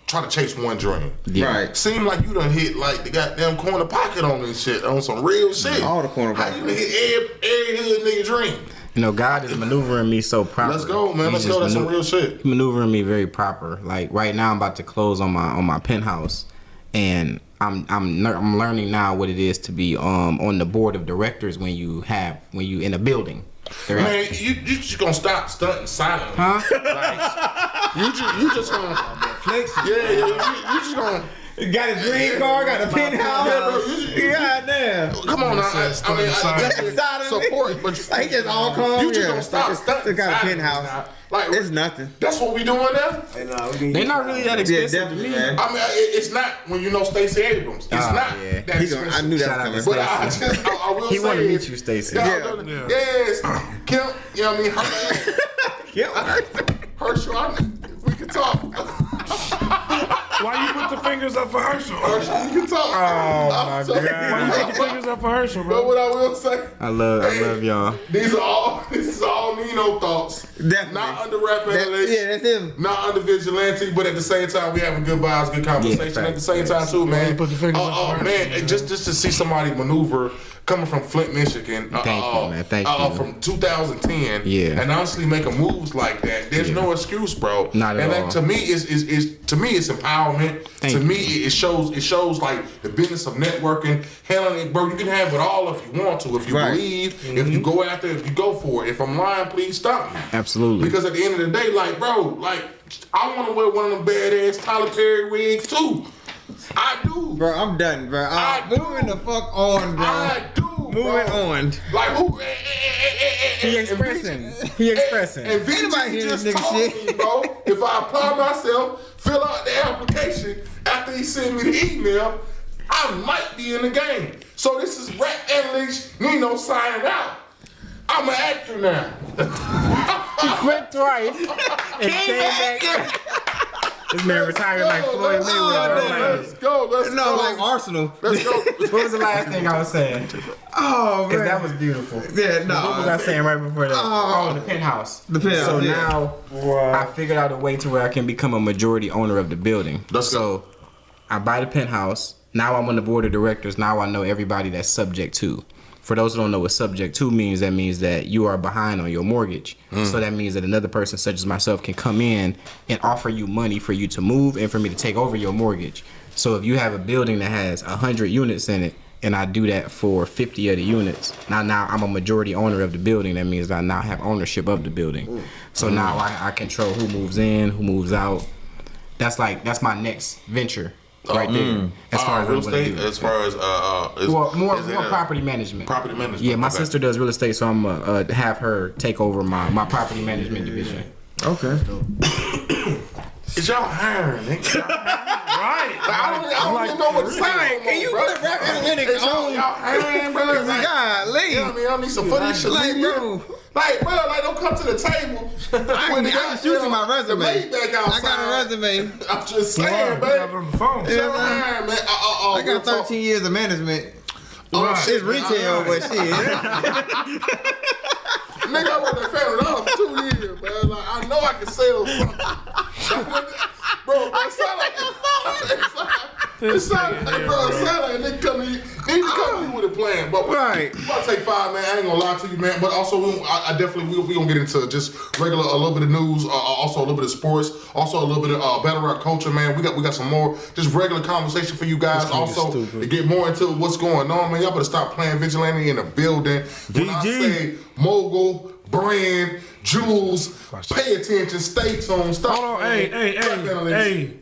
try to chase one dream. Yeah. Right. Seem like you done hit like the goddamn corner pocket on this shit, on some real shit. All the corner How you pockets. done hit every hood nigga dream? You know, God is maneuvering me so proper. Let's go, man. Let's He's go. just That's some real shit. Maneuvering me very proper. Like right now, I'm about to close on my penthouse, and I'm learning now what it is to be on the board of directors when you in a building. Man, you just gonna stop stunting silently. Huh? Like, you just gonna Flex. yeah, you just gonna. Got a green car, got a penthouse. God damn. Come on, now. I mean, Silently. support, but He just all calm. you just yeah. gonna stop stunting. They got a silently penthouse. now. Like It's nothing. that's what we doing now. They're not really that Yeah, expensive to definitely, me. man. I mean, it's not when you know Stacey Abrams. It's not yeah. that expensive. I knew that Shout out was to coming. But I will He say wanted to meet is- you, Stacey. Yeah. Yes, Kim. You know what I mean? Herschel, we can talk. Why you put the fingers up for Herschel? Herschel, we can talk. Oh, my Why you put the fingers up for Herschel, But bro? what I will say, I love y'all. this is all Nino thoughts. Definitely. Not under rap analytics. Yeah, that's him. Not under vigilante, but at the same time, we having good vibes, good conversation. Yeah, at the same time, too, man. you put the fingers up for man, Herschel, just to see somebody maneuver coming from Flint, Michigan. Thank you, man. Thank you. From 2010. Yeah. And honestly, making moves like that, there's no excuse, bro. Not at and all. that to me is it's empowerment. Thank to you. me, it shows like the business of networking, handling it, bro. You can have it all if you want to, if you Right. believe, if you go after, if you go for it. If I'm lying, please stop me. Absolutely. Because at the end of the day, like, bro, like, I want to wear one of them badass Tyler Perry wigs too. I do. Bro, I'm done, bro. I do. Moving the fuck on, bro. I do. Moving bro. on. Like, who? He expressing. He expressing. And Ain't nobody VG hearing just this nigga told shit. me, bro, if I apply myself, fill out the application, after he sent me the email, I might be in the game. So this is Rap Analytics, Nino signing out. I'm an actor now. Quit twice and came back. This man retired like Floyd Mayweather. Let's go. Let's No, go. like Arsenal. Let's go. What was the last thing I was saying? Oh, Because man. that was beautiful. Yeah, no. What was I saying right before that? Oh, the penthouse. The penthouse, So yeah. now I figured out a way to where I can become a majority owner of the building. Let's so I buy the penthouse. Now I'm on the board of directors. Now I know everybody that's subject to. For those who don't know what subject to means, that means that you are behind on your mortgage. So that means that another person such as myself can come in and offer you money for you to move and for me to take over your mortgage. So if you have a building that has 100 units in it, and I do that for 50 of the units, now I'm a majority owner of the building. That means I now have ownership of the building. So now I control who moves in, who moves out. That's my next venture right there. As far as real what I'm gonna estate, do. as far as Well, more is it, property management. property management. Yeah, my Okay. sister does real estate, so I'm gonna have her take over my property management division. Okay. Is y'all hiring, nigga? Right. I don't even know what to say. Right, can you put Rap Analytics Y'all on? hiring, bro? Like, Golly. you know what I mean? I need some funny shit. Like, bro. Like, bro, like, don't come to the table. I can shoot you my resume. The Maybach outside. I got a resume. I'm just saying, Got it man. on the phone. Y'all hiring, man. I got 13 years of management. Oh, shit, It's retail, but shit. Nigga, I worked at Family Dollar for 2 years, man. Like, I know I can sell something. Bro, it sound like it sound like, bro, it sound like a nigga come to you. Need to come to you with a plan. But Right. we about to take 5, man. I ain't gonna lie to you, man. But also, I definitely we gonna get into just regular, a little bit of news, also a little bit of sports, also a little bit of battle rap culture, man. We got some more just regular conversation for you guys. Also, to get more into what's going on, man. Y'all better stop playing vigilante in the building. When I say mogul, brand, jewels, pay attention, stay tuned. Stop. Hold on. Hey.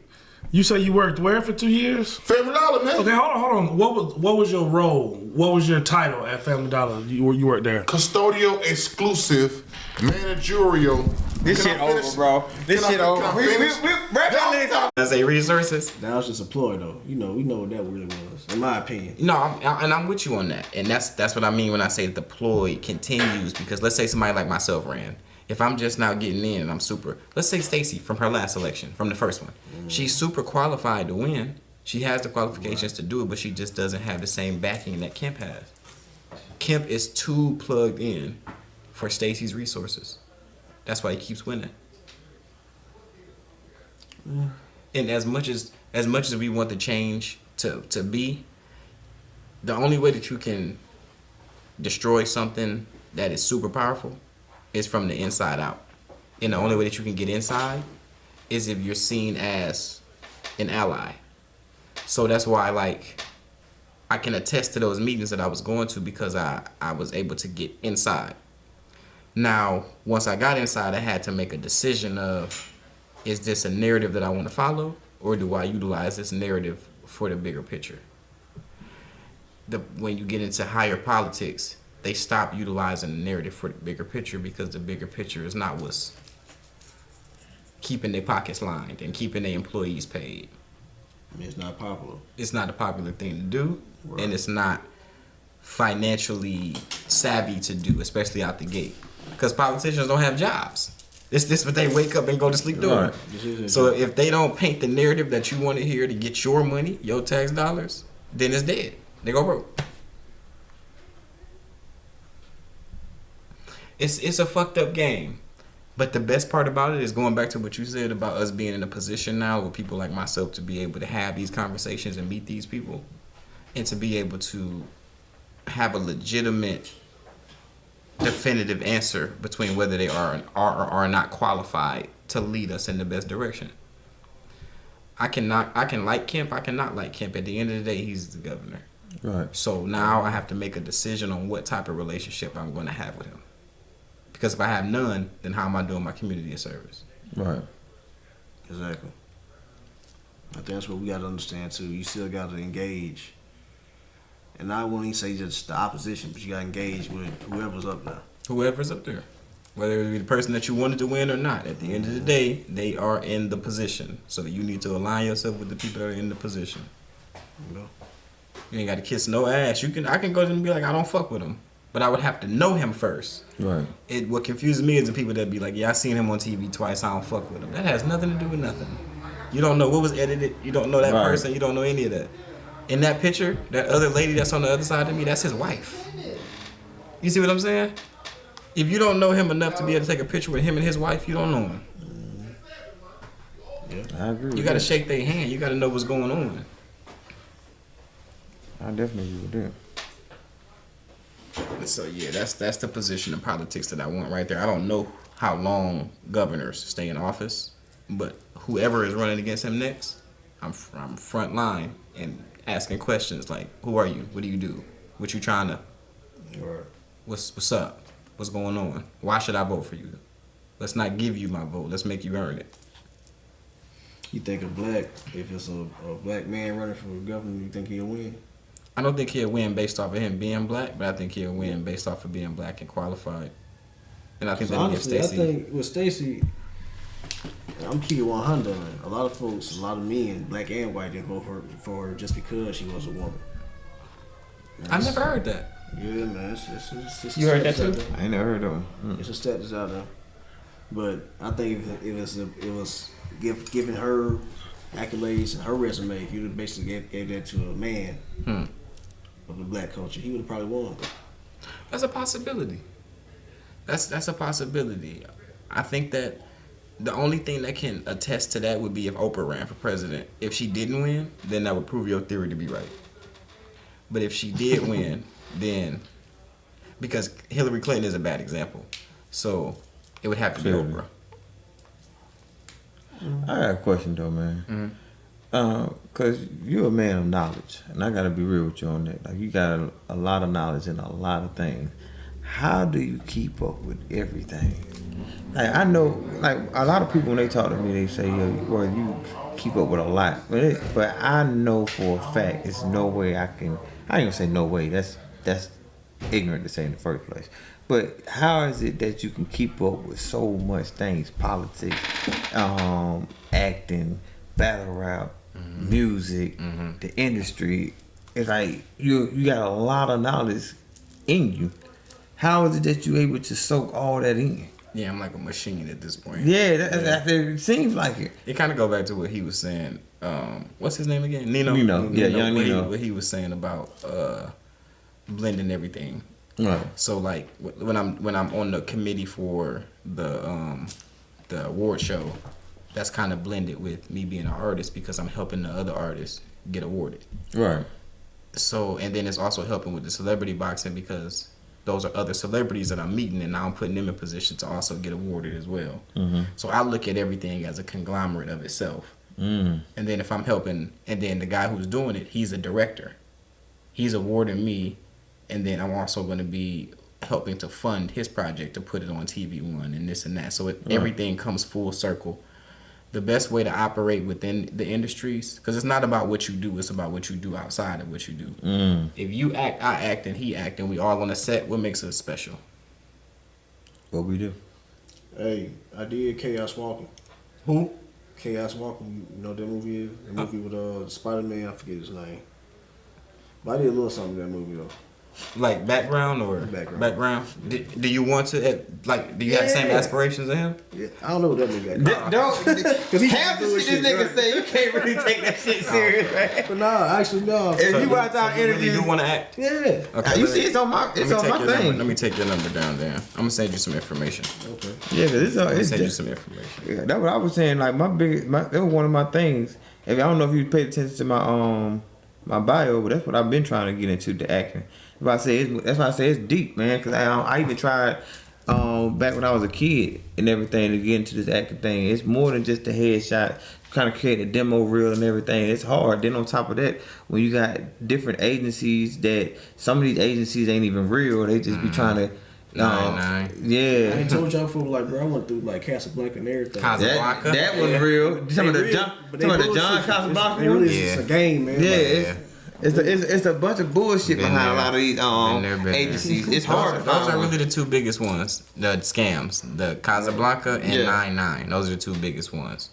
You say you worked where for 2 years? Family Dollar, man. Okay, hold on. What was your role? What was your title at Family Dollar? You worked there. Custodial, exclusive, managerial. This Can shit I over, finish? bro. This Can I- shit can over. I We finish? Rap Analytics. I say resources. Now it's just a ploy, though. We know what that really was, in my opinion. No, I'm with you on that, and that's what I mean when I say deploy continues. Because let's say somebody like myself ran, If I'm just now getting in and I'm super, let's say Stacey from her last election, from the first one, she's super qualified to win. She has the qualifications to do it, but she just doesn't have the same backing that Kemp has. Kemp is too plugged in for Stacey's resources. That's why he keeps winning. And as much as we want the change to be, the only way that you can destroy something that is super powerful is from the inside out. And the only way that you can get inside is if you're seen as an ally. So that's why, like, I can attest to those meetings that I was going to because I was able to get inside. Now, once I got inside, I had to make a decision of, is this a narrative that I want to follow, or do I utilize this narrative for the bigger picture? When you get into higher politics, they stop utilizing the narrative for the bigger picture because the bigger picture is not what's keeping their pockets lined and keeping their employees paid. I mean, it's not popular. It's not a popular thing to do, Right. and it's not financially savvy to do, especially out the gate. Because politicians don't have jobs. This what they wake up and go to sleep doing. Right. So if they don't paint the narrative that you want to hear to get your money, your tax dollars, then it's dead. They go broke. It's a fucked up game. But the best part about it is going back to what you said about us being in a position now with people like myself to be able to have these conversations and meet these people and to be able to have a legitimate definitive answer between whether they are or are not qualified to lead us in the best direction. I can like Kemp, I cannot like Kemp. At the end of the day, he's the governor. Right. So now I have to make a decision on what type of relationship I'm going to have with him. Because if I have none, then how am I doing my community a service? Right. Exactly. I think that's what we got to understand too. You still got to engage, and I won't even say just the opposition, but you got to engage with whoever's up there. Whoever's up there. Whether it be the person that you wanted to win or not. At the end of the day, they are in the position. So you need to align yourself with the people that are in the position. You know? You ain't got to kiss no ass. I can go to them and be like, I don't fuck with him. But I would have to know him first. Right. What confuses me is the people that be like, yeah, I seen him on TV twice, I don't fuck with him. That has nothing to do with nothing. You don't know what was edited. You don't know that Right. person. You don't know any of that. In that picture, that other lady that's on the other side of me, that's his wife. You see what I'm saying? If you don't know him enough to be able to take a picture with him and his wife, you don't know him. I agree with You got to that. shake their hand. You got to know what's going on. I definitely agree with that. So yeah, that's the position of politics that I want right there. I don't know how long governors stay in office, but whoever is running against him next, I'm front line and asking questions like, who are you? What do you do? What you trying to? Right. What's up? What's going on? Why should I vote for you? Let's not give you my vote. Let's make you earn it. You think if it's a black man running for governor, you think he'll win? I don't think he'll win based off of him being black, but I think he'll win based off of being black and qualified. And I think So that'll give honestly, I Stacey. think with Stacey, I'm keeping 100 on it. A lot of folks, a lot of men, black and white, didn't vote for her just because she was a woman. I never heard that. Yeah, man. It's You heard that stats out too? there. I ain't never heard of him. It's a stat that's out there. But I think if it was giving her accolades and her resume, if you would basically gave that to a man of the black culture, he would have probably won. That's a possibility. That's a possibility. I think that the only thing that can attest to that would be if Oprah ran for president. If she didn't win, then that would prove your theory to be right. But if she did win, then because Hillary Clinton is a bad example, so it would have to be Sure. Oprah. I got a question though, man. Cause you're a man of knowledge, and I gotta be real with you on that. Like you got a lot of knowledge in a lot of things. How do you keep up with everything? Like I know, like a lot of people when they talk to me, they say, "Yo, well, you keep up with a lot," but I know for a fact, it's no way I can. I ain't gonna say no way. That's ignorant to say in the first place. But how is it that you can keep up with so much things? Politics, acting, battle rap, music, the industry. It's like you got a lot of knowledge in you. How is it that you're able to soak all that in? Yeah, I'm like a machine at this point. Yeah, it seems like it. It kind of go back to what he was saying. What's his name again? Nino. Yeah, young Nino. What he was saying about blending everything. Right. So like when I'm on the committee for the award show, that's kind of blended with me being an artist because I'm helping the other artists get awarded. Right. So and then it's also helping with the celebrity boxing because those are other celebrities that I'm meeting and now I'm putting them in position to also get awarded as well. Mm-hmm. So I look at everything as a conglomerate of itself. Mm. And then if I'm helping, and then the guy who's doing it, he's a director. He's awarding me, and then I'm also going to be helping to fund his project to put it on TV One and this and that. So everything comes full circle. The best way to operate within the industries, because it's not about what you do, it's about what you do outside of what you do. Mm. If you act, I act, and he act, and we all on a set, what makes us special? What we do? Hey, I did Chaos Walking. Who? Chaos Walking, you know what that movie is? The movie with Spider-Man, I forget his name. But I did a little something in that movie though. Like background or Background. Do you want to do you have the same aspirations as him? Yeah, I don't know what that nigga got. Don't. he Half the do shit this shit, nigga right? say, you can't really take that shit serious, man. But nah, actually no. If you watch our you really interviews, do want to act? Yeah. Okay. you see it's on my Let me my take your thing. number. Let me take your number down there. I'm gonna send you some information. Okay. Yeah, cause it's I'm gonna it's send you just, some information. yeah, that's what I was saying. Like that was one of my things. I don't know if you paid attention to my bio, but that's what I've been trying to get into, the acting. That's why I say it's deep, man. Cause I even tried back when I was a kid and everything to get into this acting thing. It's more than just the headshot. Kind of create a demo reel and everything. It's hard. Then on top of that, when you got different agencies that some of these agencies ain't even real, they just be trying to. Nine. I Yeah. ain't told y'all before, like, bro, I went through like Casablanca and everything. Casablanca. That was real. Some of the John Casablanca They really, ones? it's a game, man. Yeah, it's a bunch of bullshit Been behind there. a lot of these Been there. agencies. It's hard. Those are really the two biggest ones. The scams, the Casablanca and Yeah. 99. Those are the two biggest ones.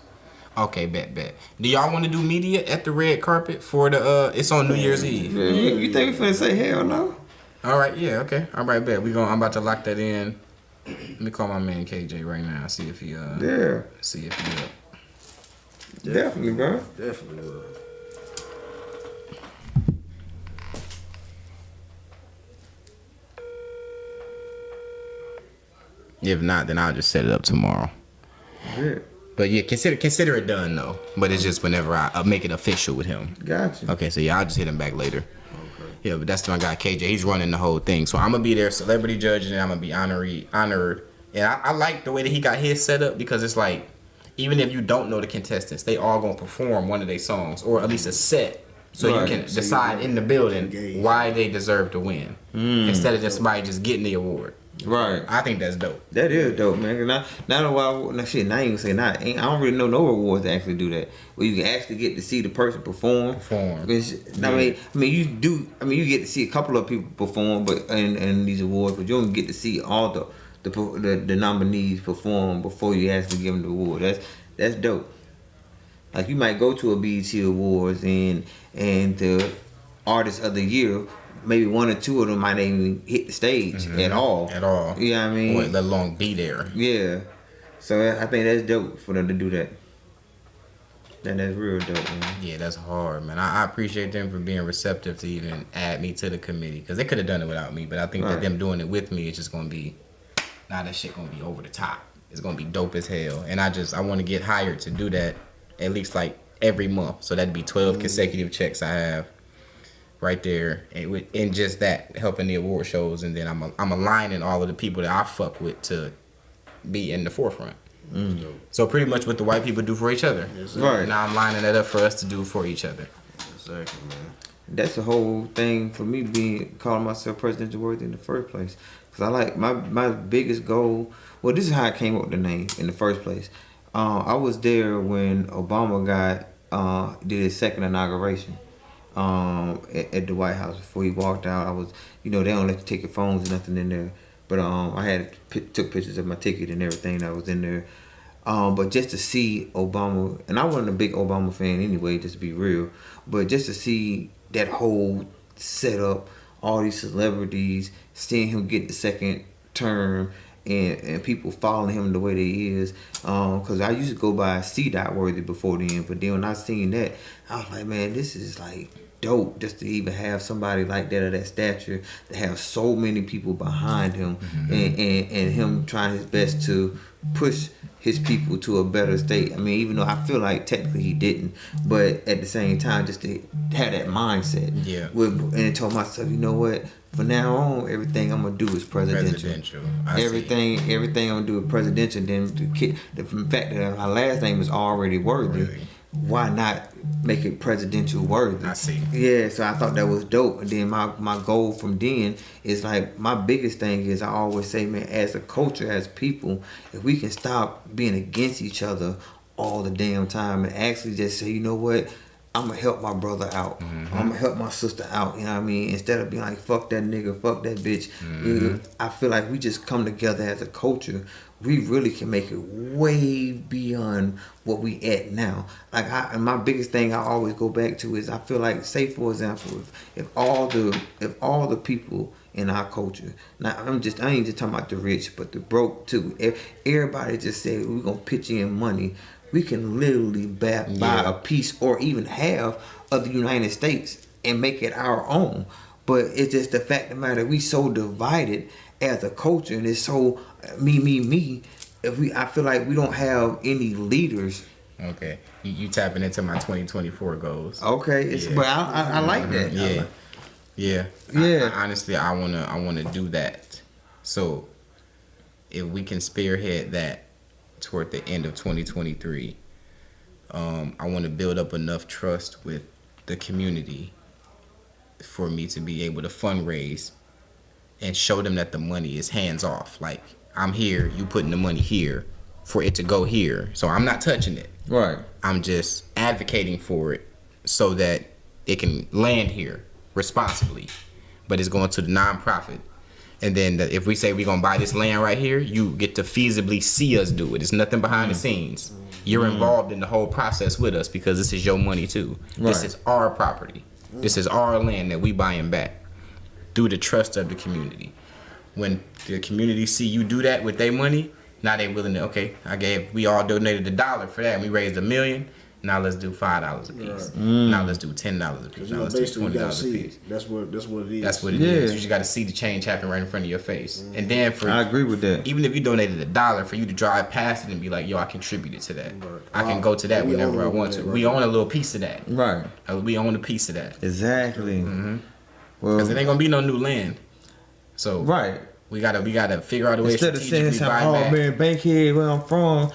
Okay, bet. Do y'all want to do media at the red carpet for the? It's on New Year's Eve. You think we finna say hell no? All right, yeah, okay. All right, bet. I'm about to lock that in. Let me call my man KJ right now. See if he Yeah, see if he up. definitely, bro. Definitely. If not, then I'll just set it up tomorrow. Yeah, But yeah, consider it done though. But it's just whenever I make it official with him. gotcha. Okay, so yeah, I'll just hit him back later. Okay. Yeah, but that's my guy KJ. He's running the whole thing. So I'm gonna be there, celebrity judging, and I'm gonna be honored. And I like the way that he got his set up because it's like, even if you don't know the contestants, they all gonna perform one of their songs or at least a set. So Right. you can decide in the building why they deserve to win. Instead of just somebody just getting the award. Right. I think that's dope. That is dope, man. Not shit. I ain't gonna say not. I don't really know no awards that actually do that. Where you can actually get to see the person perform. Which, I mean, you do. I mean, you get to see a couple of people perform, but in these awards, but you don't get to see all the nominees perform before you actually give them the award. That's dope. Like you might go to a BET Awards and the Artist of the Year. Maybe one or two of them might not even hit the stage at all. At all. You know what I mean? Or let alone be there. Yeah. So I think that's dope for them to do that. That's real dope, man. Yeah, that's hard, man. I appreciate them for being receptive to even add me to the committee because they could have done it without me. But I think that them doing it with me is just gonna be, that shit gonna be over the top. It's gonna be dope as hell, and I want to get hired to do that at least like every month. So that'd be 12 consecutive checks I have. Right there, and in just that, helping the award shows, and then I'm aligning all of the people that I fuck with to be in the forefront. So pretty much what the white people do for each other. Right. Now I'm lining that up for us to do for each other. Exactly, man. That's the whole thing for me calling myself presidential worthy in the first place. Cause I like my biggest goal. Well, this is how I came up with the name in the first place. I was there when Obama did his second inauguration. At the White House before he walked out. I was, they don't let you take your phones or nothing in there. But I took pictures of my ticket and everything that was in there. But just to see Obama, and I wasn't a big Obama fan anyway, just to be real. But just to see that whole setup, all these celebrities, seeing him get the second term, and people following him the way they is. Cause I used to go by C. Worthy before then, but then when I seen that, I was like, man, this is like dope just to even have somebody like that of that stature, to have so many people behind him, and him trying his best to push his people to a better state. I mean, even though I feel like technically he didn't, but at the same time, just to have that mindset. Yeah. And I told myself, you know what? From now on, everything I'm gonna do is presidential. Everything I'm gonna do is presidential. Then the fact that my last name is already Worthy. Why not make it presidential worthy? I see. Yeah, so I thought that was dope. And then my goal from then is like, my biggest thing is, I always say, man, as a culture, as people, if we can stop being against each other all the damn time and actually just say, you know what, I'm gonna help my brother out. I'm gonna help my sister out. You know what I mean? Instead of being like, fuck that nigga, fuck that bitch. I feel like we just come together as a culture. We really can make it way beyond what we at now. Like, and my biggest thing I always go back to is, I feel like, say for example, if all the people in our culture, now I ain't just talking about the rich, but the broke too. If everybody just said, we're gonna pitch in money, we can literally buy a piece or even half of the United States and make it our own. But it's just the fact of the matter, we so divided as a culture, and it's so me. I feel like we don't have any leaders. Okay, you tapping into my 2024 goals. Okay, but I like that. Yeah. I honestly, I wanna do that. So if we can spearhead that toward the end of 2023, I want to build up enough trust with the community for me to be able to fundraise and show them that the money is hands off. Like, I'm here, you putting the money here for it to go here. So I'm not touching it. Right. I'm just advocating for it so that it can land here responsibly. But it's going to the nonprofit. And then if we say we're going to buy this land right here, you get to feasibly see us do it. It's nothing behind the scenes. You're involved in the whole process with us because this is your money too. Right. This is our property. This is our land that we buying back through the trust of the community. When the community see you do that with their money, now they willing to, okay, we all donated $1 for that and we raised $1 million. Now let's do $5 a piece. Now let's do $10 a piece. Now let's do $20 a piece. That's what it is. That's what it is. You just got to see the change happen right in front of your face. And then I agree with that. Even if you donated $1, for you to drive past it and be like, yo, I contributed to that. I can go to that whenever I want to. We own a little piece of that. Right. We own a piece of that. Exactly. Well, because there ain't gonna be no new land. So right. We gotta figure out a way instead of saying something, oh man, Bankhead, where I'm from,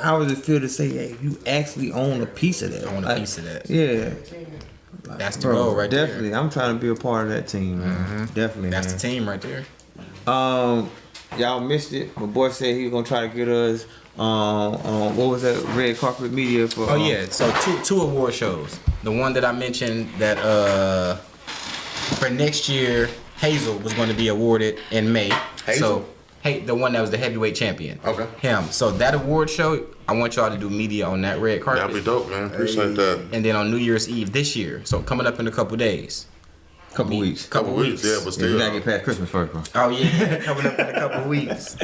how does it feel to say, hey, you actually own a piece of that? Own a piece of that. Yeah. That's the goal right there. Definitely. I'm trying to be a part of that team, man. Definitely. That's the team right there. Y'all missed it. My boy said he was gonna try to get us what was that, Red Carpet Media for? Oh yeah, so two award shows. The one that I mentioned that for next year, Hazel was going to be awarded in May. Hazel? So, the one that was the heavyweight champion. Okay. Him. So that award show, I want y'all to do media on that red carpet. That'd be dope, man. Appreciate that. And then on New Year's Eve this year, so coming up in a couple days. Couple weeks, yeah, but still. We gotta get past Christmas first, bro. Oh yeah, coming up in a couple weeks.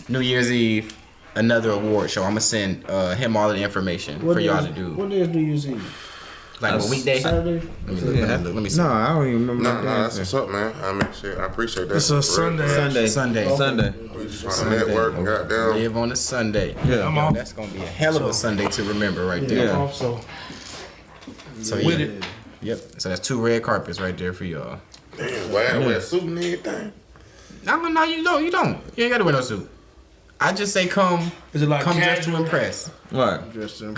New Year's Eve, another award show. I'm gonna send him all of the information for y'all to do. What day is New Year's Eve? Like a weekday? Saturday? Let me see. No, I don't even remember. No, that's what's up, man. I appreciate that. It's a Sunday. Sunday. We just trying to network and goddamn. Live on a Sunday. Yeah. I'm off. That's gonna be a hell of a Sunday to remember right there. Yeah. Also, So with yeah. it. Yep. So that's 2 red carpets right there for y'all. Damn, why I wear a suit and everything? No, you don't. You ain't gotta wear no suit. I just say come. Is it like come dressed to casual? impress? Right. Come dressed to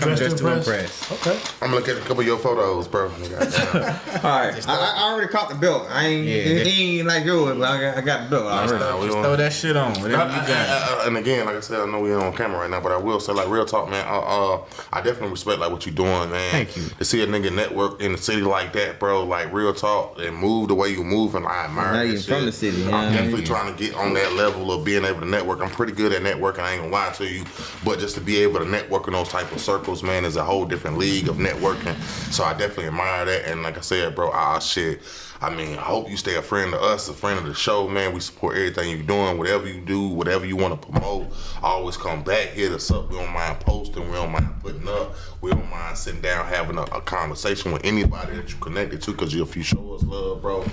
impress. Okay. I'm gonna look at a couple of your photos, bro. Alright. I already caught the belt. I ain't it ain't like yours, but I got the belt already. we Just don't- throw that shit on. Whatever you got. And again, like I said, I know we ain't on camera right now, but I will say, like, real talk, man. I definitely respect like what you doing, man. Thank you. To see a nigga network in the city like that, bro, like real talk, and move the way you move, and I admire Now that you're shit. from the city, you know what I'm I definitely mean? trying to get on that level of being able to network. I'm pretty good at networking. I ain't gonna lie to you, but just to be able to network in those type of circles, man, is a whole different league of networking. So I definitely admire that. And like I said, bro, shit. I mean, I hope you stay a friend of us, a friend of the show, man. We support everything you're doing, whatever you do, whatever you want to promote. Always come back, hit us up. We don't mind posting, we don't mind putting up. We don't mind sitting down, having a conversation with anybody that you connected to, because if you show us love, bro,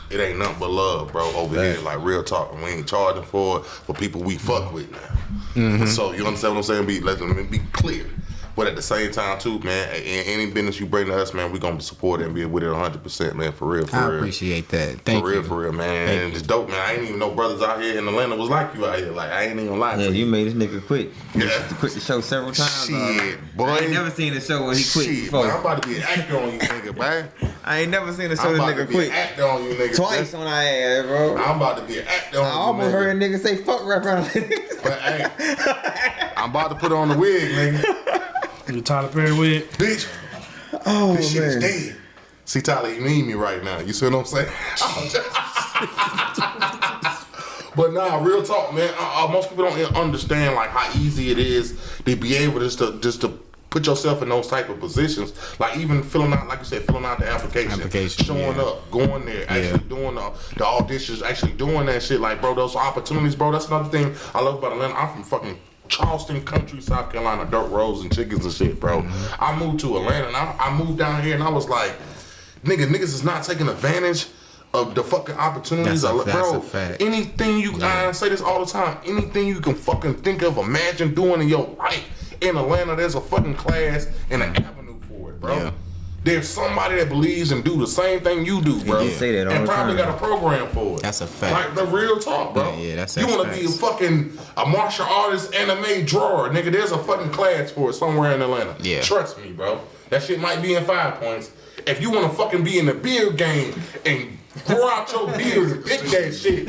it ain't nothing but love, bro, over here. Like, real talk. And we ain't charging for it, for people we fuck with now. So, you understand what I'm saying? Let me be clear. But at the same time, too, man, any business you bring to us, man, we gonna support it and be with it 100%, man, for real, for real. I appreciate that. Thank you. For real, man. And it's dope, man. I ain't even know brothers out here in Atlanta was like you out here. Like, I ain't even gonna lie to Yeah, you. you made this nigga quit. Yeah. Quit the show several times. Shit, boy. I ain't never seen a show where he quit Shit, before. man, I'm about to be an actor on you, nigga, man. I ain't never seen a show I'm this about to nigga be quit an actor on you, nigga. twice on our ass, bro. I'm about to be an actor on I you, almost nigga. heard a nigga say fuck rap around. But, hey, I'm about to put on the wig, nigga. You Tyler Perry wig. Bitch, Oh, this shit is man. dead. See, Tyler, you need me right now. You see what I'm saying? But nah, real talk, man. Most people don't understand like how easy it is to be able just to put yourself in those type of positions. Like even filling out, like you said, filling out the application, showing up, going there, actually doing the auditions, actually doing that shit. Like, bro, those opportunities, bro. That's another thing I love about Atlanta. I'm from fucking Charleston country, South Carolina, dirt roads and chickens and shit, bro. I moved to Atlanta and I moved down here and I was like, niggas is not taking advantage of the fucking opportunities. That's Bro, a fact. anything you, I say this all the time, anything you can fucking think of, imagine doing in your life in Atlanta, there's a fucking class and an avenue for it, bro. Yeah. There's somebody that believes and do the same thing you do, bro. You say that all and the probably time. got a program for it. That's a fact. Like the real talk, bro. Yeah, that's You want to be a facts. fucking a martial artist, anime drawer, nigga. There's a fucking class for it somewhere in Atlanta. Yeah. Trust me, bro. That shit might be in 5 points. If you want to fucking be in the beard game and grow out your beard and pick that shit,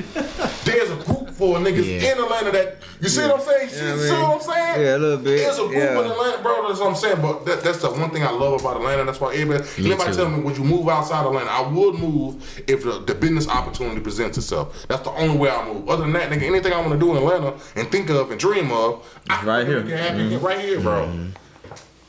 there's a group for niggas in Atlanta that, you see what I'm saying? You see what I'm saying? Yeah, a little bit. There's a group in Atlanta, bro. That's what I'm saying. But that's the one thing I love about Atlanta. That's why everybody tell me, would you move outside Atlanta? I would move if the business opportunity presents itself. That's the only way I move. Other than that, nigga, anything I want to do in Atlanta and think of and dream of, right here. Can happen right here, bro.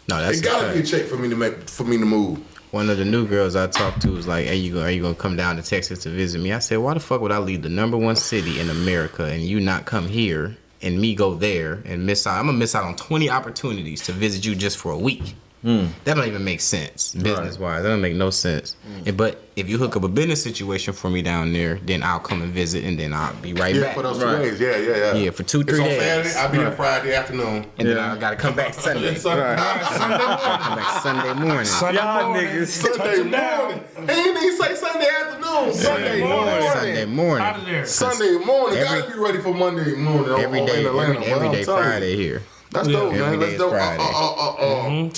No, that's It a gotta be a fact. check for me to move. One of the new girls I talked to was like, "Hey, are you gonna come down to Texas to visit me?" I said, "Why the fuck would I leave the #1 city in America and you not come here and me go there and miss out? I'm gonna miss out on 20 opportunities to visit you just for a week. That don't even make sense business wise. That don't make no sense. But if you hook up a business situation for me down there, then I'll come and visit and then I'll be right back. For those 2 days. Yeah. Yeah, for 2-3 It's on days. Saturday. I'll be there Friday afternoon. And then I gotta come back Sunday. Sunday Come back Sunday morning. Sunday morning. He didn't even say Sunday afternoon. Sunday morning. Sunday morning. Out of there. Sunday morning. Every- Gotta be ready for Monday morning. Every day, in Atlanta, every man, day I'm telling you. Friday here. That's dope, Every man. day That's is dope. Friday.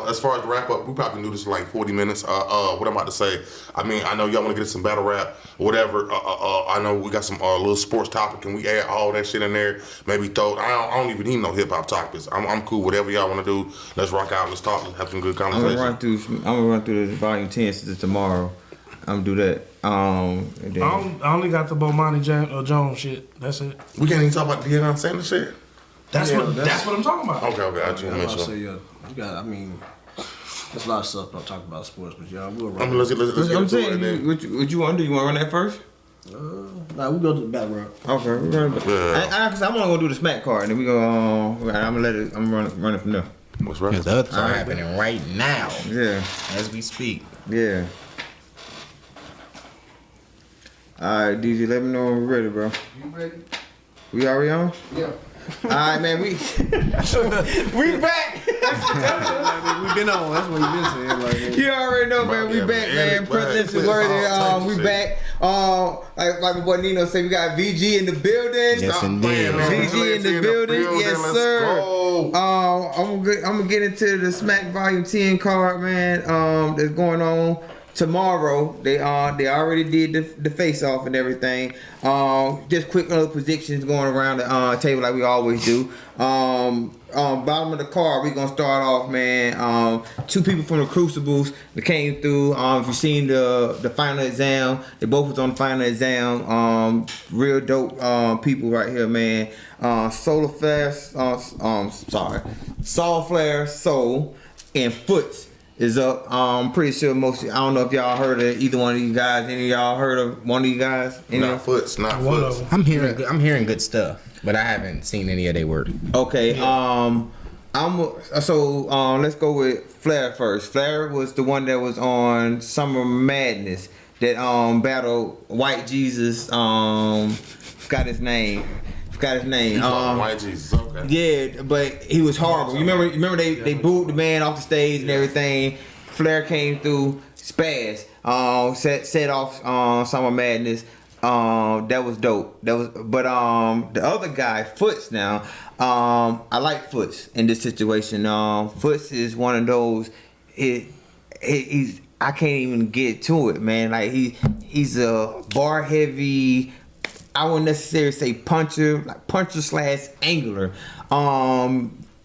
As far as the wrap up, we probably do this in like 40 minutes. What I'm about to say, I mean, I know y'all want to get some battle rap or whatever. I know we got some little sports topic, and we add all that shit in there. Maybe throw. I don't even need no hip hop topics. I'm cool. Whatever y'all want to do, let's rock out. Let's talk. Let's have some good I'm conversation. gonna run through the volume 10 since tomorrow. I'm gonna do that. And then, I only got the Bomani Jones shit. That's it. We can't even talk about Deion Sanders shit. That's what I'm talking about. Okay. I just Yeah, want I'm to about to make say, sure. you got. I mean, there's a lot of stuff I'm talking about sports, but yeah, we'll I run. mean, let's get I'm into it. and saying, then- what you want to do? You want to run that first? Nah, we go to the battle rap. Okay, we're running. Yeah. I'm only gonna do the smack card, and then we go. I'm gonna let it. I'm running from there. What's right? Because the others are happening right now Yeah, as we speak. yeah. All right, DJ, let me know when we're ready, bro. You ready? We already on? Yeah. All right, man. We back. We've been on. That's what you've been saying. Like, You already know, man. We Yeah, back, man. man. Eric, President's man. worthy. All types We of back. Like my boy Nino said, we got VG in the building. Yes, Stop indeed. playing, man. VG in the building, yes Let's sir. go. I'm gonna get into the Smack Volume 10 card, man. That's going on tomorrow. They already did the face off and everything. Just quick little predictions going around the table like we always do. Bottom of the card, we're gonna start off, man. 2 people from the Crucibles that came through. If you've seen the final exam, they both was on the final exam. Real dope people right here, man. Solar Flare, Saw Flare, Soul, and Foots. is up. I'm pretty sure most. I don't know if y'all heard of either one of you guys. Any of y'all heard of one of you guys? Any? Not Foots, not One Foots. of them. I'm hearing good stuff, but I haven't seen any of their work. Okay. Let's go with Flair first. Flair was the one that was on Summer Madness that battled White Jesus. Forgot his name. White Jesus, okay. Yeah, but he was horrible. You remember they booed the man off the stage and everything. Flair came through, spaz, set off Summer Madness. That was dope. But the other guy, Foots. Now, I like Foots in this situation. Foots is one of those. He's I can't even get to it, man. Like he's a bar heavy. I wouldn't necessarily say puncher / angler.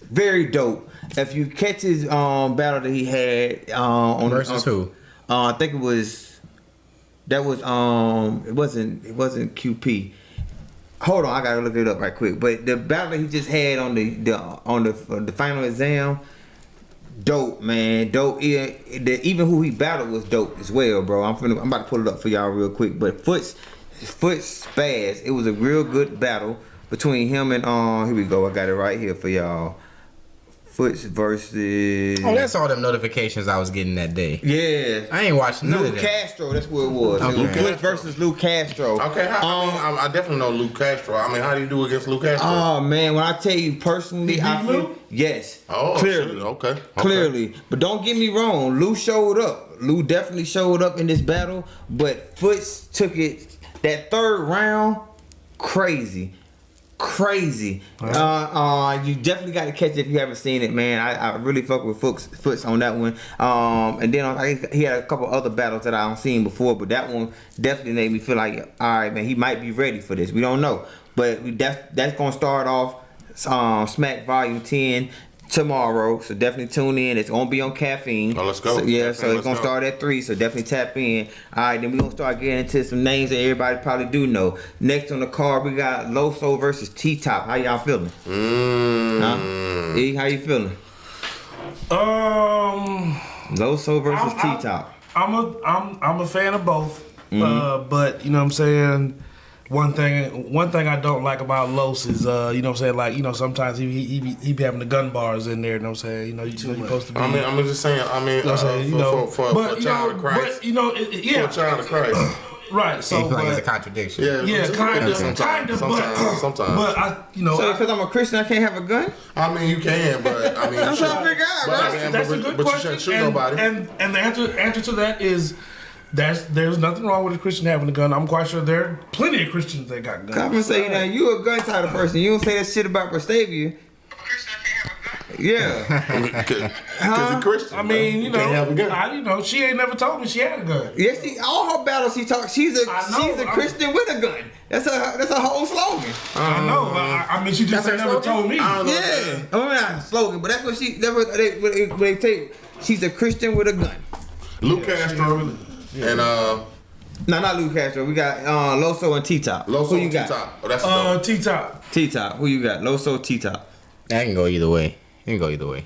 Very dope. If you catch his battle that he had Versus who? I think it wasn't QP. Hold on, I gotta look it up right quick. But the battle that he just had on the final exam, dope, man, dope. Yeah, even who he battled was dope as well, bro. I'm about to pull it up for y'all real quick. But Foots spaz. It was a real good battle between him and here we go. I got it right here for y'all. Foots versus. Oh, that's all them notifications I was getting that day. Yeah, I ain't watching none of Luke that. Castro. That's what it was. Okay. It was Foots versus Luke Castro. Okay, I definitely know Luke Castro. I mean, how do you do against Luke Castro? Oh man, when I tell you personally, I feel yes. Oh, clearly, shit. Okay. clearly. But don't get me wrong, Lou showed up. Lou definitely showed up in this battle, but Foots took it that third round, crazy. You definitely got to catch it if you haven't seen it, man. I really fuck with Foots on that one. And then he had a couple other battles that I don't seen before, but that one definitely made me feel like, all right, man, he might be ready for this. We don't know, but that's gonna start off Smack Volume 10 tomorrow, so definitely tune in. It's gonna be on Caffeine. Oh, let's go. So, yeah, Caffeine, so it's let's gonna go. start at 3, so definitely tap in. All right, then we're gonna start getting into some names that everybody probably do know. Next on the card, we got Loso versus T-Top. How y'all feeling? Huh? E, how you feeling? Loso versus T-Top. I'm a fan of both. But you know what I'm saying. One thing I don't like about Los is you know what I'm saying, like, you know, sometimes he be having the gun bars in there, you know what I'm saying, you know, you're supposed to be. I mean, I'm just saying. I mean, you know what I'm saying, you know, for a child of Christ. But you know, yeah, For a child of Christ. right. So You feel like it's a contradiction. yeah, kind of, Sometimes. but I, you know, So because I'm a Christian, I can't have a gun? I mean, you can, but I mean, I'm trying to figure out, but, right? I mean, that's a but good you question. shouldn't shoot nobody. And the answer to that is there's nothing wrong with a Christian having a gun. I'm quite sure there are plenty of Christians that got guns. I'm gonna say, now you a gun type of person. You don't say that shit about Prestavia. Yeah. Because he's Christian. I mean, you know, can't have a gun. you know, she ain't never told me she had a gun. Yes, all her battles she talks. She's a Christian with a gun. That's a whole slogan. I know, but I mean, she just ain't never told me. I don't know. Yeah, I mean, not a slogan, but that's what she. That's what they take. She's a Christian with a gun. Luke Castro and No, not Luke Castro. We got Loso and T-Top. Loso Who you and got? T-Top. Oh, that's dope. T-Top. T-Top. Who you got? Loso, T-Top. That can go either way. It can go either way.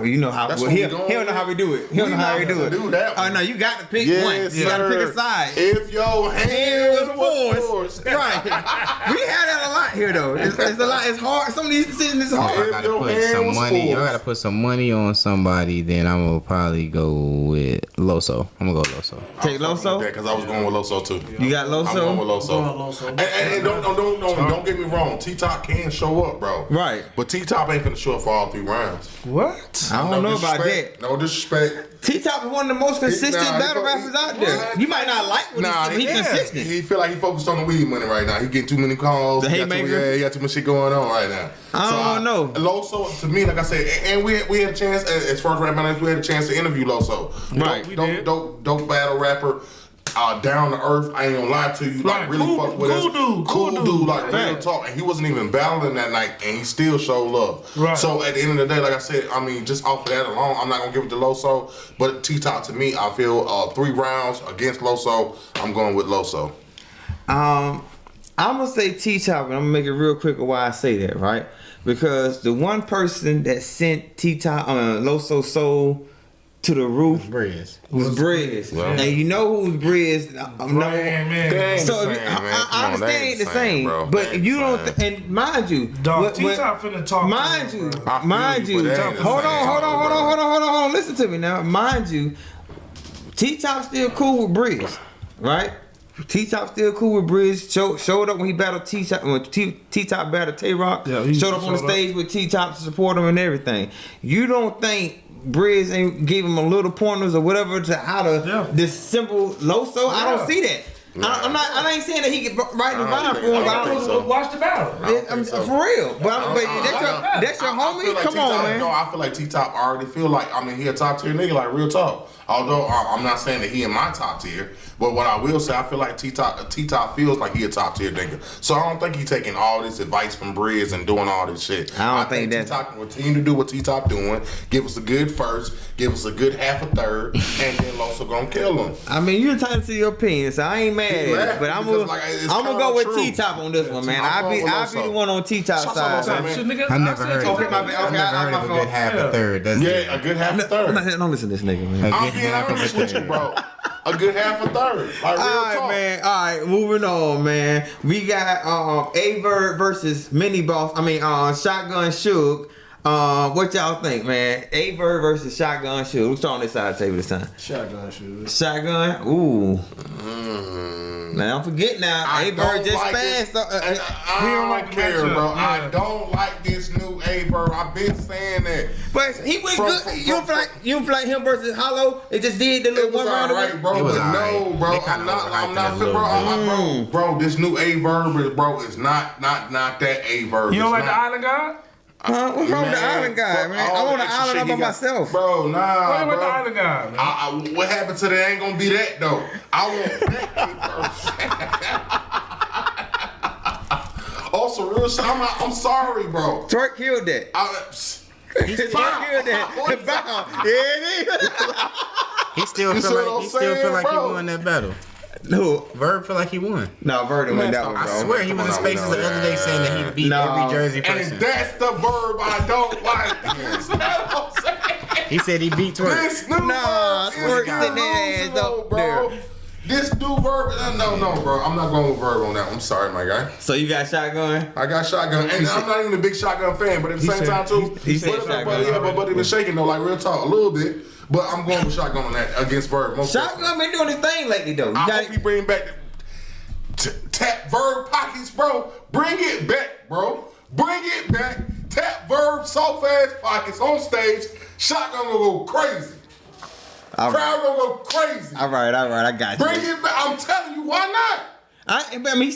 You know how That's well, what he we don't going know how we do it. He don't know We how not we do gonna it. do that one. Oh no, you got to pick Yes, one. You got to pick a sir. side. If your hand was Force. forced. Right. We had that a lot here though. It's a lot. It's hard. Some of these decisions is If hard. I gotta your put hand some was money. I forced. gotta put some money on somebody. Then I'm gonna probably go with Loso. I'm gonna go Loso. Take Loso. Because I was going with Loso too. You got I'm going with Loso. Loso. And don't get me wrong. T-Top can show up, bro. Right. But T-Top ain't finna show up for all 3 rounds. What? I don't know about that. disrespect. No disrespect. T-Top is one of the most consistent Nah, battle he- rappers out there. You might not like what he's he consistent. He feel like he focused on the weed money right now. He getting too many calls. The He got haymaker? he got too much shit going on right now. I don't know. Loso, to me, like I said, and we had a chance as far as rap managers, we had a chance to interview Loso. Right. Dope battle rapper. Down to earth, I ain't gonna lie to you. Like, Right, really cool- fuck with cool us. dude, Cool dude, like real Fact. talk. And he wasn't even battling that night, and he still showed love. Right. So at the end of the day, like I said, I mean, just off of that alone, I'm not gonna give it to Loso. But T-Top, to me, I feel 3 rounds against Loso, I'm going with Loso. I'm gonna say T-Top, and I'm gonna make it real quick of why I say that, right? Because the one person that sent T-Top, Loso Soul to the roof Briz. was Briz. Well. And you know who's Briz? Man. They ain't So the if same, you- man. I Come on, understand they ain't the same, bro. but They ain't you the don't. same. And mind you, Dog, T-Top finna talk. mind to you, him, bro. I feel mind you, you. but that ain't the Hold same, on. bro. Listen to me now. Mind you, T-Top still cool with Briz, right? T-Top still cool with Briz. Showed up when he battled T-Top. When T-Top battled Tay-Rock. Yeah, he showed up on the showed up. stage with T-Top to support him and everything. You don't think Briz ain't gave him a little pointers or whatever to how to dissemble Loso? I don't see that. I ain't saying that he can write the vibe for him. but I don't Watch the battle. for real. But that's your I feel homie. like Come on, T-Top, man. No, I feel like T-Top already feel like, I mean, he a top tier nigga, like real talk. Although I'm not saying that he in my top tier, but what I will say, I feel like T-Top feels like he a top tier nigga. So I don't think he taking all this advice from Briz and doing all this shit. I don't think that- T-Top can continue to do what T-Top doing, give us a good first, give us a good half a third, and then Loso gonna kill him. I mean, you're entitled to your opinion, so I ain't mad at it. laughing But I'm because, gonna like, it's go kinda with true. T-Top on this one, man. I'm I'll be going with the Loso. one on T-Top Shout side. out, man. man. I never heard. Okay, my bad. I never heard of a good half a third. That's Yeah, a good half a third. Don't listen to this nigga, man. I'm being honest with you, bro. A good half a third. Like real All right, talk. man. All right, moving on, man. We got Averb versus Mini Boss. I mean, Shotgun Suge. What y'all think, man? Averb versus Shotgun Suge. Who's on this side of the table this time? Shotgun shoes. Shotgun. Ooh. Now don't forget now. I Averb don't just like passed. this. I He don't don't like the care, matchup. bro. I Yeah. don't like this new Averb. I've been saying that. But he went From- good. You don't feel like him versus Hollow? It just did the little It was one round. alright, bro. It was But no, alright. bro. They kinda I'm not. overhyped I'm not. it a Bro, little bro. This new Averb, bro, is not that Averb. You don't like It's the not. Island God? What's wrong with the Man, island guy, fuck man? all I'm on that the island shit all he by got. myself. Bro, nah, What with the bro. Island God, man? What happened to that ain't gonna be that though. I want that Averb. Also, real shit. I'm sorry, bro. Twerk killed that. Twerk killed that. Bow. Yeah, it is. He still You see feel what like I'm he still feel saying, like he bro? won that battle. No, Verb feel like he won. Verdon went that one, bro. I swear he was in spaces the other day saying that he beat No. every Jersey person. And that's the verb I don't like. You see what I'm saying? He said he beat Twerk. This new Nah, verb Twerk is sitting their ass delusional, up bro. there. This new verb, no, bro. I'm not going with verb on that one. I'm sorry, my guy. So you got shotgun? I got shotgun, and I'm not even a big shotgun fan, but at the same time too, he said but shotgun. but he been shaking though, like real talk, a little bit. But I'm going with shotgun on that against verb. Most Shotgun been doing his thing lately, though. You I got hope he bring back tap verb pockets, bro. Bring it back, bro. Bring it back. Tap verb soft ass pockets on stage. Shotgun gonna go crazy. all right. Crowd gonna go crazy. All right, I got you. Bring it back. I'm telling you, why not? I mean, he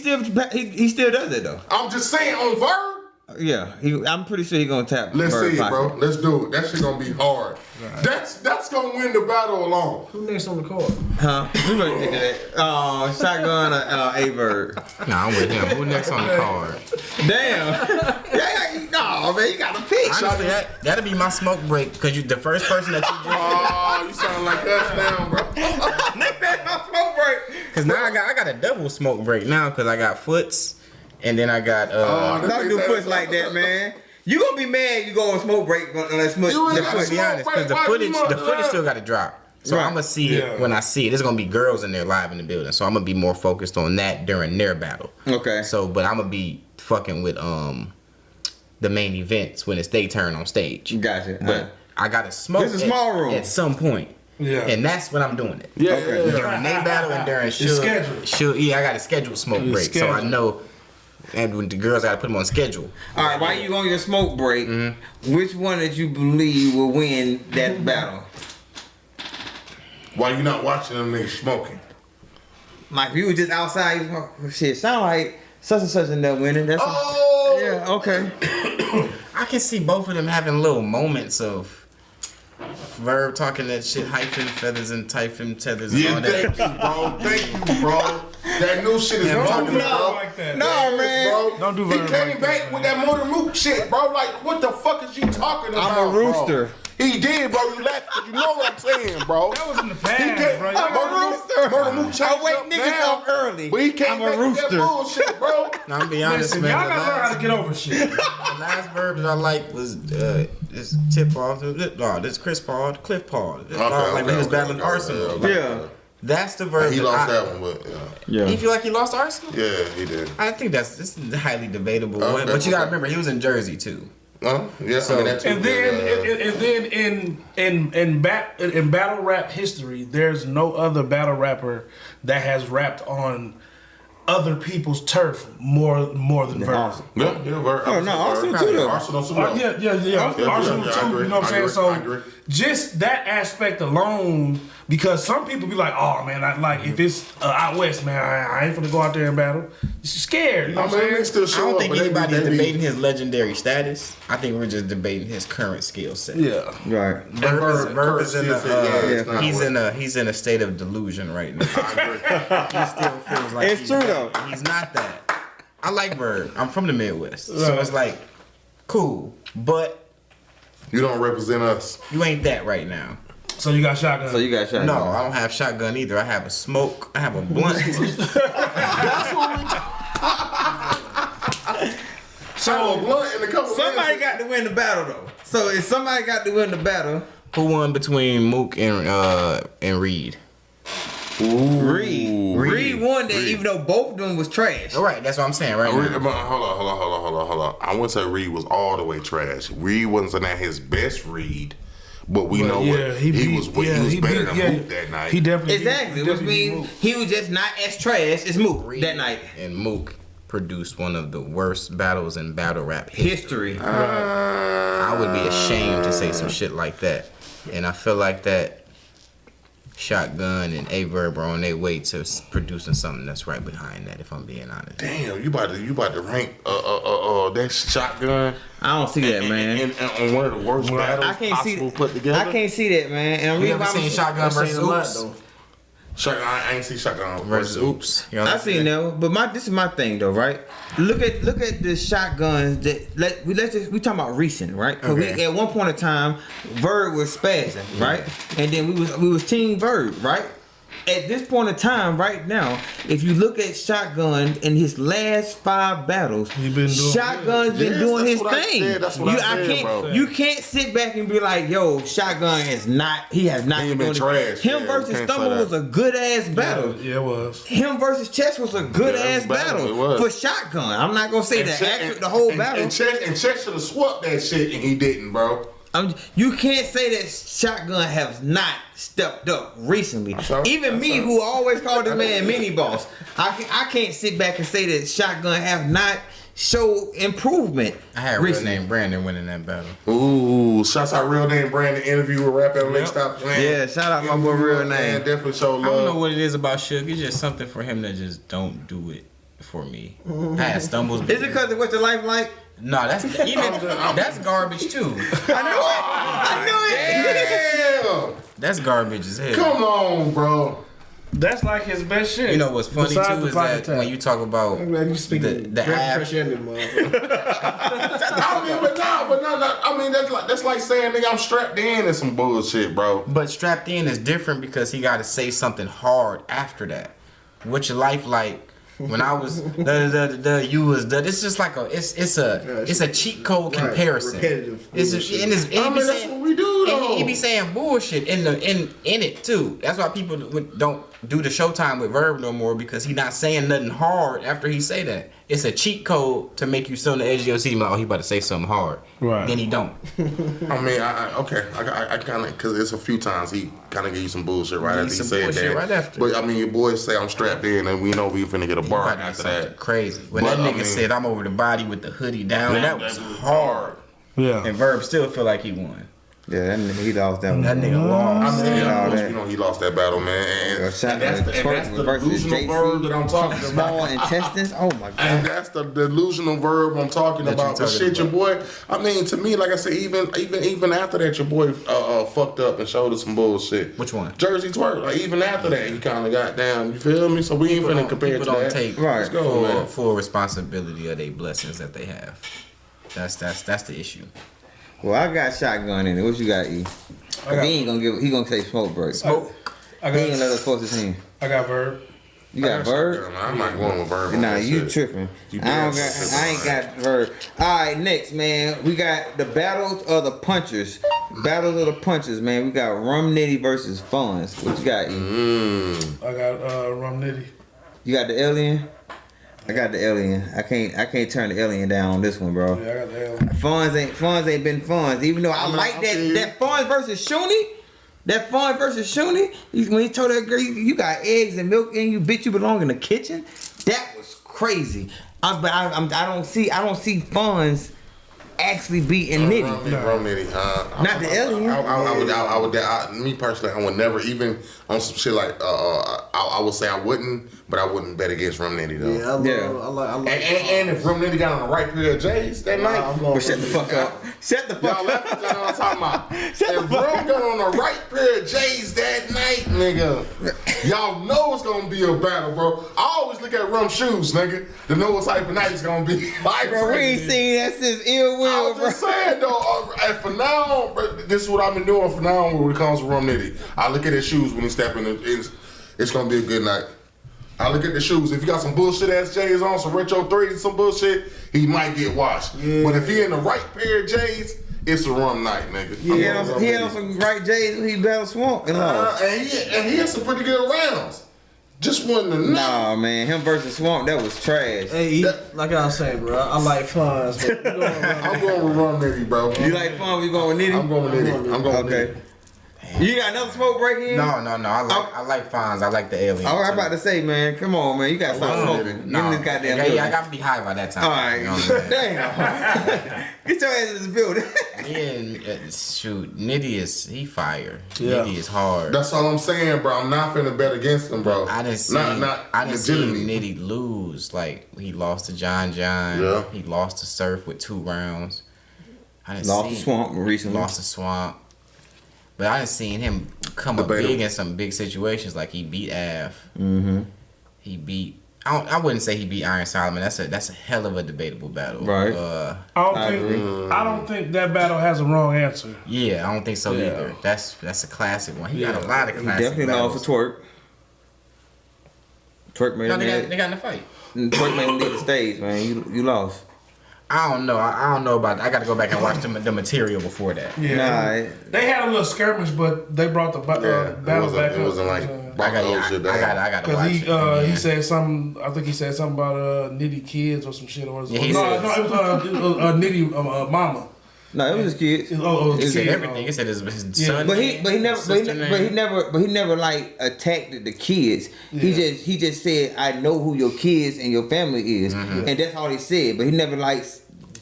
still does it though. I'm just saying on verb. Yeah, I'm pretty sure he gonna tap. Let's Bird see it, pocket. bro. Let's do it. That shit gonna be hard. That's gonna win the battle alone. Who next on the court? Huh? We better think of that. Shotgun or Averb. Nah, I'm with him. Who next on the card? Damn. Yeah, no, man, you gotta pick. Honestly, that'll be my smoke break because you the first person that you just. Oh, you sound like us now, bro. That's my smoke break. Because now I got a double smoke break now because I got Foots and then I got Don't do push like that, man. You gonna be mad you go on smoke break unless much. You ain't the gotta foot- to be smoke honest, break. because the Why footage, you want the footage that? still got to drop. So Right. I'm gonna see it when I see it. There's gonna be girls in there live in the building, so I'm gonna be more focused on that during their battle. Okay. So, but I'm gonna be fucking with the main events when it's their turn on stage. Gotcha. But I gotta smoke. This is a small room. at some point. Yeah. And that's when I'm doing it. Yeah, Okay. yeah, During their battle and during scheduled. yeah, I got a scheduled smoke It's break, so I scheduled. know. And when the girls gotta put them on schedule. All right, while you on your smoke break, which one did you believe will win that battle? Why you not watching them niggas smoking? Like if you was just outside, you smoke, shit, sound like such and such in there winning. That's Oh, yeah, okay. I can see both of them having little moments of Verb talking that shit, hyphen feathers and typhin tethers and yeah, all that. thank you, bro. Thank you, bro. That new shit is Yeah, talking no, about. like that. No, man. Bro. Don't do He Verb came like back that, with that Motor Moot shit, bro. Like, what the fuck is you talking about? I'm a rooster. Bro? He did, bro. You laughed, but you know what I'm saying, bro. That was in the He past, came, bro. I'm a rooster. Motor Moot changed I wake up niggas now, up early. But he came I'm a back with that rooster. bullshit, bro. Now, I'm be honest, Listen, man. y'all gotta learn how to get over shit. The last verbs I liked was this Tip Paul, this Chris Paul, Cliff Paul. Like he was battling Arsenal. Okay. Yeah. That's the version. He lost that one, but Yeah. You feel like he lost Arsenal? yeah, he did. I think this is highly debatable. Okay, But you gotta okay. remember, he was in Jersey too. Yeah, So- I mean, that too. And then in battle rap history, there's no other battle rapper that has rapped on other people's turf more than Verb. Yeah, Verb. Oh, no, Arsenal too, though. Arsenal too. Yeah. Arsenal I too. agree, You know what I'm I saying? agree. So just that aspect alone, because some people be like, "Oh man, if it's out west, man, I ain't finna go out there and battle." You're scared. You know I what I'm mean, they saying? still I show don't up, think but they anybody's be- debating his legendary status. I think we're just debating his current skill set. Yeah. Right. Verb is in a, he's he's in a state of delusion right now. I agree. He still feels like It's he's true, that. though. He's not that. I like Verb. I'm from the Midwest, so it's like cool, but You don't represent us. you ain't that right now. So you got shotgun. So you got shot. No, I don't have shotgun either. I have a smoke. I have a blunt. So a blunt in a couple Somebody minutes. got to win the battle though. So if somebody got to win the battle, Who won between Mook and Reed? Reed won that even though both of them was trash. All right, that's what I'm saying right Hold now. on. I wouldn't say Reed was all the way trash. Reed wasn't at his best Reed, but we know what he was better than Mook that night. He definitely Exactly, which means he was just not as trash as Mook that night. And Mook produced one of the worst battles in battle rap history. History. I would be ashamed to say some shit like that. And I feel like that Shotgun and A-Verb are on their way to producing something that's right behind that, if I'm being honest. Damn, you about to rank that shotgun I don't see that, man. on one of the worst battles I can't see possible that. put together. I can't see that, man. And You ever seen Shotgun versus Oops? Shotgun, I ain't see shotgun Versus Oops. You know what I I'm seen saying? that, but this is my thing though, right? Look at the shotguns that we talking about recent, right? Because Okay. we at one point in time, Verb was spazzing, right? And then we was Team Verb, right? At this point in time, right now, if you look at Shotgun in his last 5 battles, He been doing Shotgun's been Yes, doing that's his what I thing. said, that's what I said, can't, bro. You can't sit back and be like, "Yo, Shotgun has not He been been doing trash. Him Yeah, versus we can't say Stumble that. was a good ass battle. Yeah, it was. Him versus Chess was a good Yeah, ass it was battle it was. for Shotgun. I'm not gonna say the whole battle. And Chet should have swept that shit, and he didn't, bro. You can't say that Shotgun has not stepped up recently. sorry. Even I'm me, sorry. who always called this man mini boss, I can't sit back and say that Shotgun have not showed improvement. I had real recently. name Brandon winning that battle. Ooh, shouts out real name Brandon interview with Rap LA. Stop playing. Yeah, shout out my boy real name. Definitely show I don't know love. what it is about Suge. It's just something for him that just don't do it for me. I had stumbles. Is it because of what your life like? No, that's garbage too. I knew it. Damn. That's garbage as hell. Come on, bro. That's like his best shit. You know what's funny Besides too the is pocket that when you talk about I'm glad you speak the app, fresh ended, motherfucker. I mean, but no. I mean, that's like saying, nigga, I'm strapped in and some bullshit, bro. but strapped in is different because he got to say something hard after that. What's your life like? When I was you was it's just like it's a cheat code Right, comparison. repetitive It's bullshit. and it's, and I he be mean, that's saying- what we do, and though. he be saying bullshit in it too. That's why people don't do the Showtime with Verb no more because he not saying nothing hard after he say that. It's a cheat code to make you sit on the edge of your seat and like, oh, he about to say something hard. Right. Then he don't. I mean, I kind of, because it's a few times he kind of gave you some bullshit right Give after you he some said bullshit that. right after. But I mean, your boys say I'm strapped in, and we know we finna get a bar About to do after something that. crazy. When But, that I nigga mean- said I'm over the body with the hoodie down, Man, that was that was hard. Yeah. And Verb still feel like he won. Yeah, that nigga, he lost that one. That nigga I lost. mean, Yeah, of course, that- we know he lost that battle, man. And Shot that's the versus delusional JC. verb that I'm talking Small about. intestines. Oh my And god. that's the delusional verb I'm talking That you about. But talking shit, your boy. I mean, to me, like I said, even after that, your boy fucked up and showed us some bullshit. Which one? Jersey Twerk. Like even after that, he kind of got down. You feel me? So we ain't finna compare People to don't that. take Right. Let's go, man. full responsibility of their blessings that they have. That's the issue. Well, I got Shotgun in it. What you got, E? He ain't gonna say smoke break. I He ain't gonna let us got force his hand. I got Verb. You got Verb? I'm not going with Verb. on Nah, that you shit. tripping. You I damn tripping. ain't got Verb. Alright, next, man. We got the battles of the punchers. Battles of the punchers, man. We got Rum Nitty versus Fonz. What you got? I got Rum Nitty. You got the Alien? I got the Alien. I can't turn the Alien down on this one, bro. Yeah, I got the L. Fonz ain't been Fonz. Even though I like that Fonz versus Shuni. That Fonz versus Shuni, when he told that girl, you got eggs and milk in you, bitch, you belong in the kitchen. That was crazy. But I don't see Fonz actually beating Nitty. Rum Nitty. Not the Alien. I would. Me personally, I would never even on some shit like. I would say I wouldn't, but I wouldn't bet against Rum Nitty though. Yeah, I like. And if Rum Nitty got on the right pair of J's that night, I'm going But shut the fuck up. Shut the fuck y'all up. left, y'all know what I'm talking about. If Rum got on the right pair of J's that night, nigga, y'all know it's gonna be a battle, bro. I always look at Rum shoes, nigga, to know what type of night it's gonna be. Like, Bro, we ain't seen that since Ill I Will, was bro. just saying though, and for now, bro, this is what I've been doing for now when it comes to Rum Nitty. I look at his shoes when he step in. It's gonna be a good night. I look at the shoes. If you got some bullshit ass J's on, some retro 3s, some bullshit, he might get washed. Yeah. But if he in the right pair of J's, it's a Rum night, nigga. He had on some right J's when he battled Swamp and lost. And he had some pretty good rounds. Just wasn't enough. Nah, man, him versus Swamp, that was trash. Hey, like I was saying, bro, I like Fonz, but you going I'm going with Rum Nitty, bro. You like fun? We going with Nitty? I'm going with Nitty. I'm going with Okay. Nitty. You got another smoke break in? No. I like Fonz. I like the Alien. I was too. about to say, man, come on, man. You gotta stop smoking. No. Get in this goddamn Yeah, building. I gotta be high by that time. All right. You know what I'm saying? Damn. Get your ass in this building. Yeah, shoot, he fire. Yeah. Nitty is hard. That's all I'm saying, bro. I'm not finna bet against him, bro. I didn't see legitimately. Nitty lose. Like he lost to John. Yeah. He lost to Surf with 2 rounds. I didn't Lost see the Swamp recently. Lost to Swamp. But I didn't seen him come up Debatable. big in some big situations. Like he beat Av. Mm-hmm. He beat. I wouldn't say he beat Iron Solomon. That's a hell of a debatable battle. Right. I don't think that battle has a wrong answer. Yeah, I don't think so Yeah. either. That's a classic one. He got Yeah. a lot of He classic definitely battles. lost to Twerk. Twerk made No, him they leave. got in the fight. Twerk made him leave the stage, man. You lost. I don't know. I don't know about that. I got to go back and watch the material before that. Yeah, Nah, they had a little skirmish, but they brought the battle back It up. wasn't like I got to watch Because it. he said something. I think he said something about Nitty kids or some shit. Or Yeah, he no, said- no, it was Nitty mama. no, it was his kids. He said kids. everything. He said his Yeah. son. But he never like attacked the kids. Yeah. He just said, I know who your kids and your family is, and that's all he said. But he never like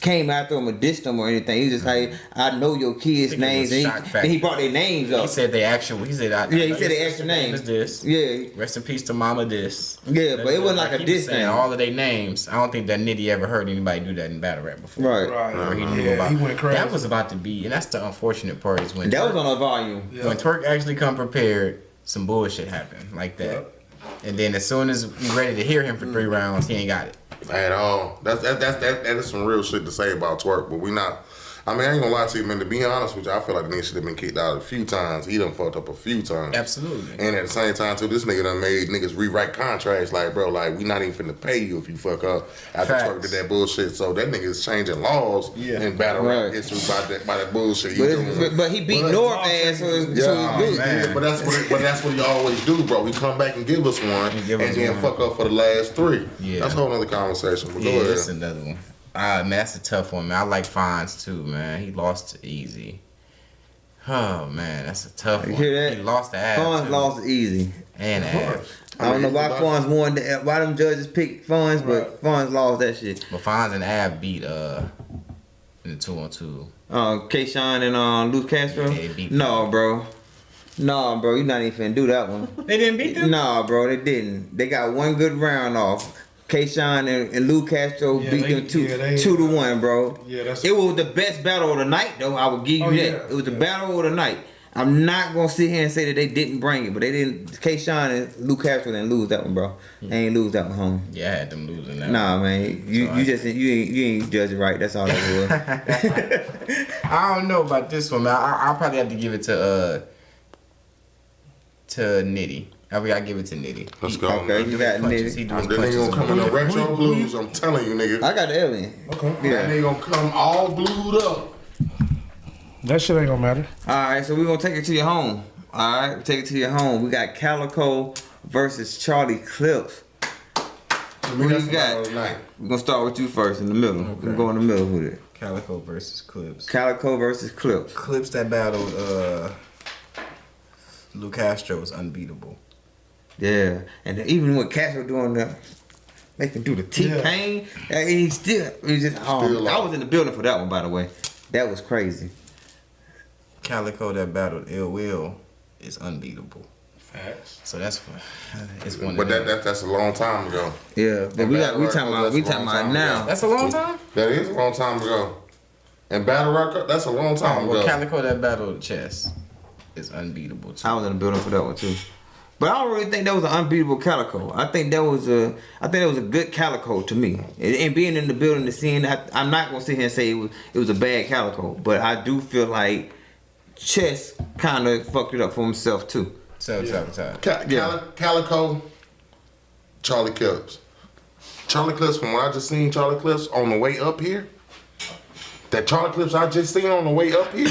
came after him or dissed them or anything. He just like, I know your kids' I think it names, was and shock he factor. brought their names up. He said they actual. He said, Yeah, he said they actual name names. is this. Yeah, Rest in peace to Mama this. yeah, but it wasn't like a he was diss saying thing. all of their names. I don't think that Nitty ever heard anybody do that in battle rap before. Right. Right. Or he knew Yeah, about. he went crazy. That was about to be, and that's the unfortunate part is when That was Twerk, on a volume. when Twerk actually come prepared, some bullshit happened like that. Yep. And then as soon as we ready to hear him for 3 rounds, he ain't got it. At all. That is some real shit to say about Twerk, but we not. I mean, I ain't gonna lie to you, man. To be honest with you, I feel like the nigga should have been kicked out a few times. He done fucked up a few times. Absolutely. And at the same time, too, this nigga done made niggas rewrite contracts. Like, bro, like, we not even finna pay you if you fuck up after Facts. Twerk did that bullshit. So that nigga is changing laws in battle Right. rap history by that bullshit he doing. But he beat North ass, so it's Yeah, good. man. But that's what he always do, bro. He come back and give us one, He give and us then one. fuck up for the last 3. Yeah. That's a whole other conversation. But Yeah, go ahead. that's another one. Man, that's a tough one, man. I like Fonz too, man. He lost to Easy. Oh man, that's a tough You one. hear that? He lost to Av. Fonz too. lost easy. And Av. I don't know why Fonz won. Why them judges picked Fonz, but Fonz lost that shit. But Fonz and Av beat in the 2-on-2. Kayshawn and Luz Castro. Yeah, they beat No, bro. No, bro. You not even finna do that one. They didn't beat them? No, bro. They didn't. They got one good round off. Kayshawn and Lou Castro Yeah, beat they- them yeah, 2-1, bro. Yeah, that's. It was the best battle of the night, though. I would give you Oh, that. yeah. It was the battle of the night. I'm not gonna sit here and say that they didn't bring it, but they didn't. Kayshawn and Lou Castro didn't lose that one, bro. They ain't lose that one, home. Yeah, I had them losing that. Nah, man. You ain't judging right. That's all that was. I don't know about this one, man. I'll probably have to give it to Nitty. I gotta give it to Nitty. Let's go. Okay, Man. you got Punches. He Nitty. do his Then they punches. gonna come in the retro blues. I'm telling you, nigga. I got the alien. Okay. Yeah. Yeah. They gonna come all blued up. That shit ain't gonna matter. All right, so we're gonna take it to your home. All right, take it to your home. We got Calico versus Charlie Clips. Who you got? Tonight. We're gonna start with you first in the middle. We're gonna go in the middle with it. Calico versus Clips. Calico versus Clips. Clips that battled Lou Castro was unbeatable. Yeah, and even with Castro doing the, they can do the T-Pain. He still, he just. Still I was in the building for that one, by the way. That was crazy. Calico that battled Ill Will is unbeatable. Facts. So that's it's one. But of them. that's a long time ago. Yeah, but And we Battle talking Rock, about we that's a talking long about time now. ago. That's a long time. That is a long time ago. And Battle Rock, that's a long time Well, ago. Calico that battled Chess is unbeatable too. I was in the building for that one too. But I don't really think that was an unbeatable Calico. I think that was a good Calico to me. And being in the building and seeing, I'm not gonna sit here and say it was a bad Calico, but I do feel like Chess kind of fucked it up for himself too. Calico, Charlie Clips. Charlie Clips, from what I just seen Charlie Clips on the way up here, that Charlie Clips I just seen on the way up here,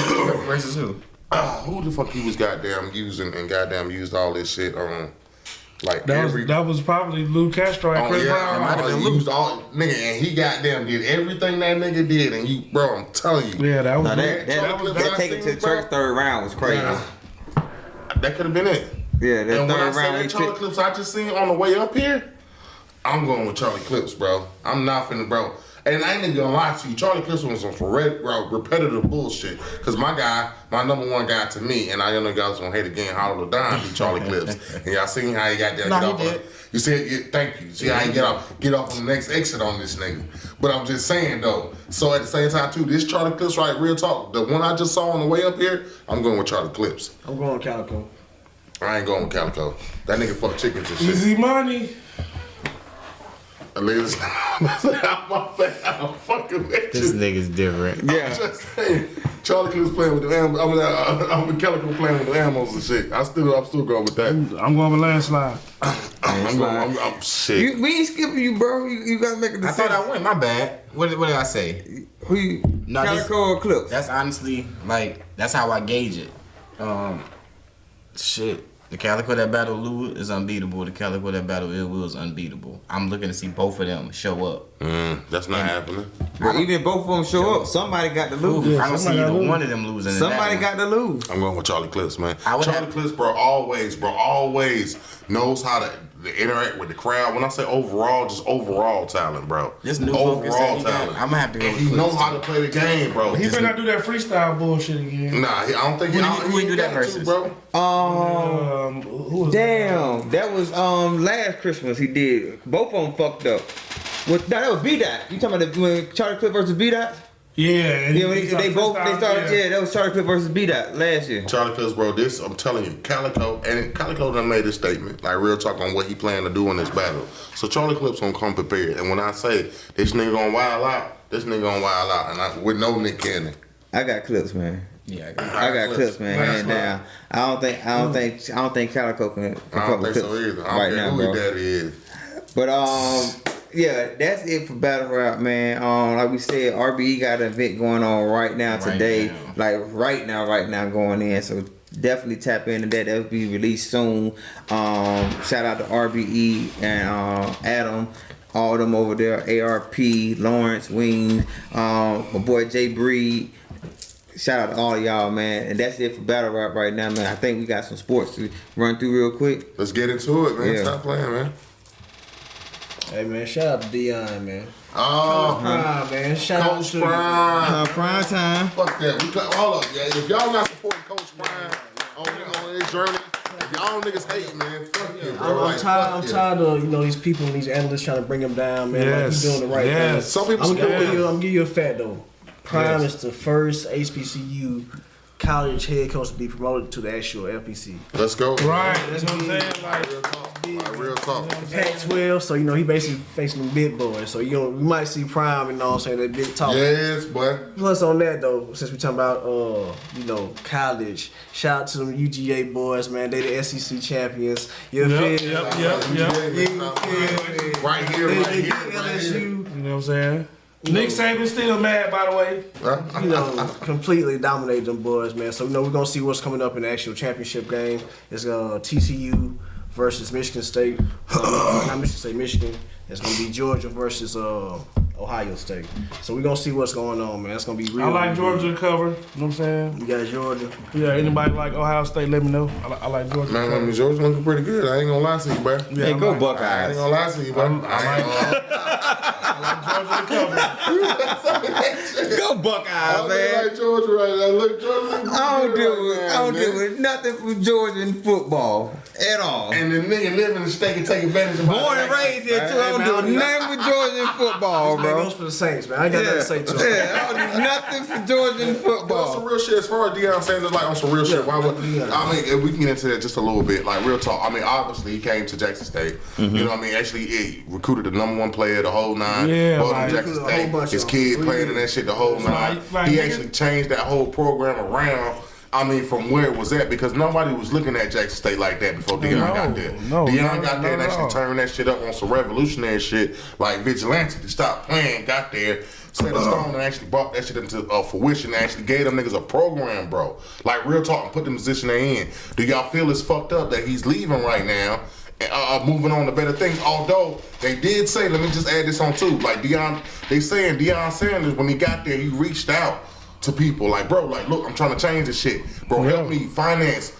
Versus who? who the fuck he was goddamn using and goddamn used all this shit on, like That was probably Lou Castro and Chris Brown. might have been he used all nigga, and he goddamn did everything that nigga did, and you, bro, I'm telling you, Yeah, that was Now Lou. that take it to the church third round was crazy. that could have been it. Yeah, that And when I third say round. that he Charlie took- Clips I just seen on the way up here, I'm going with Charlie Clips, bro. I'm not finna, bro. And I ain't even gonna lie to you, Charlie Clips was some repetitive bullshit. Cause my guy, my number one guy to me, and I know you guys gonna hate again, Hollow the Don be Charlie Clips. And y'all seen how he got there, No, get he off did. on, you see, thank you. See how he get off on the next exit on this nigga. But I'm just saying though, so at the same time too, this Charlie Clips, right, real talk, the one I just saw on the way up here, I'm going with Charlie Clips. I'm going Calico. I ain't going with Calico. That nigga fuck chickens and shit. Easy money. Ladies, I'm fucking with This you. nigga's different. Yeah. Just saying, Charlie Clips playing with the animals. I'm with Calico playing with the animals and shit. I'm still going with that. I'm going with landslide. I'm shit. We ain't skipping you, bro. You gotta make a I decision. thought I went. My bad. What did I say? Who you, No, this- Calico or Clips? That's honestly like that's how I gauge it. Shit. The Calico that battled Lou is unbeatable. The Calico that battled Ill Will is unbeatable. I'm looking to see both of them show up. That's not happening. But even if both of them show up, somebody got to lose. I don't see somebody either gotta one of them losing. in Somebody that got to lose. I'm going with Charlie Clips, man. I would Charlie have- Clips, bro, always knows how to interact with the crowd. When I say overall, just overall talent, bro. This new focus that he got, I'ma have to go And with he Clips, know how too. to play the game, bro. He Just- better not do that freestyle bullshit again. Nah, I don't think Who he do that got to, versus? bro. Who was Damn, that was last Christmas he did. Both of them fucked up. That was B-Dot. You talking about when Charlie Clip versus B-Dot? Yeah, and Yeah, when he they both freestyle, started. Yeah, that was Charlie Clip versus B-Dot last year. Charlie Clips, bro, this, I'm telling you, Calico done made a statement, like real talk on what he plan to do in this battle. So Charlie Clips gonna come prepared. And when I say this nigga gonna wild out, this nigga gonna wild out. And with no Nick Cannon. I got Clips, man. Yeah, I got Clips, man, hands down. I don't think Calico can I fuck don't with think so Clips either. I don't right care now, who bro. his daddy is. But yeah, that's it for Battle Rap, man. Like we said, RBE got an event going on right now Right today. now. Like right now going in. So definitely tap into that. That'll be released soon. Shout out to RBE and Adam. All of them over there. ARP, Lawrence, Wings, my boy Jay Breed. Shout out to all of y'all, man. And that's it for Battle Rap right now, man. I think we got some sports to run through real quick. Let's get into it, man. Yeah. Stop playing, man. Hey man, shout out to Dion, man. Oh, Prime, man. Shout out Coach to Prime. Prime time. Fuck that. Hold up, yeah. If y'all not supporting Coach Prime on his journey, if y'all niggas hate, man, fuck you, bro. I'm tired of these people and these analysts trying to bring him down, man. Like Yes. he's doing the right Yes. thing. Some people I'm gonna scared. give you a fact though. Prime is the first HBCU college head coach to be promoted to the actual FPC. Let's go. Right. That's what I'm saying. Like, Real talk. Like, real talk. Pac-12, so he basically facing them big boys. So you might see Prime and all I'm saying that big talk. Yes, boy. Plus on that though, since we talking about college, shout out to them UGA boys, man. They the SEC champions. You feel me? Yep. You feel me? Right here, They right beat here. LSU. You know what I'm saying? Nick Saban's still mad, by the way. Completely dominated them boys, man. So we're gonna see what's coming up in the actual championship game. It's TCU versus Michigan State. Not Michigan State, Michigan. It's gonna be Georgia versus Ohio State. So we're gonna see what's going on, man. It's gonna be real. I like Georgia to cover. You know what I'm saying? You got Georgia. Yeah, anybody like Ohio State, let me know. I like Georgia. Man, I mean, Georgia looking pretty good. I ain't gonna lie to you, bro. Yeah, Hey, I go like- I Buckeyes. ain't gonna lie to you, bro. Go Buckeyes, I man. like Georgia right now. Look, Georgia. I don't deal with right I don't now, deal man. with nothing for Georgian football at all. And the nigga live in the state can take advantage of my Born and raised here too. I don't do nothing for Georgian football, That bro. goes for the Saints, man. I ain't got nothing to say to them. Yeah, I don't do nothing for Georgian But on some football. real shit, as far as Deion Sanders, like on some real shit, why would I mean, if we can get into that just a little bit, like real talk. I mean, obviously he came to Jackson State. You know what I mean? Actually, he recruited the #1 player, the whole nine. Yeah, Brought like, him to Jackson recruited a whole State. bunch His of kid them. playing in that shit, the whole nine. Like, He nigga- actually changed that whole program around. I mean, from where it was at, because nobody was looking at Jackson State like that before Deion got there. Deion got there and actually turned that shit up on some revolutionary shit, like Vigilante to stop playing, got there, set a stone and actually brought that shit into fruition and actually gave them niggas a program, bro. Like real talk, and put them in the position they in. Do y'all feel it's fucked up that he's leaving right now? Moving on to better things. Although they did say, let me just add this on too. Like they saying Deion Sanders when he got there, he reached out to people like, bro, like look, I'm trying to change this shit, bro. Help me finance,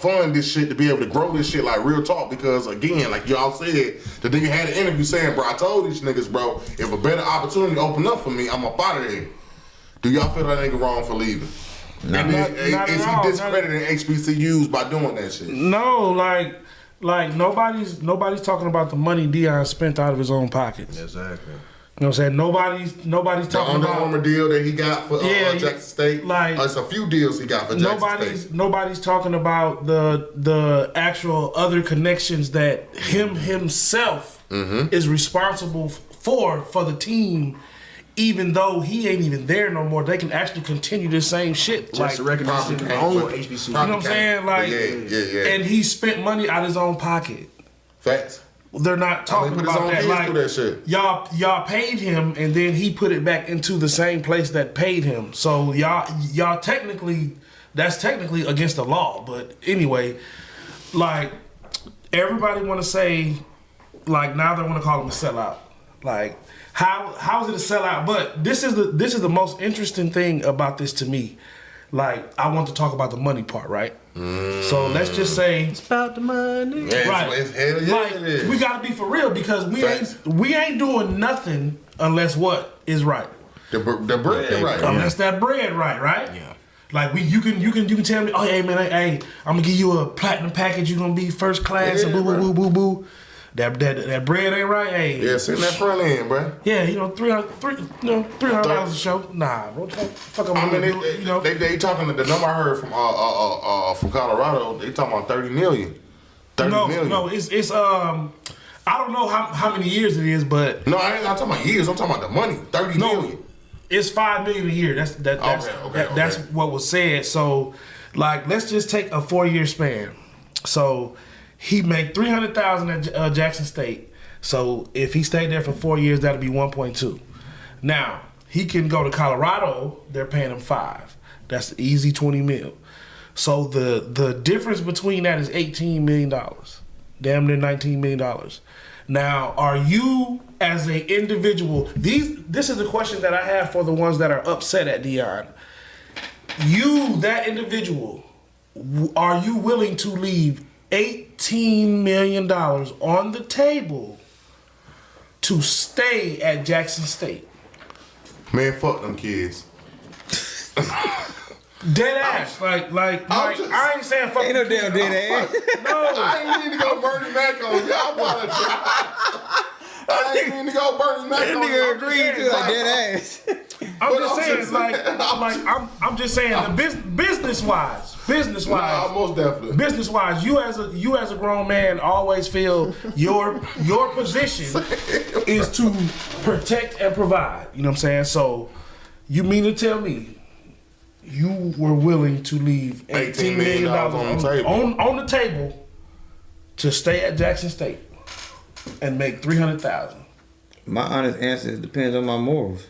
fund this shit to be able to grow this shit. Like real talk, because again, like y'all said, the nigga had an interview saying, bro, I told these niggas, bro, if a better opportunity open up for me, I'm up out of here. Do y'all feel that nigga wrong for leaving? And then, not is at all. he discrediting HBCUs by doing that shit? No, like nobody's talking about the money Deion spent out of his own pockets. Exactly. You know what I'm saying? Nobody's The talking Under about Armour deal that he got for Jackson State. like- it's a few deals he got for Jackson State. nobody's talking about the actual other connections that himself is responsible for the team. Even though he ain't even there no more, they can actually continue the same shit. Just the recognition of probably their own came HBCU. You know what I'm saying? Like, yeah. and he spent money out of his own pocket. Facts. They're not talking put his about own that. kids Like, through that shit. y'all paid him, and then he put it back into the same place that paid him. So y'all technically, that's technically against the law. But anyway, like everybody want to say, like now they want to call him a sellout. Like how is it a sellout? But this is the most interesting thing about this to me. Like I want to talk about the money part, right? So let's just say It's about the money. Yeah, right. it's hell yeah, like, it is. we gotta be for real because Facts. we ain't doing nothing unless what is right. The bread, right? Unless that bread right? Yeah. Like you can tell me, oh hey man, hey, I'm gonna give you a platinum package. You're gonna be first class. Yeah, and boo right. boo boo boo boo. That bread ain't right. Hey, Yeah, send that front end, bro. yeah, $300 a show. Nah, bro, fuck I mean, you know. they talking the number I heard from Colorado. They talking about 30 million. 30 million. No, it's I don't know how many years it is, but No, I ain't I'm talking about years. I'm talking about the money. 30 million. it's $5 million a year. That's Okay. what was said. So, like, let's just take a 4-year span. So he made $300,000 at Jackson State. So if he stayed there for 4 years, that'd be 1.2. Now he can go to Colorado. They're paying him $5 million. That's easy 20 mil. So the difference between that is $18 million. Damn near $19 million. Now, are you as an individual? This is the question that I have for the ones that are upset at Deion. You, that individual, are you willing to leave $18 million on the table to stay at Jackson State? Man, fuck them kids. Dead ass. Like I ain't saying fuck. Ain't no damn dead ass. No. I ain't need to go Bernie Mac on you. I apologize. I ain't need to go Bernie Mac That on nigga you. agreed to like dead ass. I'm But just I'm saying, just like, saying. I'm just saying, the business wise, Nah, most definitely. business wise, you as a grown man always feel your position is to protect and provide. You know what I'm saying? So, you mean to tell me you were willing to leave $18 million on the table to stay at Jackson State and make $300,000? My honest answer is depends on my morals.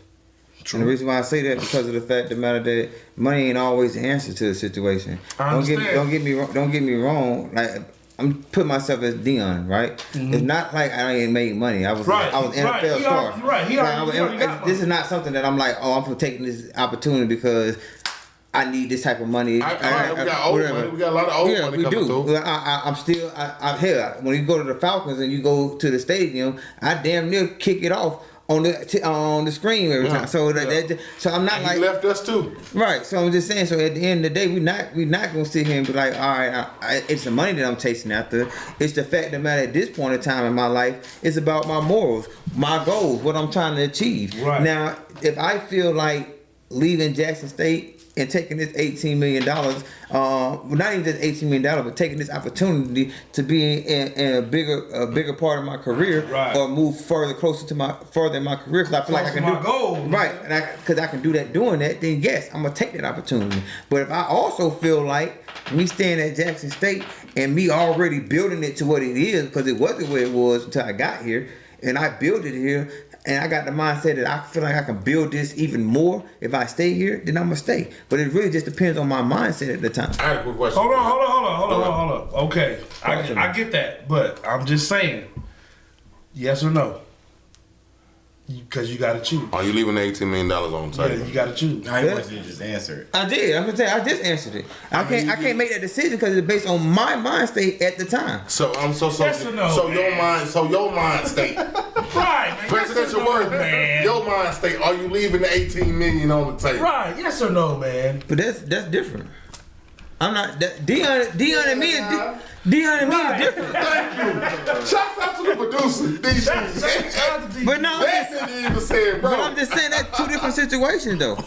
And the reason why I say that because of the fact of the matter that money ain't always the answer to the situation. I Don't get understand. me wrong. Like I'm putting myself as Dion, right? It's not like I ain't made money. I was NFL star. You're right. He already got money. This is not something that I'm like, oh, I'm taking this opportunity because I need this type of money. We got old money. We got a lot of old money coming through. Well, I'm still, hell, when you go to the Falcons and you go to the stadium, I damn near kick it off on the screen every time. So so I'm not And like he left us too. right. So I'm just saying. So at the end of the day, we not gonna sit here and be like, all right, it's the money that I'm chasing after. It's the fact that matter at this point in time in my life, it's about my morals, my goals, what I'm trying to achieve. Right. Now, if I feel like leaving Jackson State and taking this $18 million, not even just $18 million, but taking this opportunity to be in a bigger part of my career, Right. or move further in my career, because I feel like I can my do goal. right, and because I can do that doing that, then yes, I'm gonna take that opportunity. But if I also feel like me staying at Jackson State and me already building it to what it is, because it wasn't where it was until I got here, and I built it here. And I got the mindset that I feel like I can build this even more if I stay here, then I'm gonna stay. But it really just depends on my mindset at the time. I had a quick question. Hold on. Okay, I get that, but I'm just saying, yes or no? Because you got to choose. Are you leaving the $18 million on the Yeah, table? you got to choose. I want you to just answer it. I did. I'm gonna tell you, I just answered it. I can't make that decision because it's based on my mind state at the time. So Yes or no, your mind state. Right, man. Presidential yes or no, word, man. your mind state. Are you leaving the $18 million on the table? Right, yes or no, man. But that's different. I'm not Dion and me is different. Thank you. Shouts out to the producer, DJ. Shout out to DJ. But no, Listen to even said, bro. but I'm just saying that's two different situations though.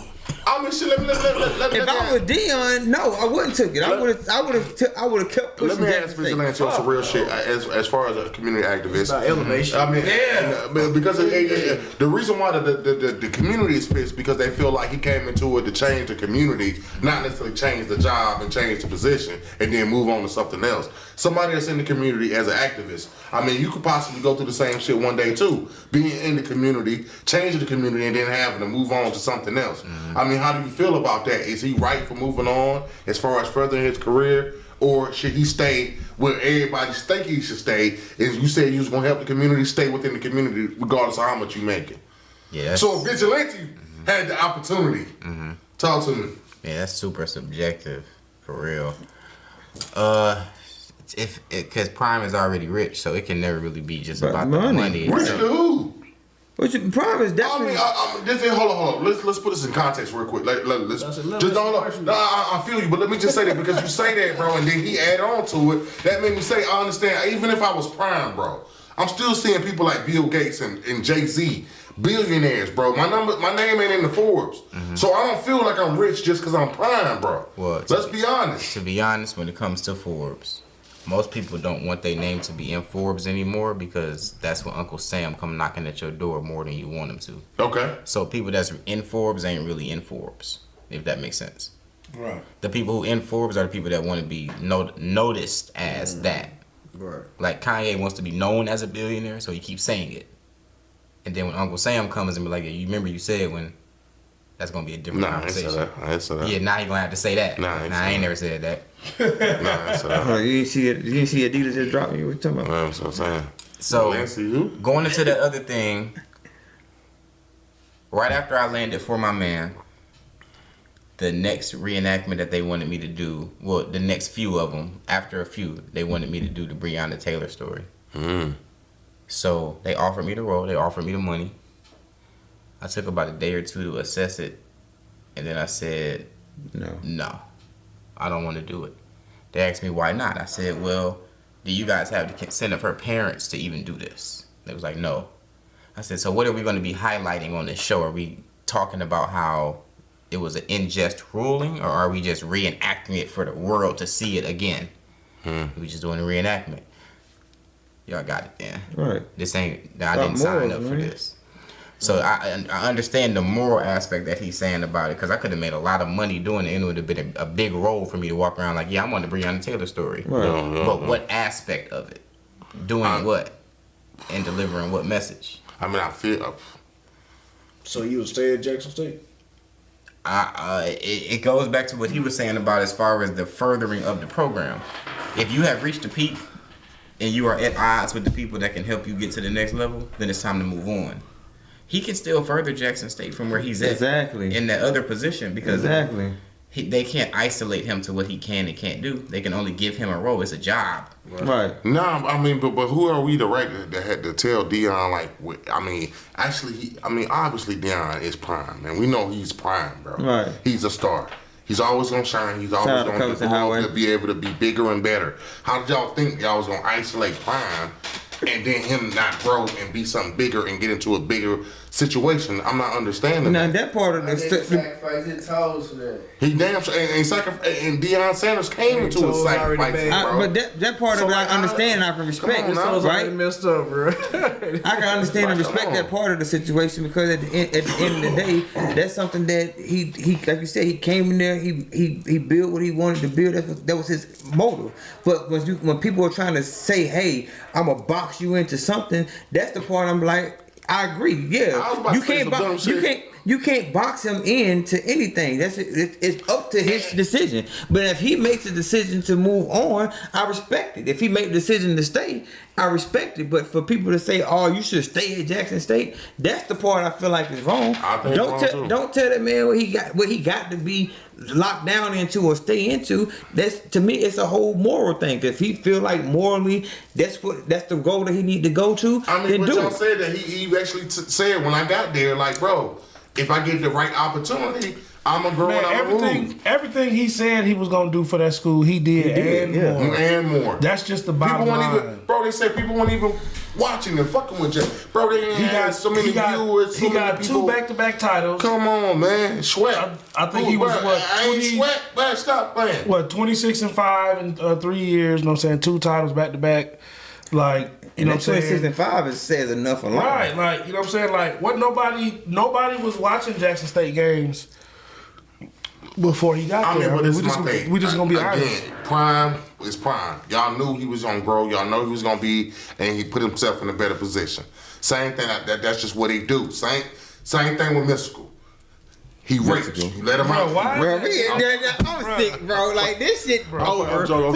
I mean, shit. Let If I was Dion, no, I wouldn't took it. I would have kept Let pushing. me ask Vigilante on some real shit as far as a community activist. About elevation. I mean, because the reason why the community is pissed because they feel like he came into it to change the community, not necessarily change the job and change the position and then move on to something else. Somebody that's in the community as an activist, I mean, you could possibly go through the same shit one day too. Being in the community, changing the community, and then having to move on to something else. I mean, how do you feel about that? Is he right for moving on as far as furthering his career? Or should he stay where everybody think he should stay? And you said you was gonna help the community stay within the community regardless of how much you making. Yeah. So if Vigilante had the opportunity, talk to me. Yeah, that's super subjective, for real. Because Prime is already rich, so it can never really be just But about money. the money. Rich to who? Which Prime is definitely. Hold on. Let's put this in context real quick. Let's That's a just little don't. personal. I feel you, but let me just say that because you say that, bro, and then he add on to it. That made me say, I understand. Even if I was Prime, bro, I'm still seeing people like Bill Gates and Jay-Z, billionaires, bro. My name ain't in the Forbes, so I don't feel like I'm rich just because I'm Prime, bro. Well, Let's be honest. To be honest, when it comes to Forbes, most people don't want their name to be in Forbes anymore because that's when Uncle Sam come knocking at your door more than you want him to. Okay. So people that's in Forbes ain't really in Forbes, if that makes sense. Right. The people who in Forbes are the people that want to be noticed as that. Right. Like Kanye wants to be known as a billionaire, so he keeps saying it. And then when Uncle Sam comes and be like, you remember you said when that's gonna be a different Nah, I ain't conversation. say that. I ain't say that. Yeah, now he gonna have to say that. Nah, I ain't say I ain't that. never said that. Nah, I ain't say that. Oh, you didn't see Adidas just dropping you? What you talking about? That's what I'm saying. So Nancy, who? going into that other thing, right after I landed For My Man, the next reenactment that they wanted me to do, well, the next few of them, after a few, they wanted me to do the Breonna Taylor story. So they offered me the role, they offered me the money. I took about a day or two to assess it, and then I said, no, I don't want to do it. They asked me why not. I said, well, do you guys have the consent of her parents to even do this? They was like, no. I said, so what are we going to be highlighting on this show? Are we talking about how it was an unjust ruling, or are we just reenacting it for the world to see it again? We just doing a reenactment. Y'all got it then. Right. This ain't. I didn't sign up for this. So I understand the moral aspect that he's saying about it, because I could have made a lot of money doing it, and it would have been a big role for me to walk around like, yeah, I'm on the Breonna Taylor story. Right. But what aspect of it? Doing what? And delivering what message? I mean, I feel. So you would stay at Jackson State? It goes back to what he was saying about as far as the furthering of the program. If you have reached the peak and you are at odds with the people that can help you get to the next level, then it's time to move on. He can still further Jackson State from where he's at in that other position, because they can't isolate him to what he can and can't do. They can only give him a role. It's a job. Right. No, I mean, but who are we to that had to tell Deion, like, I mean, actually, obviously Deion is prime, man. We know he's prime, bro. Right. He's a star. He's always gonna shine. He's always gonna grow to be able to be bigger and better. How did y'all think y'all was gonna isolate prime and then him not grow and be something bigger and get into a bigger situation? I'm not understanding Now that part of the sacrifice his toes for that. He damn sure and Deion Sanders came into a sacrifice, bro. but that part of it I understand. I can respect, right? Messed up, bro. I can understand and respect that part of the situation, because at the end of the day, that's something that he like you said, he came in there, he built what he wanted to build. That was his motive. But when people are trying to say, "Hey, I'm gonna box you into something," that's the part I'm like, I agree. Yeah, you can't box him into anything. It's up to his decision. But if he makes a decision to move on, I respect it. If he makes a decision to stay, I respect it. But for people to say, "Oh, you should stay at Jackson State," that's the part I feel like is wrong. Don't tell that man what he got to be locked down into or stay into. That's, to me, it's a whole moral thing. If he feel like morally that's the goal that he need to go to, I mean, but y'all said that he actually said when I got there, like, bro, if I get the right opportunity, I'm gonna grow and everything he said he was gonna do for that school, he did, and more. That's just the bottom line. Bro, they said people weren't even watching and fucking with Jay. Bro, they ain't had so many viewers. He got 2 back-to-back titles. Come on, man. Sweat. I think he was, I ain't sweat, man. Stop playing. 26-5 in 3 years, you know what I'm saying? 2 titles back-to-back. Like, you know what I'm saying? 26-5 says enough alone. Right, like, you know what I'm saying? Like, what nobody was watching Jackson State games before he got there. But we just gonna be honest. Prime is prime. Y'all knew he was gonna grow. Y'all know he was gonna be, and he put himself in a better position. Same thing. That's just what he do. Same thing with Mystical. He raped. He let him out. Why? Bro, I'm sick, bro. Like, this shit over. I'm joking.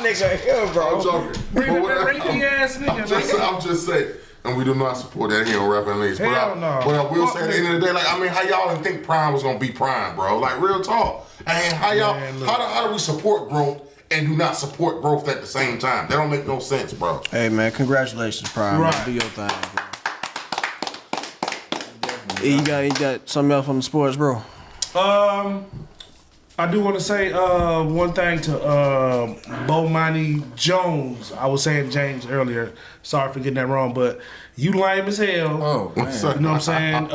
Nigga here, bro. I'm joking. Bring the rapey ass nigga. I'm just saying. And we do not support that here on Rap and Leagues. Hell no. But I will say at the end of the day, like, I mean, how y'all didn't think Prime was gonna be Prime, bro? Like, real talk. And how y'all, how do we support growth and do not support growth at the same time? That don't make no sense, bro. Hey, man, congratulations, Prime. Right. Do your thing, bro. You got something else from the sports, bro? I do want to say one thing to Bomani Jones. I was saying James earlier. Sorry for getting that wrong, but you lame as hell. Oh, man. You know what I'm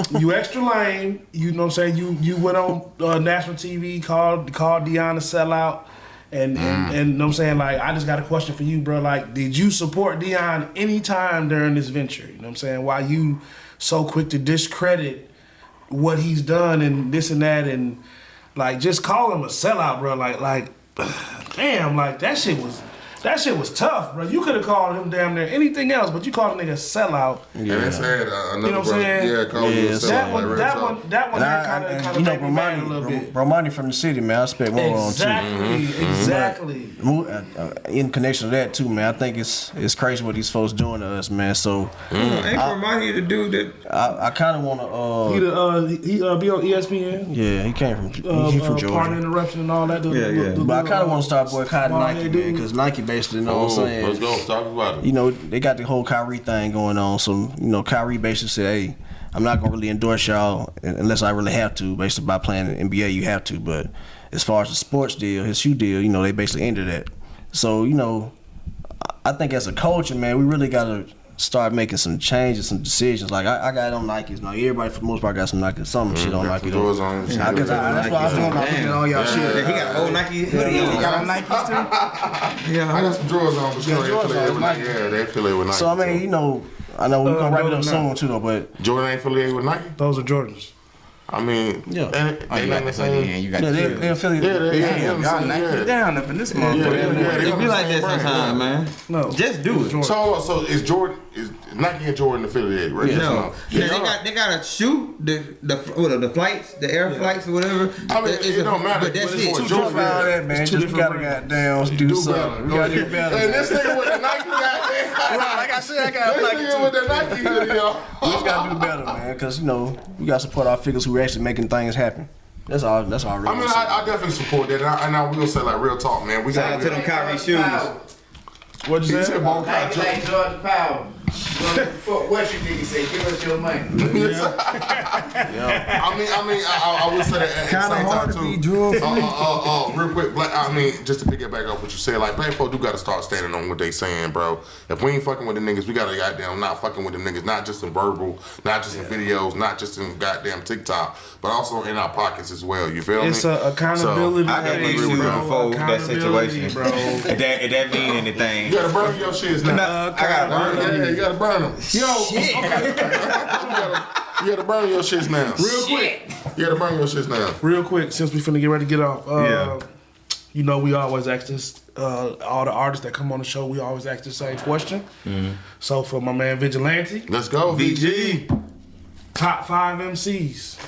saying? You extra lame. You know what I'm saying? You went on national TV, called Deion a sellout. And you know what I'm saying? Like, I just got a question for you, bro. Like, did you support Deion any time during this venture? You know what I'm saying? Why you so quick to discredit what he's done and this and that, and like, just call him a sellout, bro. Like, damn, like, that shit was tough, bro. You could have called him damn near anything else, but you called a nigga a sellout. Yeah. And they said another you know what I'm brother, saying? called you a sellout. That one kind of made me mad a little bit. Romani from the city, man. I expect more on too. Exactly. In connection to that too, man. I think it's crazy what these folks doing to us, man. So ain't Romani the dude that I kind of want to. He be on ESPN. Yeah, he came from Georgia. Partner interruption and all that. But I kind of want to start boycotting Nike, man, because Nike basically, you know what I'm saying. Let's go. Talk about it. You know, they got the whole Kyrie thing going on. So, you know, Kyrie basically said, hey, I'm not going to really endorse y'all unless I really have to. Basically, by playing in the NBA, you have to. But as far as the sports deal, his shoe deal, you know, they basically ended that. So, you know, I think as a culture, man, we really got to start making some changes, some decisions. Like I got it on Nikes. Now everybody for the most part got some Nike, some shit on Nike. Doors on. That's what I was doing. I was looking at all y'all shit. He got old Nike hoodie on. You got on Nikes too? I got some drawers on, but you know they affiliated with Nike. Yeah, they affiliated with Nike. So I mean, you know, I know we're gonna wrap it up soon too, though. But Jordan ain't affiliated with Nike. Those are Jordans. I mean, Yeah. Oh, you got this on you got they affiliated. Y'all Nike down up in this motherfucker. It be like that sometimes, man. No. Just do it. So is Jordan is Nike and Jordan affiliated, right? Yes or No, they got to shoot the flights, the air flights or whatever. I mean, it don't matter. But that's But it's it. for Too Jordan. far out that, man. It's two Just gotta different goddamn do something. We gotta do better. And this nigga with the Nike goddamn. Like I said, I got This Nike nigga too. with the Nike hoodie, y'all. We just gotta do better, man. Because you know we gotta support our figures who are actually making things happen. That's all. That's all. I mean, I definitely support that, and I will say like real talk, man. We Shout out got to them Kyrie shoes. What'd He you said, say? "Ball Nike Kyrie." like George Powell. Fuck what you niggas say. Give us your money. I will say that at the Kinda same hard time to be too. drunk. Real quick, just to piggyback off what you said, like black folk do gotta start standing on what they saying, bro. If we ain't fucking with the niggas, we gotta goddamn not fucking with them niggas, not just in verbal, not just in videos, not just in goddamn TikTok, but also in our pockets as well. You feel me? It's a accountability. I got these shoes bro. before that Accountability, situation. bro. If that mean anything. You gotta burn your shits now. I gotta burn them. Yeah, you gotta burn them. You gotta burn your shits now. Real quick. You gotta burn your shits now. Real quick, since we finna get ready to get off. Yeah. You know, we always ask this, all the artists that come on the show, we always ask the same question. So for my man Vigilante, Let's go, VG. top 5 MCs.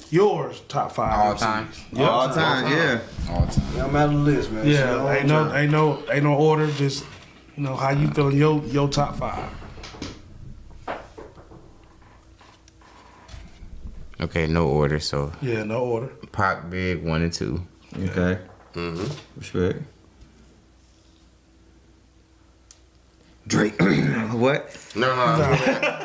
Yours, top 5 All MCs. time. Yep. All time, yeah. All time. Yeah, I'm out of the list, man. Yeah, So, ain't no order. Just how you feeling your top 5. Okay, no order. So Yeah, no order. Pac, Big, 1 and 2. Okay. Respect. Drake. What? No.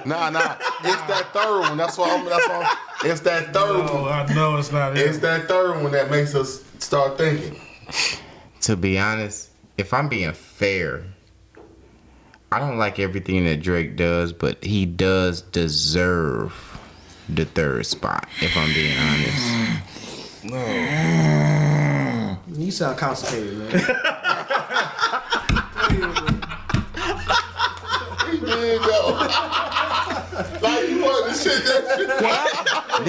Nah. It's that third one. That's why it's that third Oh, one. I know it's not it. It's that third one that makes us start thinking. To be honest, if I'm being fair, I don't like everything that Drake does, but he does deserve the third spot, if I'm being honest. You sound constipated, man. He did though. Like you want the shit that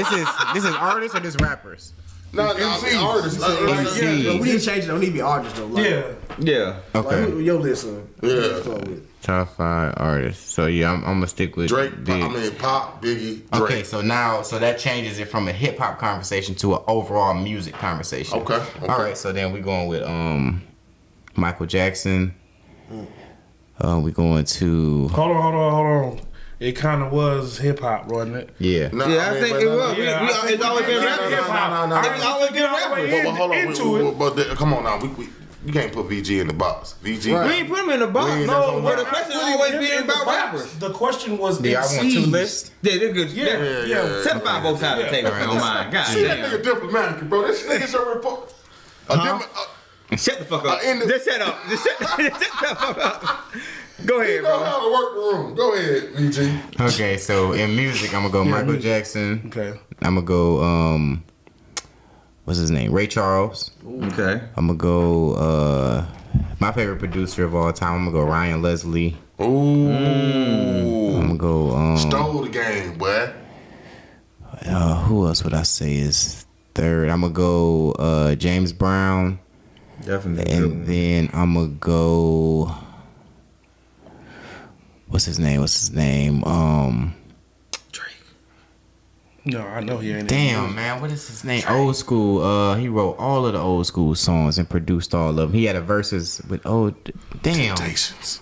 This is artists or this rappers? No, artists. MC. We need to change it. We need to be artists though. Like, Yeah. Yeah. Okay. Like, your list of Top 5 artists. So yeah, I'm gonna stick with Drake. Big. Pop, Biggie, Drake. Okay, so that changes it from a hip hop conversation to an overall music conversation. Okay. All right, so then we going with Michael Jackson. We going to Hold on. It kind of was hip hop, wasn't it? yeah. No, Yeah, I think it was. Yeah, It's always been rappers. hip hop. No. It's always been rappers. But hold on, into it. come on now. You can't put VG in the box. VG. We ain't put him in the box. We ain't No, in but the the question always been about rappers. The question was Do y'all want 2 MCs. lists? Yeah, they're good. Yeah. Set five both sides of the table. On mine. God See that damn. nigga diplomatic, bro. This nigga's a report. Shut the fuck up. in the- Just shut up. Just shut the fuck up. Go He ahead, know bro. how to work the room. Go ahead, VG. Okay, so in music, I'm gonna go Michael music. Jackson. Okay. I'm gonna go what's his name? Ray Charles. Okay. I'm gonna go my favorite producer of all time. I'm gonna go Ryan Leslie. Ooh. I'm gonna go Stole the game, boy. who else would I say is third? I'm gonna go James Brown. Definitely. And then I'm gonna go. What's his name? No, I know he ain't. Damn, man. What is his name? Old school. He wrote all of the old school songs and produced all of them. He had a verses with damn. Temptations.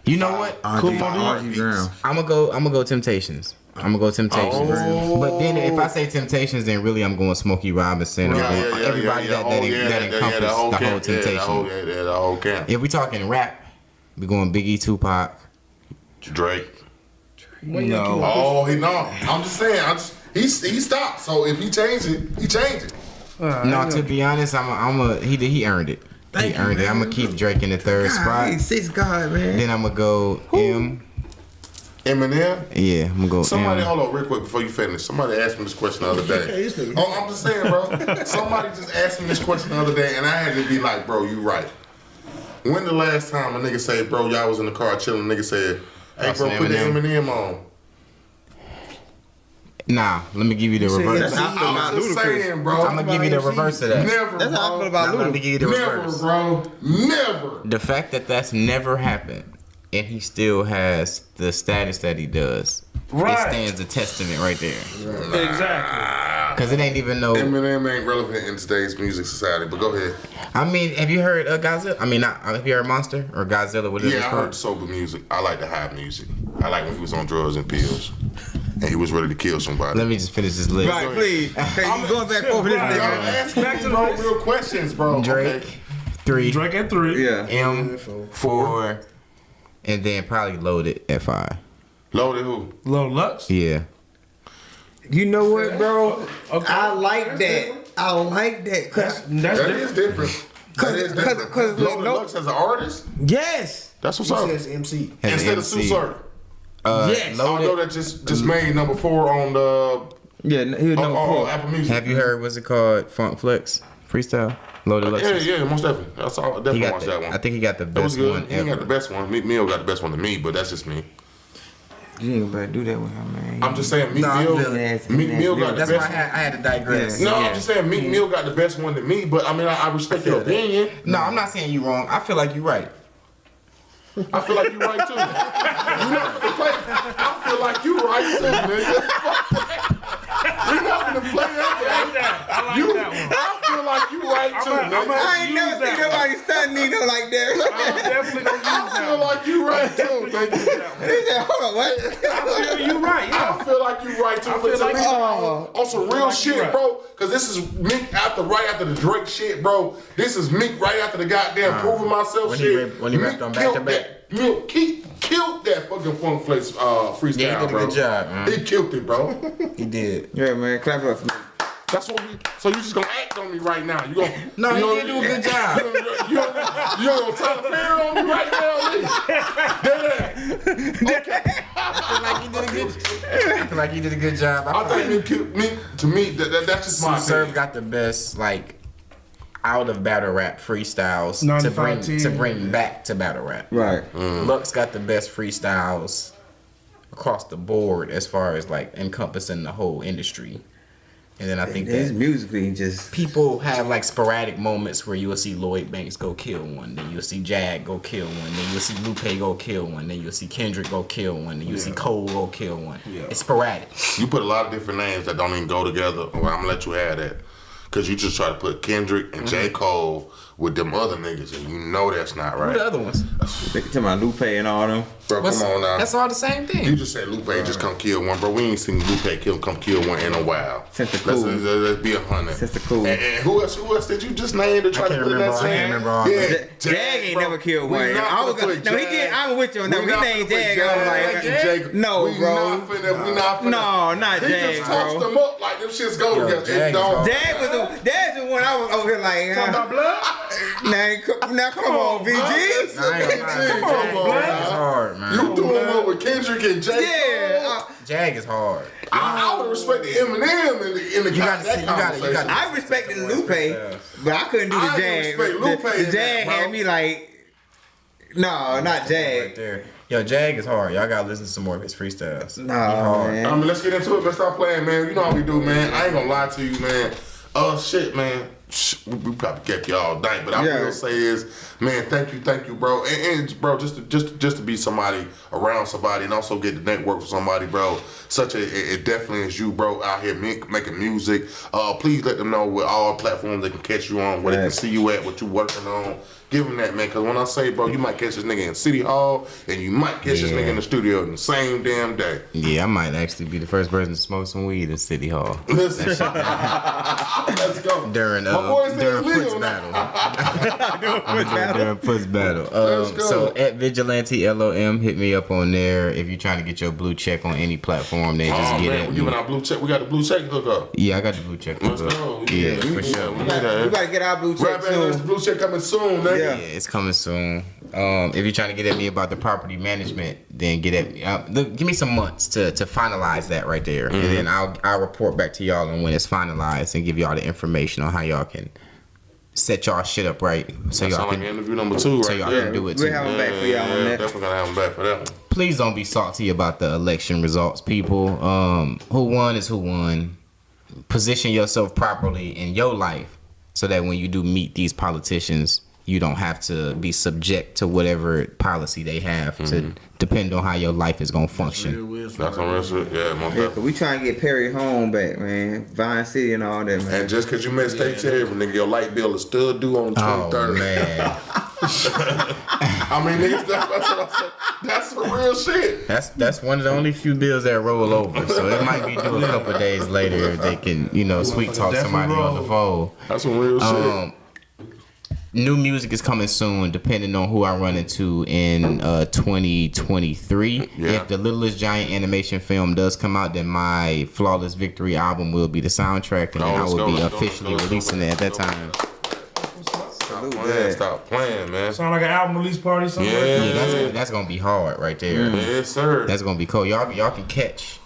You know what? R.G. Brown. I'm gonna go Temptations. But then if I say Temptations, then really I'm going Smokey Robinson. Everybody that encompassed the whole Temptation. The whole camp. If we talking rap, we going Biggie, Tupac. Drake. No. Oh, I'm just saying. He stopped. So if he changed it, he changed it. No, to be honest, he earned it. He earned it. I'm gonna keep Drake in the third spot. Six God, man. Then I'm gonna go M. Eminem. Yeah, I'm gonna go. Somebody, M. hold on real quick before you finish. Somebody asked me this question the other day. Oh, I'm just saying, bro. Somebody just asked me this question the other day, and I had to be like, bro, you right. When the last time a nigga said, bro, y'all was in the car chilling, nigga said, hey, bro, put the Eminem on. Nah, let me give you the reverse. I'm just saying, bro. I'm gonna give you the reverse of that. Never, That's how I feel bro. about Let me Luda. give you the reverse. Never, bro. Never. The fact that that's never happened, and he still has the status that he does, Right. it stands a testament right there. Exactly. Cause it ain't even no. Eminem ain't relevant in today's music society, but go ahead. I mean, have you heard Godzilla? I mean, not, have you heard Monster or Godzilla? Whatever Yeah, it's I called? heard sober music. I like the high music. I like when he was on drugs and pills, and he was ready to kill somebody. Let me just finish this list. Right, please. Okay, you going back over this Y'all nigga. asking Back me, to the bro, list. real questions, bro. Drake, Okay. 3. Drake at 3. Yeah. M, 4, and then probably Loaded at 5. Loaded who? Lil Lux. Yeah. You know what, bro? Okay. I like that. I like that. That's That is different. That is different. Cause Loaded no- Lux as an artist? Yes. That's what's He up. says MC. As Instead of MC. Sue Surf. Yes. Although Loaded. that just made number 4 on the Yeah, he was number on 4. Apple Music. Have you heard what's it called? Funk Flex Freestyle. Loaded Lux. Yeah, most definitely. That's all. I He definitely got watched the, that one. I think he got the That was best good. one He ain't got the ever. best one. Meek Mill got the best one to me, but that's just me. You ain't better do that with him, man. I'm just saying Meek No, I'm Mill. feeling it. Meek Mill got the That's why best. I had to digress. No, Yeah. I'm just saying Meek Mill got the best one to me, but I mean I respect your feel that. opinion. No, I'm not saying you wrong. I feel like you're right. I feel like you're right too. We're not gonna play. I feel like you're right too, nigga. We're not gonna play that I like game. that one. I feel like you're right too, I'm nigga. a- I ain't never Use seen that nobody stun Nino like that. I'm definitely gonna use I that feel one. like you're right too, nigga. He said, hold on, what? I feel you right. Yeah. I feel like you're right too. I But feel to like me, you on some real like you shit, right. bro. Cause this is Meek right after the Drake shit, bro. This is Meek right after the goddamn proving myself When he shit. rap- when he rapped Meek on Back to killed Back. that- Meek killed that fucking Funk Flex freestyle, Yeah, he did a bro. good job, man. He killed it, bro. He did. Yeah, man, clap up for me. That's what we. So you just gonna act on me right now? You gonna? No, he you did do a good job. You gonna try to clear on me right now, Lee? I feel like he did a good job. I think Meek killed me. To me, that's just my Serve opinion. got the best like out of battle rap freestyles 95 to bring back to battle rap. Right. Lux got the best freestyles across the board as far as like encompassing the whole industry. And then I think His that musically just. people have like sporadic moments where you will see Lloyd Banks go kill one, then you'll see Jag go kill one, then you'll see Lupe go kill one, then you'll see Kendrick go kill one, then you'll see Cole go kill one. It's sporadic. You put a lot of different names that don't even go together. Well, I'm gonna let you have that. Cause you just try to put Kendrick and J. Cole with them other niggas, and you know that's not Who right. the other ones? They talking about Lupe and all them. Bro, come on now. That's all the same You thing. just said Lupe just come kill one, bro. We ain't seen Lupe come kill one in a while. Since the Let's, Cool. let's be 100. Since the Cool. And who else did you just name to try can't to put in remember that all- I same? can't remember all Yeah, of Jag ain't bro. never killed We one. not I was finna gonna, put no, he Jag. did. I'm with you on that. We He not named finna put Jag. I was like, Jag. no, we bro. Not finna, we not finna. No, not He Jag, just tossed bro. them up like them shits go Yo, together. Jag It is don't. hard. That's the one I was over here like, Talking about blood? now come on, VG. I ain't gonna lie, Come on, Jag bro. is hard, man. You doing one with Kendrick and J. Yeah, Jag is hard. I would respect the Eminem in the You gotta that see- you gotta- conversation. I respected Lupe, but I couldn't do the I Jag. respect Lupe The in Jag that, bro. had me like, no, not Right Jag. there. Yo, Jag is hard. Y'all gotta listen to some more of his freestyles. No, He hard. man. Let's get into it. Let's stop playing, man. You know how we do, man. I ain't gonna lie to you, man. Shit, man. We probably kept you all night, but I Yeah. will say is, man, thank you, bro. And bro, just to be somebody around somebody, and also get to network with somebody, bro. Such it definitely is you, bro, out here making music. Please let them know what all platforms they can catch you on, where they can Right. see you at, what you working on. Give them that, man, because when I say, bro, you might catch this nigga in City Hall, and you might catch this Yeah. nigga in the studio in the same damn day. Yeah, I might actually be the first person to smoke some weed in City Hall Listen, let's go. during My boy said during it's Puts legal now. battle. During Puts battle. Let's go. So at Vigilante LOM, hit me up on there if you're trying to get your blue check on any platform. Then just Oh get man, at we me. giving our blue check. We got the blue check hook up. Yeah, I got the blue check. Let's go. Yeah, We for sure. need that. We gotta get our blue check Rap Analyst soon. blue check coming soon, nigga. Yeah. it's coming soon. If you're trying to get at me about the property management, then get at me. Give me some months to finalize that right there, and then I'll report back to y'all on when it's finalized and give y'all the information on how y'all can set y'all shit up right, so That y'all sound can like interview number 2 so right y'all there. can do it We'll too. have them back for y'all on that. Definitely gotta have them back for that one. Please don't be salty about the election results, people. Who won is who won. Position yourself properly in your life so that when you do meet these politicians, you don't have to be subject to whatever policy they have to depend on how your life is gonna function. That's some real shit. Yeah, most Yeah, definitely. cause we trying to get Perry home back, man. Vine City and all that, man. And just because you missed state tariff, nigga, your light bill is still due on the Oh 23rd. man, I mean, niggas, that's what I said. That's some real shit. that's one of the only few bills that roll over. So it might be due a couple days later if they can, sweet talk somebody on the phone. That's some real shit. New music is coming soon, depending on who I run into in 2023. Yeah. If the Littlest Giant animation film does come out, then my Flawless Victory album will be the soundtrack, and then I let's will go, be let's go, officially let's go, releasing it at that let's go. time. Stop playing, man. Sound like an album release party somewhere. Yeah. Yeah, that's gonna be hard right there. Yes, sir. That's gonna be cool. Y'all can catch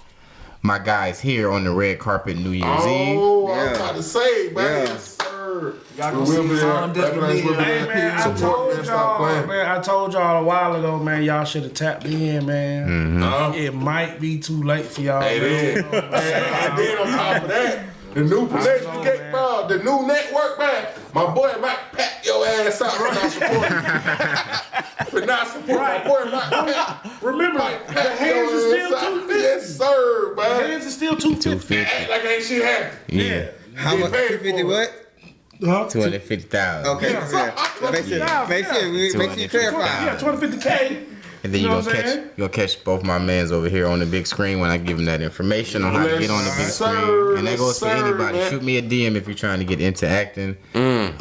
my guys here on the red carpet New Year's Eve. Oh, I was Yeah. about to say, man. Yeah. Yes, sir. Y'all We gonna see will be there. Zion definitely. We'll be Hey there. man, I Support, told man. Stop y'all, playing. man. I told y'all a while ago, man. Y'all should have tapped in, man. Huh? It might be too late for y'all. Hey, man. then, and then on top of that, the new Palladium know, Gate, man. bro, the new network, man. My boy might pack your ass out for not supporting. For not supporting my boy might pack. Remember, Might the pack hands your are still ass out. 250. Yes, sir, The man. hands are still 250. Act like ain't shit happened. Yeah, How much? paid 250 for what? Huh? 250,000. Okay, Yeah. yeah. Make sure you clarify. Yeah, 250K. And then You you know gonna what I'm saying? catch both my mans over here on the big screen when I give them that information on how to get on the big Yes, sir. screen. And that Yes, goes for sir, anybody. man. Shoot me a DM if you're trying to get into acting. I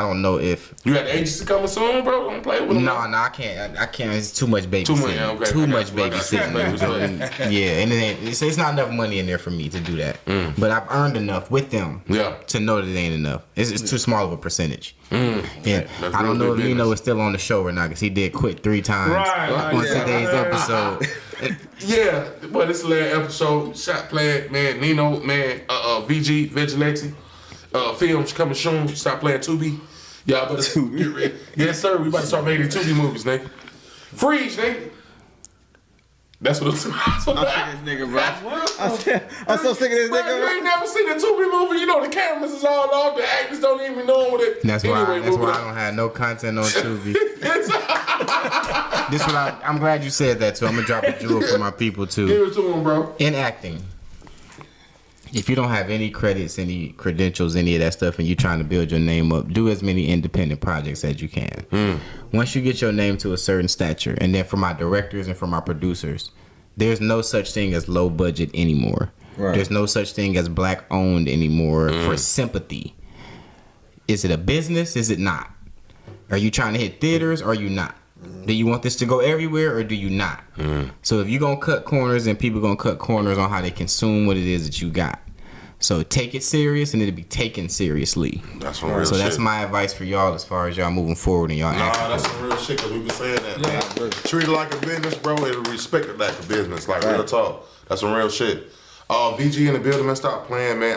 don't know if You got the agency coming soon, bro? Don't play with them. no, I can't. I can't. It's too much babysitting. Too much, okay. Too I got much you, I got you. babysitting. Yeah, and it's not enough money in there for me to do that. But I've earned enough with them Yeah. to know that it ain't enough. It's too small of a percentage. Yeah, That's I don't real know if big Nino business. is still on the show or not because he did quit 3 times Right. on Yeah. today's episode. Yeah, but this last episode, shot playing, man, Nino, man, VG, Vigilante, films coming soon. Stop playing Tubi. Y'all better get ready. Yes, sir. We about to start making Tubi movies, nigga. Freeze, nigga. That's what it's. I'm sick of this nigga, bro. I'm so sick of this Bro, nigga, you bro. ain't never seen a Tubi movie. You know the cameras is all off. The actors don't even know what it. That's why. Anyway, That's moving why I on. don't have no content on Tubi. This what I'm glad you said that too. I'm gonna drop a jewel for my people too. Give it to him, bro. In acting, if you don't have any credits, any credentials, any of that stuff, and you're trying to build your name up, do as many independent projects as you can. Once you get your name to a certain stature, and then for my directors and for my producers, there's no such thing as low budget anymore. Right. There's no such thing as black owned anymore for sympathy. Is it a business? Is it not? Are you trying to hit theaters or are you not? Do you want this to go everywhere or do you not? So if you're going to cut corners, then people going to cut corners on how they consume what it is that you got. So take it serious and it'll be taken seriously. That's some real So shit. that's my advice for y'all as far as y'all moving forward in y'all Nah, acting. that's some real shit because we been saying that, man. Treat it like a business, bro. And respect it like a business, like real talk. That's some real shit. VG in the building, man. Stop playing, man.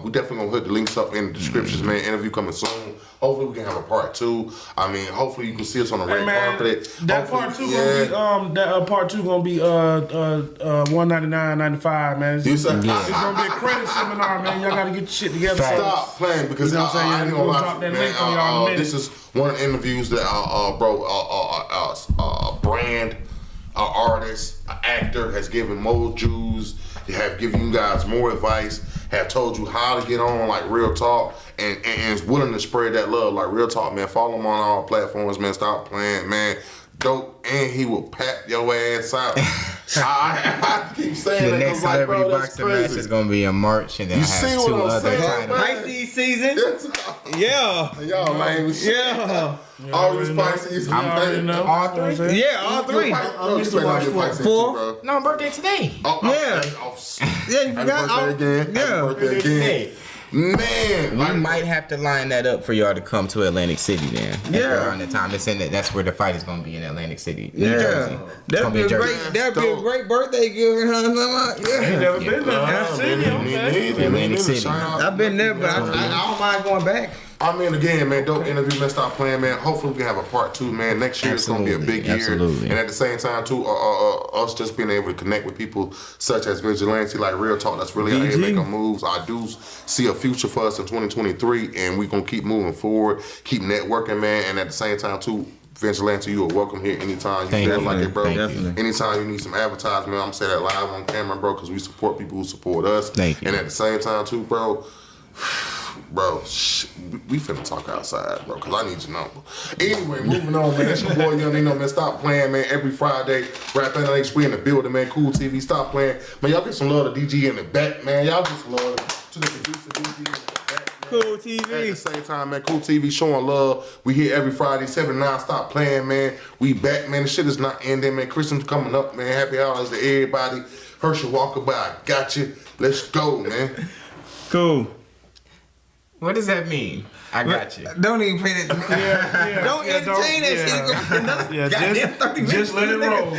We definitely gonna put the links up in the descriptions, man. Interview coming soon. Hopefully we can have a part 2. I mean, hopefully you can see us on the red carpet. That Hopefully- part 2 gonna be part 2 gonna be $199.95, man. You said It's gonna be a credit seminar, man. Y'all gotta get your shit together. Facts. Stop playing because You know what I'm saying? I ain't Yeah, gonna we'll lie drop to you, that link on y'all in a man. minute. This is one of the interviews that a brand, an artist, an actor has given more Jews. They have given you guys more advice. Have told you how to get on, like real talk, and is willing to spread that love, like real talk, man. Follow him on all platforms, man. Stop playing, man. Dope, and he will pat your ass out. I keep saying The that. next 'cause, like, celebrity bro, that's boxing match crazy. is gonna be in March, and then You I have see what 2 I'm other saying, titles. man? Pisces season. Yeah. Y'all lame as shit. Yeah. All these Pisces. You already know. All You know what I'm three? saying? Yeah, all 3. Bro, you better not be a Pisces too, Four. bro. No, birthday today. Oh, Yeah. oh, Yeah, you happy got birthday again. Yeah. Happy birthday again. Man, We like, might have to line that up for y'all to come to Atlantic City then. Yeah. Around the time it's in that's where the fight is gonna be in Atlantic City. New Yeah, Jersey. It's that'd gonna be a Jersey. great. That'd be a great birthday gift. Huh? Ain't Yeah, never been there. man, me neither. Atlantic City. Shout out. I've been there, but I don't mind going back. I mean, again, man, dope interview, man. Stop playing, man. Hopefully, we can have a part 2, man. Next year is gonna be a big year, Absolutely. and at the same time, too, us just being able to connect with people such as Vigilante, like Real Talk, that's really out here making moves. I do see a future for us in 2023, and we gonna keep moving forward, keep networking, man. And at the same time, too, Vigilante, you are welcome here anytime you Thank feel you. like it, bro. Thank you. Anytime you need some advertisement, I'm gonna say that live on camera, bro, because we support people who support us. Thank you. And at the same time, too, bro. Bro, we finna talk outside, bro, because I need your number. Anyway, moving on, man. It's your boy Young Nino, man. Stop playing, man. Every Friday, Rap Analytics, we in the building, man. Cool TV, stop playing. Man, y'all get some love to DG in the back, man. Y'all get some love to the producer, DG in the back, man. Cool TV. At the same time, man, Cool TV showing love. We here every Friday, 7 to 9. Stop playing, man. We back, man. The shit is not ending, man. Christmas coming up, man. Happy holidays to everybody. Herschel Walker, by I got you. Let's go, man. Cool. What does that mean? I got you. Don't even play that. Don't entertain that shit. Yeah, Goddamn 30 minutes. just let it roll.